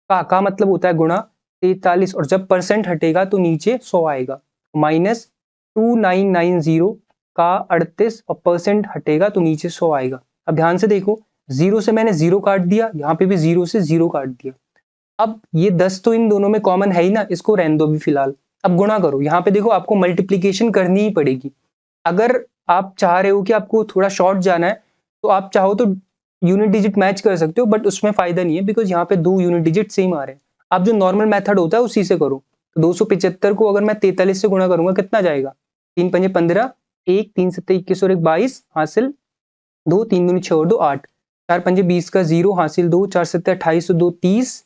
Speaker 3: का मतलब होता है गुणा 43, और जब परसेंट हटेगा तो नीचे 100 आएगा, माइनस 2990 का 38 और परसेंट हटेगा तो नीचे 100 आएगा। अब ध्यान से देखो, 0 से मैंने 0 काट दिया, यहाँ पे भी 0 से 0 काट दिया। अब ये 10 तो इन दोनों में कॉमन है ही ना, इसको रहने दो अभी फिलहाल। अब गुणा करो, यहाँ पे देखो आपको मल्टीप्लीकेशन करनी ही पड़ेगी। अगर आप चाह रहे हो कि आपको थोड़ा शॉर्ट जाना है तो आप चाहो तो यूनिट डिजिट मैच कर सकते हो, बट उसमें फायदा नहीं है, बिकॉज यहाँ पे 2 यूनिट डिजिट सेम आ रहे हैं। आप जो नॉर्मल मेथड होता है उसी से करो। तो 275 को अगर मैं 43 से गुणा करूंगा कितना जाएगा, 3 पंजे 15, 1 3 7 21 और 1 22 हासिल 2, 3 दूनी 6 और 2 8, 4 पंजे 20 का 0 हासिल 2, 4 7 28 और 2 30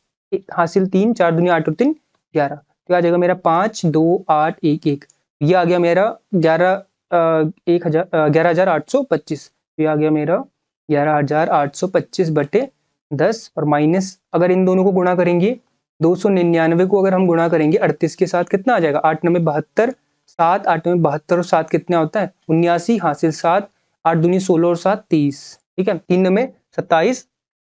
Speaker 3: हासिल 3, 4 दूनी 8 और 3 11। तो आ जाएगा मेरा 5 2 8 1 1। ये आ गया मेरा 11,825। ये आ गया मेरा 11,825 बटे 10, और माइनस अगर इन दोनों को गुणा करेंगे, 299 को अगर हम गुणा करेंगे 38 के साथ कितना आ जाएगा, 8 9 72, 7 8 9 72 और 7 कितना होता है 79 हासिल 7, 8 दूनी 16 और 7 30, ठीक है। 3 9 27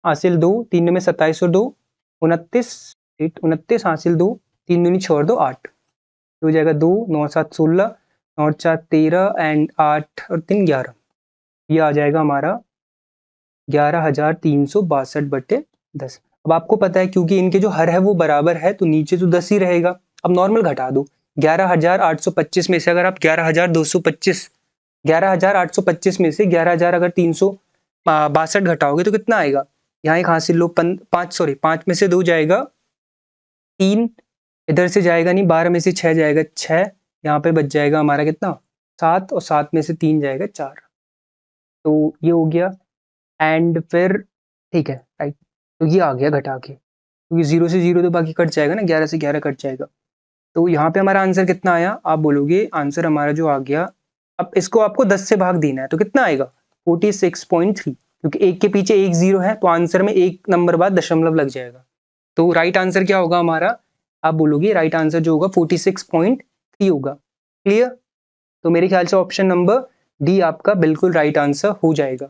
Speaker 3: हासिल 2, 3 9 27 और 2 29, 29 हासिल 2, 3 दूनी 6 और 2 8, हो जाएगा 2 9 7 16 और 4 13 एंड 8 और 3 11। ये आ जाएगा हमारा 11,362 बटे 10। अब आपको पता है क्योंकि इनके जो हर है वो बराबर है तो नीचे तो 10 ही रहेगा। अब नॉर्मल घटा दो, 11,825 में से अगर आप 11,825 में से 11,000 अगर 362 घटाओगे तो कितना आएगा, यहाँ एक हासिल लो 5 में से 2 जाएगा 3, इधर से जाएगा नहीं, 12 में से 6 जाएगा 6, यहाँ पे बच जाएगा हमारा कितना 7, और 7 में से 3 जाएगा 4। तो ये हो गया, एंड फिर ठीक है राइट, तो ये आ गया घटा के, क्योंकि 0 से 0 तो बाकी कट जाएगा ना, 11 से 11 कट जाएगा। तो यहाँ पे हमारा आंसर कितना आया, आप बोलोगे आंसर हमारा जो आ गया, अब इसको आपको 10 से भाग देना है तो कितना आएगा 46.3, क्योंकि एक के पीछे एक 0 है तो आंसर में एक नंबर बाद दशमलव लग जाएगा। तो राइट आंसर क्या होगा हमारा, आप बोलोगे राइट आंसर जो होगा 46.3 होगा। क्लियर। तो मेरे ख्याल से ऑप्शन नंबर डी आपका बिल्कुल राइट आंसर हो जाएगा।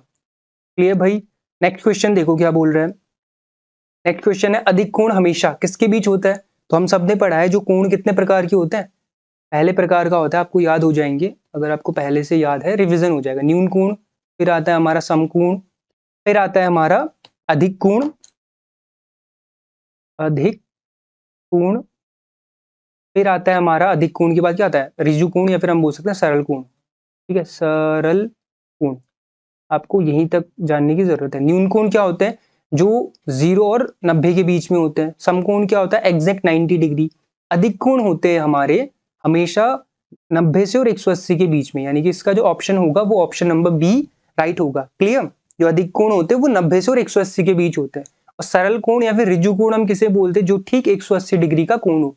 Speaker 3: क्लियर भाई। नेक्स्ट क्वेश्चन देखो क्या बोल रहा है। नेक्स्ट क्वेश्चन है अधिक कोण हमेशा किसके बीच होता है। तो हम सब ने पढ़ा है जो कोण कितने प्रकार के होते हैं, पहले प्रकार का होता है, आपको याद हो जाएंगे अगर आपको पहले से याद है, रिवीजन हो जाएगा। न्यून कोण, फिर आता है हमारा समकोण, फिर आता है हमारा अधिक कोण, अधिक कोण, फिर आता है हमारा अधिक कोण के बाद क्या आता है, ऋजु कोण, या फिर हम बोल सकते हैं सरल कोण। ठीक है, सरल कोण, आपको यहीं तक जानने की जरूरत है। न्यून कोण क्या होते हैं, जो 0 और 90 के बीच में होते हैं। समकोण क्या होता है, एग्जैक्ट 90 डिग्री। अधिक कोण होते हैं हमारे हमेशा 90 से और 180 के बीच में, यानी कि इसका जो ऑप्शन होगा वो ऑप्शन नंबर बी राइट होगा। क्लियर, जो अधिक कोण होते हैं वो 90 से और 180 के बीच होते हैं। और सरल कोण या फिर ऋजु कोण हम किसे बोलते हैं, जो ठीक 180 डिग्री का कोण हो।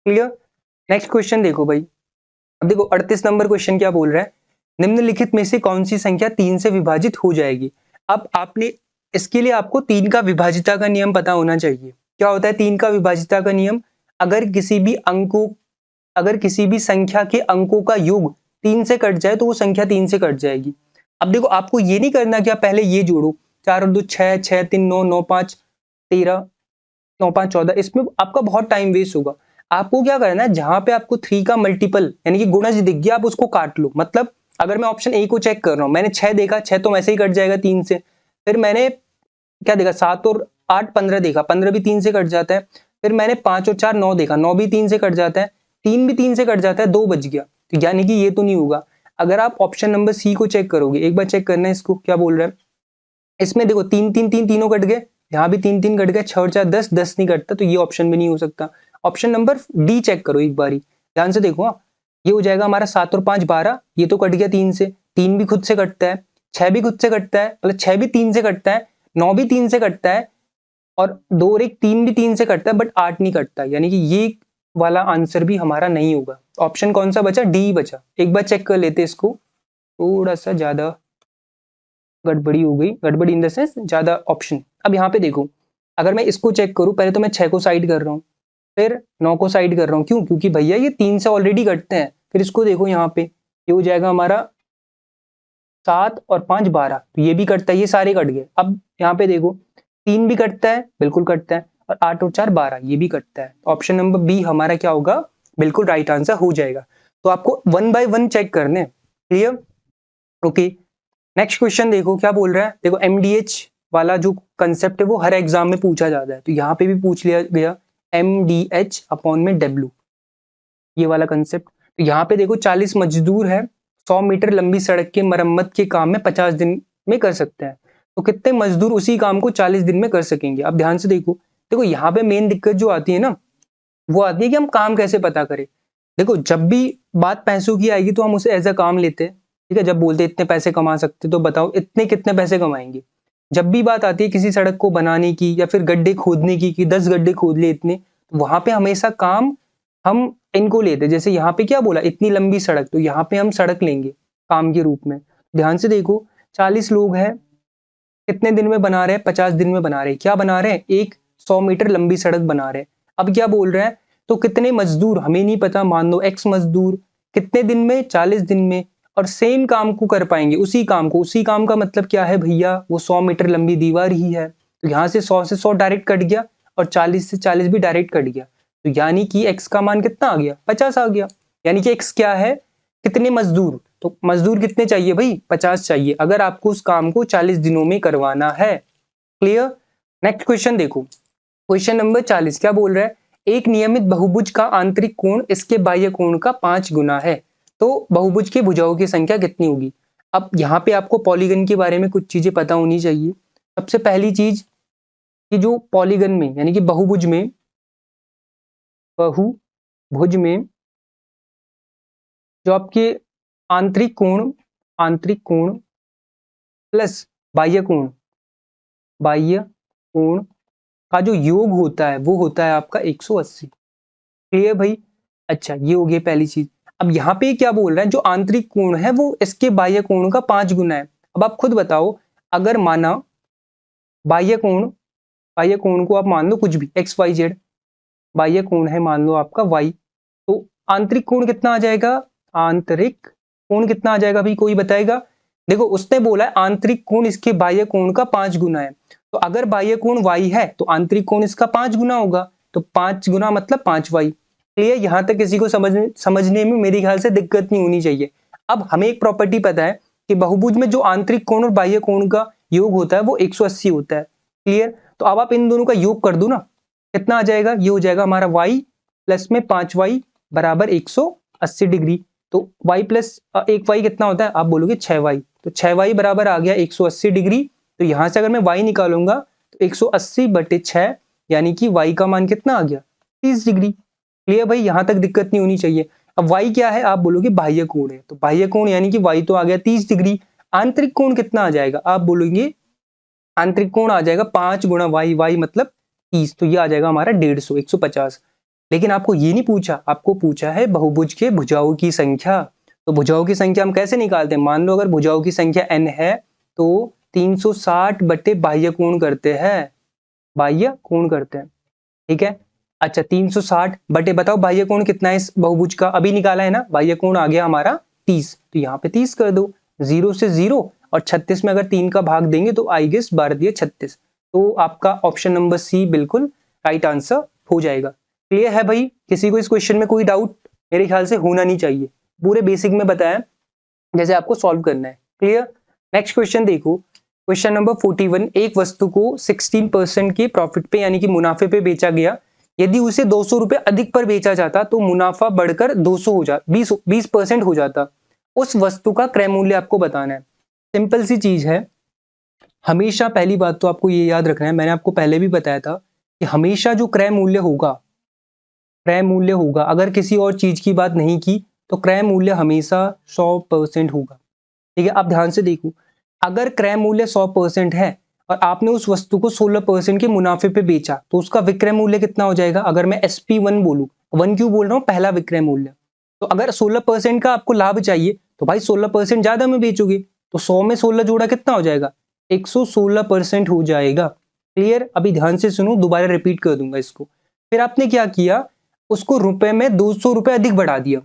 Speaker 3: क्लियर। नेक्स्ट क्वेश्चन देखो भाई। अब देखो 38 नंबर क्वेश्चन क्या बोल रहा है, निम्नलिखित में से कौन सी संख्या 3 से विभाजित हो जाएगी। अब आपने इसके लिए आपको 3 का विभाजिता का नियम पता होना चाहिए। क्या होता है 3 का विभाजिता का नियम, अगर किसी भी संख्या के अंकों का योग 3 से कट जाए तो वो संख्या 3 से कट जाएगी। अब देखो आपको ये नहीं करना कि आप पहले ये जोड़ो, 4 और 2 6, 6 3 9, 9 5 13, 9 5 14, इसमें आपका बहुत टाइम वेस्ट होगा। आपको क्या करना है, जहां पे आपको 3 का मल्टीपल यानी कि गुणज दिख गया आप उसको काट लो। मतलब अगर मैं ऑप्शन ए को चेक कर रहा हूं, मैंने 6 देखा, 6 तो वैसे ही कट जाएगा 3 से। फिर मैंने क्या देखा, 7 और 8 15 देखा, 15 भी 3 से कट जाता है। फिर मैंने 5 और 4 9 देखा, 9 भी 3 से कट जाता है, 3 भी 3 से कट जाता है, 2 बच गया। तो यानी कि ये तो नहीं होगा। अगर आप ऑप्शन नंबर सी को चेक करोगे, एक बार चेक करना है इसको क्या बोल रहा है। इसमें देखो 3 3 3 तीनों कट गए, यहाँ भी 3 3 कट गए, 6 और 4 10, 10 नहीं कटता, तो ये ऑप्शन भी नहीं हो सकता। ऑप्शन नंबर डी चेक करो एक बारी, ध्यान से देखो। हाँ, ये हो जाएगा हमारा 7 और 5 12, ये तो कट गया 3 से, 3 भी खुद से कटता है, 6 भी खुद से कटता है, मतलब 6 भी 3 से कटता है, 9 भी 3 से कटता है, और 2 और 1 3 भी 3 से कटता है, बट 8 नहीं कटता, यानी कि ये वाला आंसर भी हमारा नहीं होगा। ऑप्शन कौन सा बचा, डी बचा। एक बार चेक कर लेते इसको, थोड़ा सा ज्यादा गड़बड़ी हो गई, गड़बड़ी इन द सेंस ज्यादा ऑप्शन। अब यहाँ पे देखो, अगर मैं इसको चेक करूं, पहले तो मैं 6 को साइड कर रहा हूँ, फिर 9 को साइड कर रहा हूँ। क्यों, क्योंकि भैया ये 3 से ऑलरेडी कटते हैं। फिर इसको देखो यहाँ पे, ये हो जाएगा हमारा 7 और 5 12, तो ये भी कटता है, ये सारे कट गए। अब यहाँ पे देखो 3 भी कटता है, बिल्कुल कटता है, और 8 और 4 12, ये भी कटता है। ऑप्शन नंबर बी हमारा क्या होगा, बिल्कुल राइट आंसर हो जाएगा। तो आपको 1 बाय 1 चेक करने। Clear, okay. नेक्स्ट क्वेश्चन देखो क्या बोल रहा है। देखो एमडीएच वाला जो कंसेप्ट है वो हर एग्जाम में पूछा जाता है, तो यहाँ पे भी पूछ लिया गया एमडीएच अपॉन में डब्ल्यू, ये वाला कंसेप्ट। तो यहाँ पे देखो 40 मजदूर है, 100 मीटर लंबी सड़क के मरम्मत के काम में 50 दिन में कर सकते हैं। तो कितने मजदूर उसी काम को 40 दिन में कर सकेंगे। अब ध्यान से देखो, देखो यहाँ पे मेन दिक्कत जो आती है ना, वो आती है कि हम काम कैसे पता करें। देखो जब भी बात पैसों की आएगी तो हम उसे एज अ काम लेते हैं, ठीक है। जब बोलते इतने पैसे कमा सकते तो बताओ इतने कितने पैसे कमाएंगे। जब भी बात आती है किसी सड़क को बनाने की या फिर गड्ढे खोदने की, कि 10 गड्ढे खोद ले इतने, तो वहां पे हमेशा काम हम इनको लेते हैं। जैसे यहाँ पे क्या बोला, इतनी लंबी सड़क, तो यहाँ पे हम सड़क लेंगे काम के रूप में। ध्यान से देखो 40 लोग हैं, कितने दिन में बना रहे हैं, 50 दिन में बना रहे हैं। क्या बना रहे हैं, एक 100 मीटर लंबी सड़क बना रहे हैं। अब क्या बोल रहे हैं, तो कितने मजदूर हमें नहीं पता, मान लो एक्स मजदूर कितने दिन में, 40 दिन में, और सेम काम को कर पाएंगे, उसी काम को। उसी काम का मतलब क्या है भैया, वो 100 मीटर लंबी दीवार ही है। तो यहाँ से 100 से 100 डायरेक्ट कट गया, और 40 से 40 भी डायरेक्ट कट गया। तो यानी कि एक्स का मान कितना आ गया, 50 आ गया। यानी कि एक्स क्या है, कितने मजदूर, तो मजदूर कितने चाहिए भाई, 50 चाहिए, अगर आपको उस काम को 40 दिनों में करवाना है। क्लियर। नेक्स्ट क्वेश्चन देखो, क्वेश्चन नंबर 40 क्या बोल रहा है, एक नियमित बहुभुज का आंतरिक कोण इसके बाह्य कोण का 5 गुना है, तो बहुभुज की भुजाओं की संख्या कितनी होगी। अब यहाँ पे आपको पॉलीगन के बारे में कुछ चीजें पता होनी चाहिए। सबसे पहली चीज कि जो पॉलीगन में यानी कि बहुभुज में जो आपके आंतरिक कोण प्लस बाह्य कोण का जो योग होता है वो होता है आपका 180। क्लियर भाई। अच्छा, ये हो गई पहली चीज। अब यहाँ पे क्या बोल रहा है, जो आंतरिक कोण है वो इसके बाह्य कोण का 5 गुना है। अब आप खुद बताओ, अगर माना बाह्य कोण को आप मान लो कुछ भी XYZ, बाह्य कोण है मान लो आपका Y, तो आंतरिक कोण कितना आ जाएगा, आंतरिक कोण कितना आ जाएगा भाई, कोई बताएगा। देखो उसने बोला है आंतरिक कोण इसके बाह्य कोण का 5 गुना है, तो अगर बाह्य कोण y है तो आंतरिक कोण इसका 5 गुना होगा, तो 5 गुना मतलब 5y। क्लियर? यहां तक किसी को समझने में मेरे ख्याल से दिक्कत नहीं होनी चाहिए। अब हमें एक प्रॉपर्टी पता है कि बहुभुज में जो आंतरिक कोण और बाह्य कोण का योग होता है वो 180 होता है। क्लियर? तो अब आप इन दोनों का योग कर दो ना, कितना आ जाएगा? ये हो जाएगा हमारा y प्लस में 5y बराबर 180 डिग्री। तो y प्लस 1y कितना होता है? आप बोलोगे 6y, तो 6y बराबर आ गया 180 डिग्री। तो यहां से अगर मैं y निकालूंगा तो 180 बटे 6 यानी कि y का मान कितना आ गया? 30 डिग्री। क्लियर भाई? यहां तक दिक्कत नहीं होनी चाहिए। अब y क्या है? आप बोलोगे बाह्य कोण है, तो बाह्य कोण यानी कि y तो आ गया 30 डिग्री। आंतरिक कोण कितना आ जाएगा? आप बोलोगे आंतरिक कोण आ जाएगा 5 गुणा y मतलब 30, तो ये आ जाएगा हमारा 150 150। लेकिन आपको ये नहीं पूछा, आपको पूछा है बहुभुज के भुजाओं की संख्या। तो भुजाओं की संख्या हम कैसे निकालते हैं? मान लो अगर भुजाओं की संख्या n है तो 360 बटे बाह्य कोण करते हैं, बाह्य कोण करते हैं। ठीक है, अच्छा 360 बटे बताओ बाह्य कोण कितना है इस बहुभुज का? अभी निकाला है ना, बाह्य कोण आ गया हमारा 30, तो यहाँ पे 30 कर दो। 0 से 0 और 36 में अगर 3 का भाग देंगे तो आई गेस 12 दिया 36। तो आपका ऑप्शन नंबर सी बिल्कुल राइट आंसर हो जाएगा। क्लियर है भाई? किसी को इस क्वेश्चन में कोई डाउट मेरे ख्याल से होना नहीं चाहिए, पूरे बेसिक में बताया जैसे आपको सॉल्व करना है। क्लियर? नेक्स्ट क्वेश्चन देखो, क्वेश्चन नंबर 41। एक वस्तु को 16% के प्रॉफिट पे यानी कि मुनाफे पे बेचा गया, यदि उसे 200 रुपए अधिक पर बेचा जाता तो मुनाफा बढ़कर 200 हो जा 20% हो जाता। उस वस्तु का क्रय मूल्य आपको बताना है। सिंपल सी चीज है, हमेशा पहली बात तो आपको ये याद रखना है, मैंने आपको पहले भी बताया था कि हमेशा जो क्रय मूल्य होगा, क्रय मूल्य होगा, अगर किसी और चीज की बात नहीं की तो क्रय मूल्य हमेशा 100% होगा। ठीक है, आप ध्यान से देखो, अगर क्रय मूल्य 100% है और आपने उस वस्तु को 16% के मुनाफे पे बेचा तो उसका विक्रय मूल्य कितना हो जाएगा? अगर मैं SP1 बोलूं, 1 क्यों बोल रहा हूं? पहला विक्रय मूल्य। तो अगर 16% का आपको लाभ चाहिए तो भाई 16% ज्यादा में बेचोगे, तो 100 में 16 जोड़ा कितना हो जाएगा? 116% हो जाएगा। क्लियर? अभी ध्यान से सुनो, दोबारा रिपीट कर दूंगा इसको। फिर आपने क्या किया, उसको रुपए में 200 रुपए अधिक बढ़ा दिया।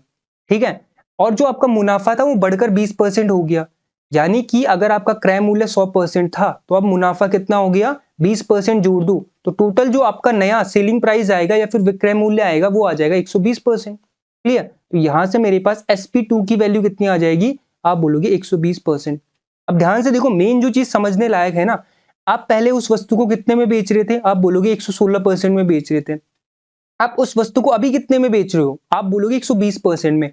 Speaker 3: ठीक है, और जो आपका मुनाफा था वो बढ़कर 20% हो गया। यानी कि अगर आपका क्रय मूल्य 100% था तो अब मुनाफा कितना हो गया? 20% जोड़ दो तो टोटल जो आपका नया सेलिंग प्राइस आएगा या फिर विक्रय मूल्य आएगा वो आ जाएगा 120%। क्लियर? तो यहां से मेरे पास SP2 की वैल्यू कितनी आ जाएगी? आप बोलोगे 120%। अब ध्यान से देखो, मेन जो चीज समझने लायक है ना, आप पहले उस वस्तु को कितने में बेच रहे थे? आप बोलोगे 116% में बेच रहे थे। आप उस वस्तु को अभी कितने में बेच रहे हो? आप बोलोगे 120% में।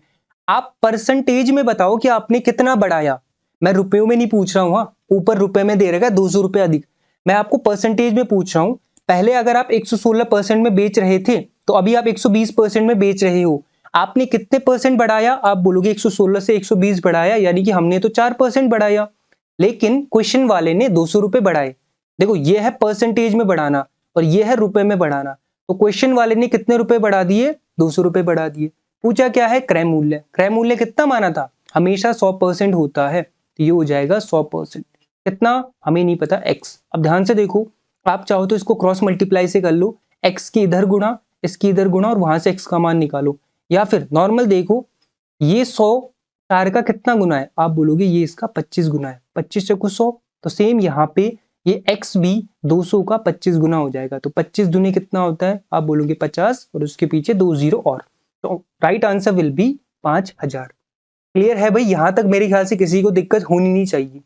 Speaker 3: आप परसेंटेज में बताओ कि आपने कितना बढ़ाया। मैं रुपयों में नहीं पूछ रहा हूं, हाँ, ऊपर रुपए में दे रहेगा 200 रुपए अधिक। मैं आपको परसेंटेज में पूछ रहा हूं, पहले अगर आप 116% में बेच रहे थे तो अभी आप 120% में बेच रहे हो, आपने कितने परसेंट बढ़ाया? आप बोलोगे 116 से 120 बढ़ाया, यानी कि हमने तो 4% बढ़ाया, लेकिन क्वेश्चन वाले ने 200 रुपए बढ़ाए। देखो ये है परसेंटेज में बढ़ाना और ये है रुपए में बढ़ाना। तो क्वेश्चन वाले ने कितने रुपए बढ़ा दिए? 200 रुपए बढ़ा दिए। पूछा क्या है? क्रय मूल्य। क्रय मूल्य कितना माना था? हमेशा 100% होता है, तो ये हो जाएगा 100%। कितना? हमें नहीं पता, x। अब ध्यान से देखो, आप चाहो तो इसको क्रॉस मल्टीप्लाई से कर लो, x की इधर गुणा, इसकी इधर गुणा और वहां से x का मान निकालो, या फिर नॉर्मल देखो, ये 100 4 का कितना गुना है? आप बोलोगे ये इसका 25 गुना है, 25 चौको 100। तो सेम यहाँ पे ये x भी 200 का 25 गुना हो जाएगा, तो 25 दुनी कितना होता है? आप बोलोगे 50 और उसके पीछे 2 जीरो और, तो right answer will be 5000। Clear है भाई? यहां तक मेरे ख्याल से किसी को दिक्कत होनी नहीं चाहिए।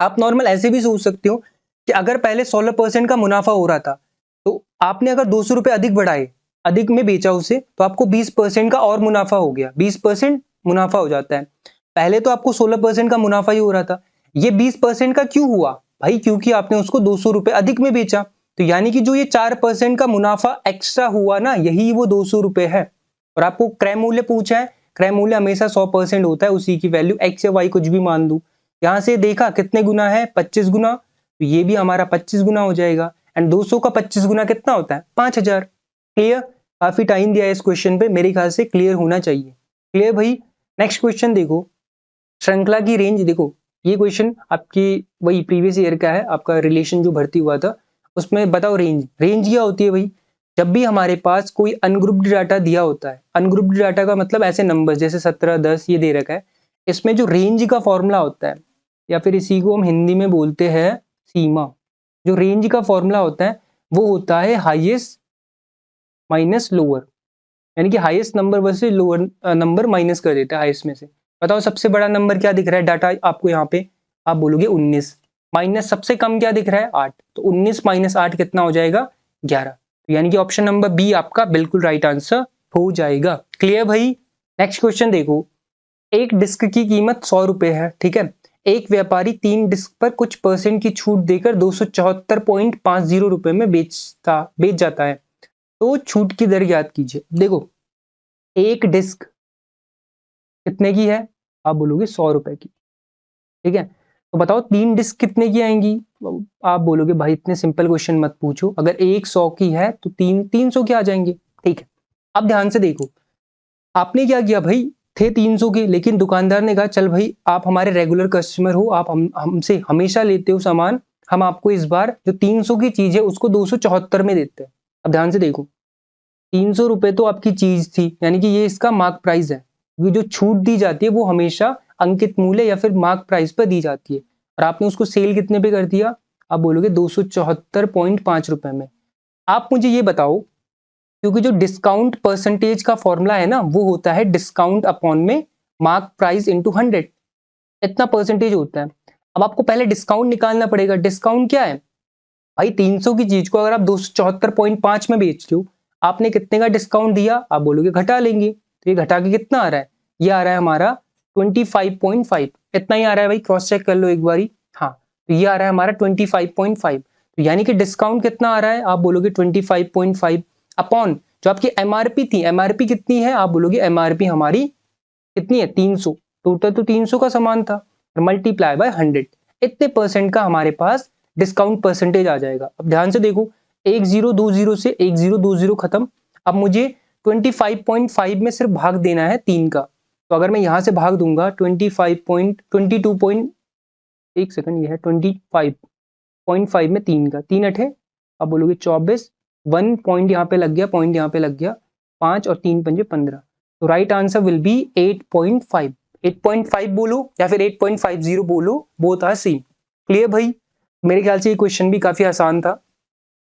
Speaker 3: आप नॉर्मल ऐसे भी सोच सकते हो कि अगर पहले 16% का मुनाफा हो रहा था तो आपने अगर 200 रुपए अधिक बढ़ाए, अधिक में बेचा उसे, तो आपको 20% का और मुनाफा हो गया, 20% मुनाफा हो जाता है। पहले तो आपको 16% का मुनाफा ही हो रहा था, ये 20% का क्यों हुआ भाई? क्योंकि आपने उसको 200 रुपए अधिक में बेचा, तो यानी कि जो ये 4% का मुनाफा एक्स्ट्रा हुआ ना, यही वो 200 रुपए है। और आपको क्रय मूल्य पूछा है, क्रय मूल्य हमेशा 100% होता है, उसी की वैल्यू x या y कुछ भी मान लू। यहां से देखा कितने गुना है? 25 गुना, तो ये भी हमारा 25 गुना हो जाएगा। एंड 200 का 25 गुना कितना होता है? 5000। क्लियर? काफी टाइम दिया है इस क्वेश्चन पे, मेरे ख्याल से क्लियर होना चाहिए। क्लियर भाई? नेक्स्ट क्वेश्चन देखो, श्रृंखला की रेंज देखो। ये क्वेश्चन आपकी वही प्रीवियस ईयर का है, आपका रिलेशन जो भर्ती हुआ था उसमें बताओ रेंज। रेंज क्या होती है भाई? जब भी हमारे पास कोई अनग्रुप्ड डाटा दिया होता है, अनग्रुप्ड डाटा का मतलब ऐसे नंबर जैसे 17 10 ये दे रखा है, इसमें जो रेंज का फॉर्मूला होता है या फिर इसी को हम हिंदी में बोलते हैं सीमा। जो रेंज का फॉर्मूला होता है वो होता है हाईएस्ट माइनस लोअर, यानी कि highest number versus lower number minus कर देता है हाईएस्ट में से। बताओ सबसे बड़ा नंबर क्या दिख रहा है डाटा आपको यहाँ पे, आप बोलोगे 19, माइनस सबसे कम क्या दिख रहा है 8, तो 19 माइनस 8 कितना हो जाएगा 11। तो यानी कि ऑप्शन नंबर बी आपका बिल्कुल राइट आंसर हो जाएगा। क्लियर भाई। नेक्स्ट क्वेश्चन देखो, एक डिस्क की कीमत 100 रुपए है, ठीक है। एक व्यापारी 3 डिस्क पर कुछ परसेंट की छूट देकर 274.50 रुपए में बेच जाता है, तो छूट की दर ज्ञात कीजिए। देखो एक डिस्क कितने की है, आप बोलोगे 100 रुपए की, ठीक है। तो बताओ 3 डिस्क कितने की आएंगी, आप बोलोगे भाई इतने सिंपल क्वेश्चन मत पूछो, अगर एक 100 की है तो 300 के आ जाएंगे, ठीक है। अब ध्यान से देखो, आपने क्या किया भाई, थे 300 के, लेकिन दुकानदार ने कहा चल भाई आप हमारे रेगुलर कस्टमर हो, आप हमसे हमेशा लेते हो सामान, हम आपको इस बार जो 300 की चीज है उसको 274 में देते हैं। अब ध्यान से देखो 300 रुपए तो आपकी चीज थी, यानी कि ये इसका मार्क प्राइस है, ये जो छूट दी जाती है वो हमेशा अंकित मूल्य या फिर मार्क प्राइस पर दी जाती है, और आपने उसको सेल कितने पे कर दिया, आप बोलोगे 274.5 रुपए में। आप मुझे ये बताओ, क्योंकि जो डिस्काउंट परसेंटेज का फॉर्मूला है ना वो होता है डिस्काउंट अपॉन में मार्क प्राइस इंटू 100, इतना परसेंटेज होता है। अब आपको पहले डिस्काउंट निकालना पड़ेगा, डिस्काउंट क्या है भाई, 300 की चीज को अगर आप 274.5 में बेचते हो, आपने कितने का डिस्काउंट दिया, आप बोलोगे घटा लेंगे, तो ये घटा के कितना आ रहा है, ये आ रहा है हमारा 25.5, इतना ही आ रहा है भाई, क्रॉस चेक कर लो एक बारी, हाँ तो ये आ रहा है हमारा 25.5, तो यानी कि डिस्काउंट कितना आ रहा है, आप बोलोगे 25.5 अपॉन जो आपकी एमआरपी थी, एमआरपी कितनी है, आप बोलोगे एमआरपी हमारी कितनी है 300, टोटल तो 300 का सामान था, मल्टीप्लाई बाय 100, इतने परसेंट का हमारे पास डिस्काउंट परसेंटेज आ जाएगा। अब ध्यान से देखो 1020 से 1020 खत्म, अब मुझे 25.5 में सिर्फ भाग देना है 3 का, तो अगर मैं यहां से भाग दूंगा 25.22 एक सेकंड, ये है 25.5 में 3 का, 3 अठे अब बोलोगे 24, 1 पॉइंट यहाँ पे लग गया, पॉइंट यहाँ पे लग गया 5 और 3 पंजे 15, तो राइट आंसर विल बी 8.5, 8.5 बोलो या फिर 8.50 बोलो, बोथ आर सेम। क्लियर भाई। मेरे ख्याल से ये क्वेश्चन भी काफी आसान था,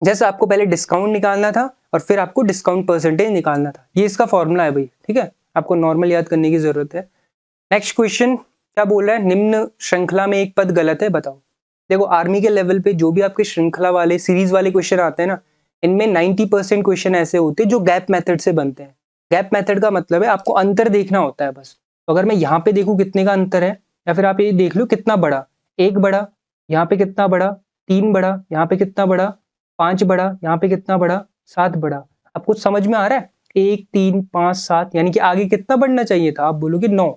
Speaker 3: जैसे आपको पहले डिस्काउंट निकालना था और फिर आपको डिस्काउंट परसेंटेज निकालना था, ये इसका फॉर्मूला है भाई, ठीक है, आपको नॉर्मल याद करने की जरूरत है। नेक्स्ट क्वेश्चन क्या बोल रहा है, निम्न श्रृंखला में एक पद गलत है बताओ। देखो आर्मी के लेवल पे जो भी आपके श्रृंखला वाले सीरीज वाले क्वेश्चन आते हैं ना, इनमें 90% क्वेश्चन ऐसे होते हैं जो गैप मेथड से बनते हैं। गैप मेथड का मतलब है आपको अंतर देखना होता है बस, तो अगर मैं यहाँ पे देखूं कितने का अंतर है, या फिर आप ये देख लो कितना बड़ा, 1 बड़ा, यहाँ पे कितना बड़ा, 3 बड़ा, यहाँ पे कितना बड़ा, 5 बड़ा, यहाँ पे कितना बड़ा, 7 बड़ा। अब कुछ समझ में आ रहा है, 1 3 5 7, यानी कि आगे कितना बढ़ना चाहिए था, आप बोलोगे 9,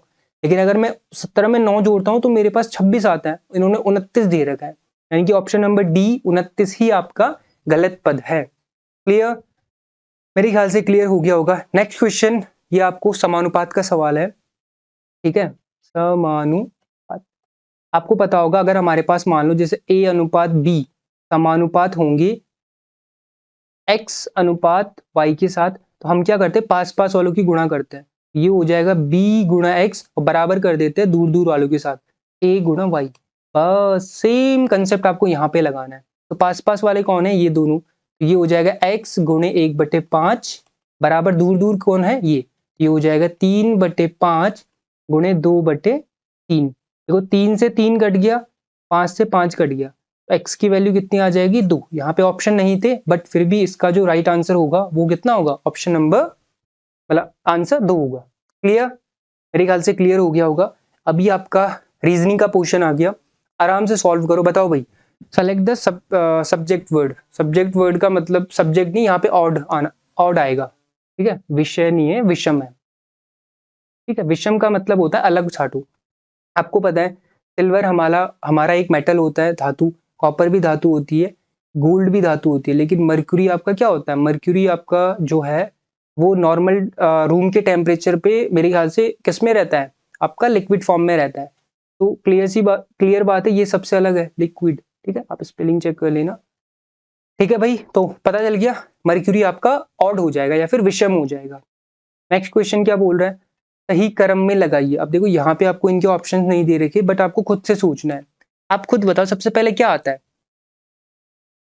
Speaker 3: लेकिन अगर मैं 17 में 9 जोड़ता हूं तो मेरे पास 26 आता है, इन्होंने 29 दे रखा है, यानी कि ऑप्शन नंबर डी 29 ही आपका गलत पद है। क्लियर, मेरे ख्याल से क्लियर हो गया होगा। नेक्स्ट क्वेश्चन, ये आपको समानुपात का सवाल है, ठीक है, समानुपात। आपको पता होगा अगर हमारे पास मान लो जैसे a अनुपात b समानुपात होंगे x अनुपात y के साथ, तो हम क्या करते हैं पास पास वालों की गुणा करते हैं, ये हो जाएगा b गुणा x और बराबर कर देते हैं दूर दूर वालों के साथ a गुणा y। बस सेम कंसेप्ट आपको यहाँ पे लगाना है, तो पास पास वाले कौन है, ये दोनों, तो ये हो जाएगा x गुणे 1/5 बराबर दूर दूर कौन है, ये हो जाएगा 3/5 गुणे 2/3। देखो 3 से 3 कट गया, 5 से 5 कट गया, तो x की वैल्यू कितनी आ जाएगी 2। यहाँ पे ऑप्शन नहीं थे बट फिर भी इसका जो राइट आंसर होगा वो कितना होगा, ऑप्शन नंबर मतलब आंसर 2 होगा। क्लियर, मेरे ख्याल से क्लियर हो गया होगा। अभी आपका रीजनिंग का पोर्शन आ गया, आराम से सॉल्व करो। बताओ भाई, select the subject word, subject word का मतलब सब्जेक्ट नहीं, यहाँ पे ऑड आएगा, ठीक है, विषय नहीं है विषम है, ठीक है, विषम का मतलब होता है अलग छाटू। आपको पता है सिल्वर हमारा एक मेटल होता है, धातु, कॉपर भी धातु होती है, गोल्ड भी धातु होती है, लेकिन मर्क्यूरी आपका क्या होता है, मर्क्यूरी आपका जो है वो नॉर्मल रूम के टेम्परेचर पे मेरे ख्याल से किस में रहता है, आपका लिक्विड फॉर्म में रहता है। तो क्लियर बात है, ये सबसे अलग है लिक्विड, ठीक है, आप स्पेलिंग चेक कर लेना, ठीक है भाई। तो पता चल गया मर्क्यूरी आपका ऑड हो जाएगा या फिर विषम हो जाएगा। नेक्स्ट क्वेश्चन क्या बोल रहा है, सही क्रम में लगाइए। अब देखो यहाँ पे आपको इनके ऑप्शन नहीं दे रखे बट आपको खुद से सोचना है। आप खुद बताओ सबसे पहले क्या आता है?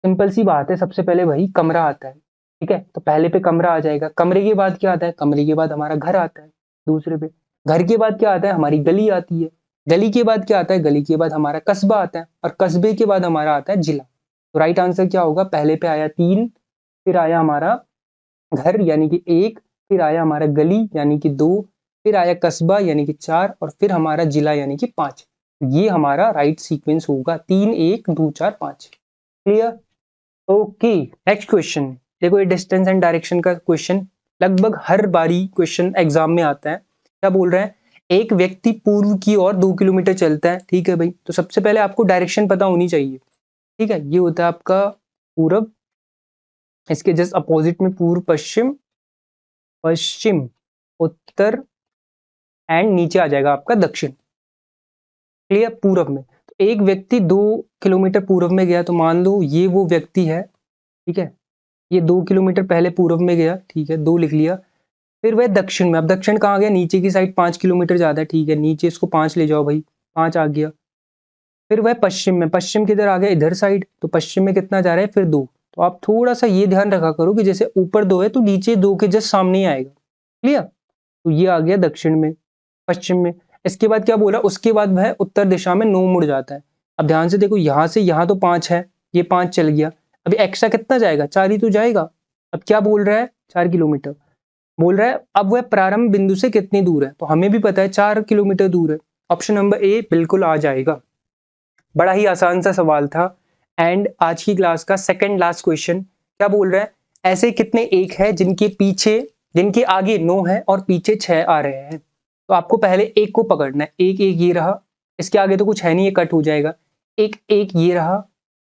Speaker 3: सिंपल सी बात है, सबसे पहले वही कमरा आता है। ठीक है, तो पहले पे कमरा आ जाएगा। कमरे के बाद क्या आता है? कमरे के बाद हमारा घर आता है दूसरे पे। घर के बाद क्या आता है? हमारी गली आती है। गली के बाद क्या आता है? गली के बाद हमारा कस्बा आता है, और कस्बे के बाद हमारा आता है जिला। तो राइट आंसर क्या होगा? पहले पे आया 3, फिर आया हमारा घर यानी कि 1, फिर आया हमारा गली यानी कि 2, फिर आया कस्बा यानी कि 4, और फिर हमारा जिला यानी कि 5। ये हमारा राइट सीक्वेंस होगा, 3 1 2 4 5। क्लियर? Okay, next question. देखो ये डिस्टेंस एंड डायरेक्शन का क्वेश्चन लगभग हर बारी क्वेश्चन एग्जाम में आता है। क्या बोल रहा है? एक व्यक्ति पूर्व की ओर 2 किलोमीटर चलता है। ठीक है भाई, तो सबसे पहले आपको डायरेक्शन पता होनी चाहिए। ठीक है, ये होता है आपका पूरब, इसके जस्ट अपोजिट में पूर्व पश्चिम, पश्चिम उत्तर, एंड नीचे आ जाएगा आपका दक्षिण। क्लियर? पूरब में तो एक व्यक्ति 2 किलोमीटर पूर्व में गया, तो मान लो ये वो व्यक्ति है। ठीक है, ये 2 किलोमीटर पहले पूर्व में गया। ठीक है, 2 लिख लिया। फिर वह दक्षिण में, अब दक्षिण कहाँ गया? नीचे की साइड 5 किलोमीटर ज्यादा है। ठीक है, नीचे इसको 5 ले जाओ भाई, 5 आ गया। फिर वह पश्चिम में, पश्चिम किधर आ गया? इधर साइड, तो पश्चिम में कितना जा रहा है? फिर 2। तो आप थोड़ा सा ये ध्यान रखा करो कि जैसे ऊपर 2 है तो नीचे 2 के जस्ट सामने ही आएगा। क्लियर? तो ये आ गया दक्षिण में, पश्चिम में। इसके बाद क्या बोला? उसके बाद वह उत्तर दिशा में 9 मुड़ जाता है। अब ध्यान से देखो, यहां से यहां तो 5 है, ये 5 चल गया। अभी एक्स्ट्रा कितना जाएगा? 4 ही तो जाएगा। अब क्या बोल रहा है? 4 किलोमीटर बोल रहा है। अब वह प्रारंभ बिंदु से कितनी दूर है? तो हमें भी पता है 4 किलोमीटर दूर है। ऑप्शन नंबर ए बिल्कुल आ जाएगा। बड़ा ही आसान सा सवाल था। एंड आज की क्लास का सेकंड लास्ट क्वेश्चन क्या बोल रहा है? ऐसे कितने एक है जिनके आगे 9 है और पीछे 6 आ रहे हैं? तो आपको पहले एक को पकड़ना है। एक एक ये रहा, इसके आगे तो कुछ है नहीं, ये कट हो जाएगा। एक एक ये रहा,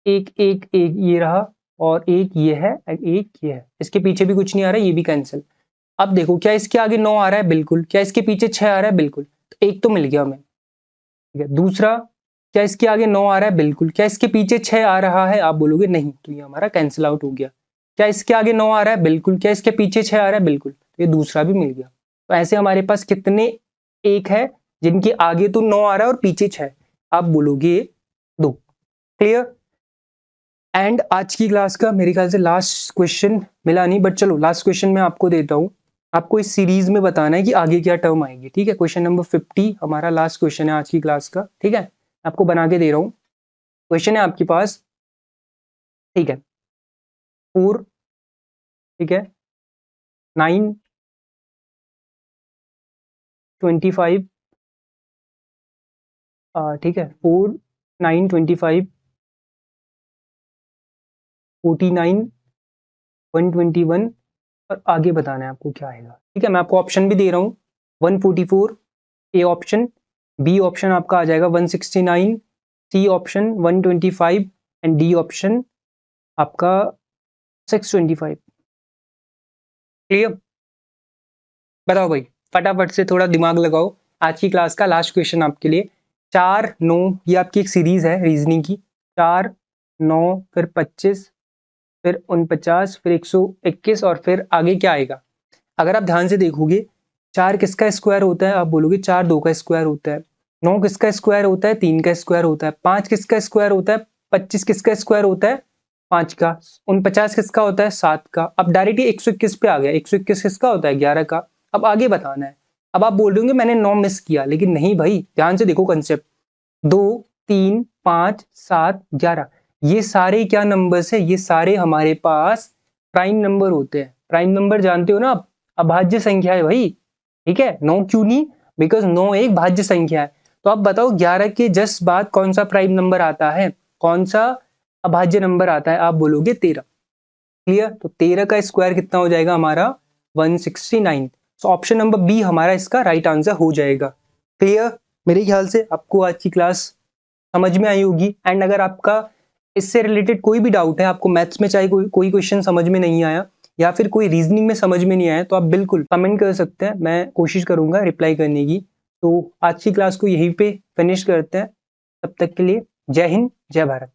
Speaker 3: एक एक एक ये रहा, और एक ये है, और एक ये है। इसके पीछे भी कुछ नहीं आ रहा है, ये भी कैंसिल। अब देखो, क्या इसके आगे 9 आ रहा है? बिल्कुल। क्या इसके पीछे 6 आ रहा है? बिल्कुल। तो एक तो मिल गया हमें। ठीक है, दूसरा, क्या इसके आगे 9 आ रहा है? बिल्कुल। क्या इसके पीछे 6 आ रहा है? आप बोलोगे नहीं, तो ये हमारा कैंसिल आउट हो गया। क्या इसके आगे 9 आ रहा है? बिल्कुल। क्या इसके पीछे 6 आ रहा है? बिल्कुल। तो ये दूसरा भी मिल गया। तो ऐसे हमारे पास कितने एक है जिनके आगे तो 9 आ रहा है और पीछे 6? आप बोलोगे 2। क्लियर? एंड आज की क्लास का मेरे ख्याल से लास्ट क्वेश्चन मिला नहीं, बट चलो लास्ट क्वेश्चन मैं आपको देता हूं। आपको इस सीरीज में बताना है कि आगे क्या टर्म आएगी। ठीक है, क्वेश्चन नंबर 50 हमारा लास्ट क्वेश्चन है आज की क्लास का। ठीक है, आपको बना के दे रहा हूं। क्वेश्चन है आपके पास। ठीक है, 4, ठीक है, 9 25, ठीक है, 4 9 25 49 121, और आगे बताना है आपको क्या आएगा। ठीक है, मैं आपको ऑप्शन भी दे रहा हूँ। 144 ए ऑप्शन, बी ऑप्शन आपका आ जाएगा 169, C option 125, and D option आपका 625। क्लियर? बताओ भाई, फटाफट से थोड़ा दिमाग लगाओ। आज की क्लास का लास्ट क्वेश्चन आपके लिए। 4 9, ये आपकी एक सीरीज है रीजनिंग की। 4 9 फिर 25, फिर 49, फिर 121, और फिर आगे क्या आएगा? अगर आप ध्यान से देखोगे, 4 किसका स्क्वायर होता है? आप बोलोगे 4 2 का स्क्वायर होता है। 9 किसका स्क्वायर होता है? 3 का स्क्वायर होता है। 5 किसका स्क्वायर होता है? 25 किसका स्क्वायर होता है? 5 का। 49 किसका होता है? 7 का। अब डायरेक्ट 121 पे आ गया। 121 किसका होता है? 11 का। अब आगे बताना है। अब आप बोल रहे होंगे मैंने 9 मिस किया, लेकिन नहीं भाई, ध्यान से देखो कंसेप्ट। 2 3 5 7 11, ये सारे क्या नंबर्स है? ये सारे हमारे पास प्राइम नंबर होते हैं। प्राइम नंबर जानते हो ना आप? अभाज्य संख्या है भाई। ठीक है, 9 क्यों नहीं? बिकॉज 9 एक भाज्य संख्या है। तो आप बताओ 11 के जस्ट बाद कौन सा प्राइम नंबर आता है? कौन सा अभाज्य नंबर आता है? आप बोलोगे 13। क्लियर? तो 13 का स्क्वायर कितना हो जाएगा हमारा? 169। सो ऑप्शन नंबर बी हमारा इसका राइट आंसर हो जाएगा। क्लियर? मेरे ख्याल से आपको आज की क्लास समझ में आई होगी। एंड अगर आपका इससे रिलेटेड कोई भी डाउट है, आपको मैथ्स में चाहे कोई क्वेश्चन समझ में नहीं आया, या फिर कोई रीजनिंग में समझ में नहीं आया, तो आप बिल्कुल कमेंट कर सकते हैं। मैं कोशिश करूंगा रिप्लाई करने की। तो आज की क्लास को यहीं पे फिनिश करते हैं। तब तक के लिए जय हिंद, जय भारत।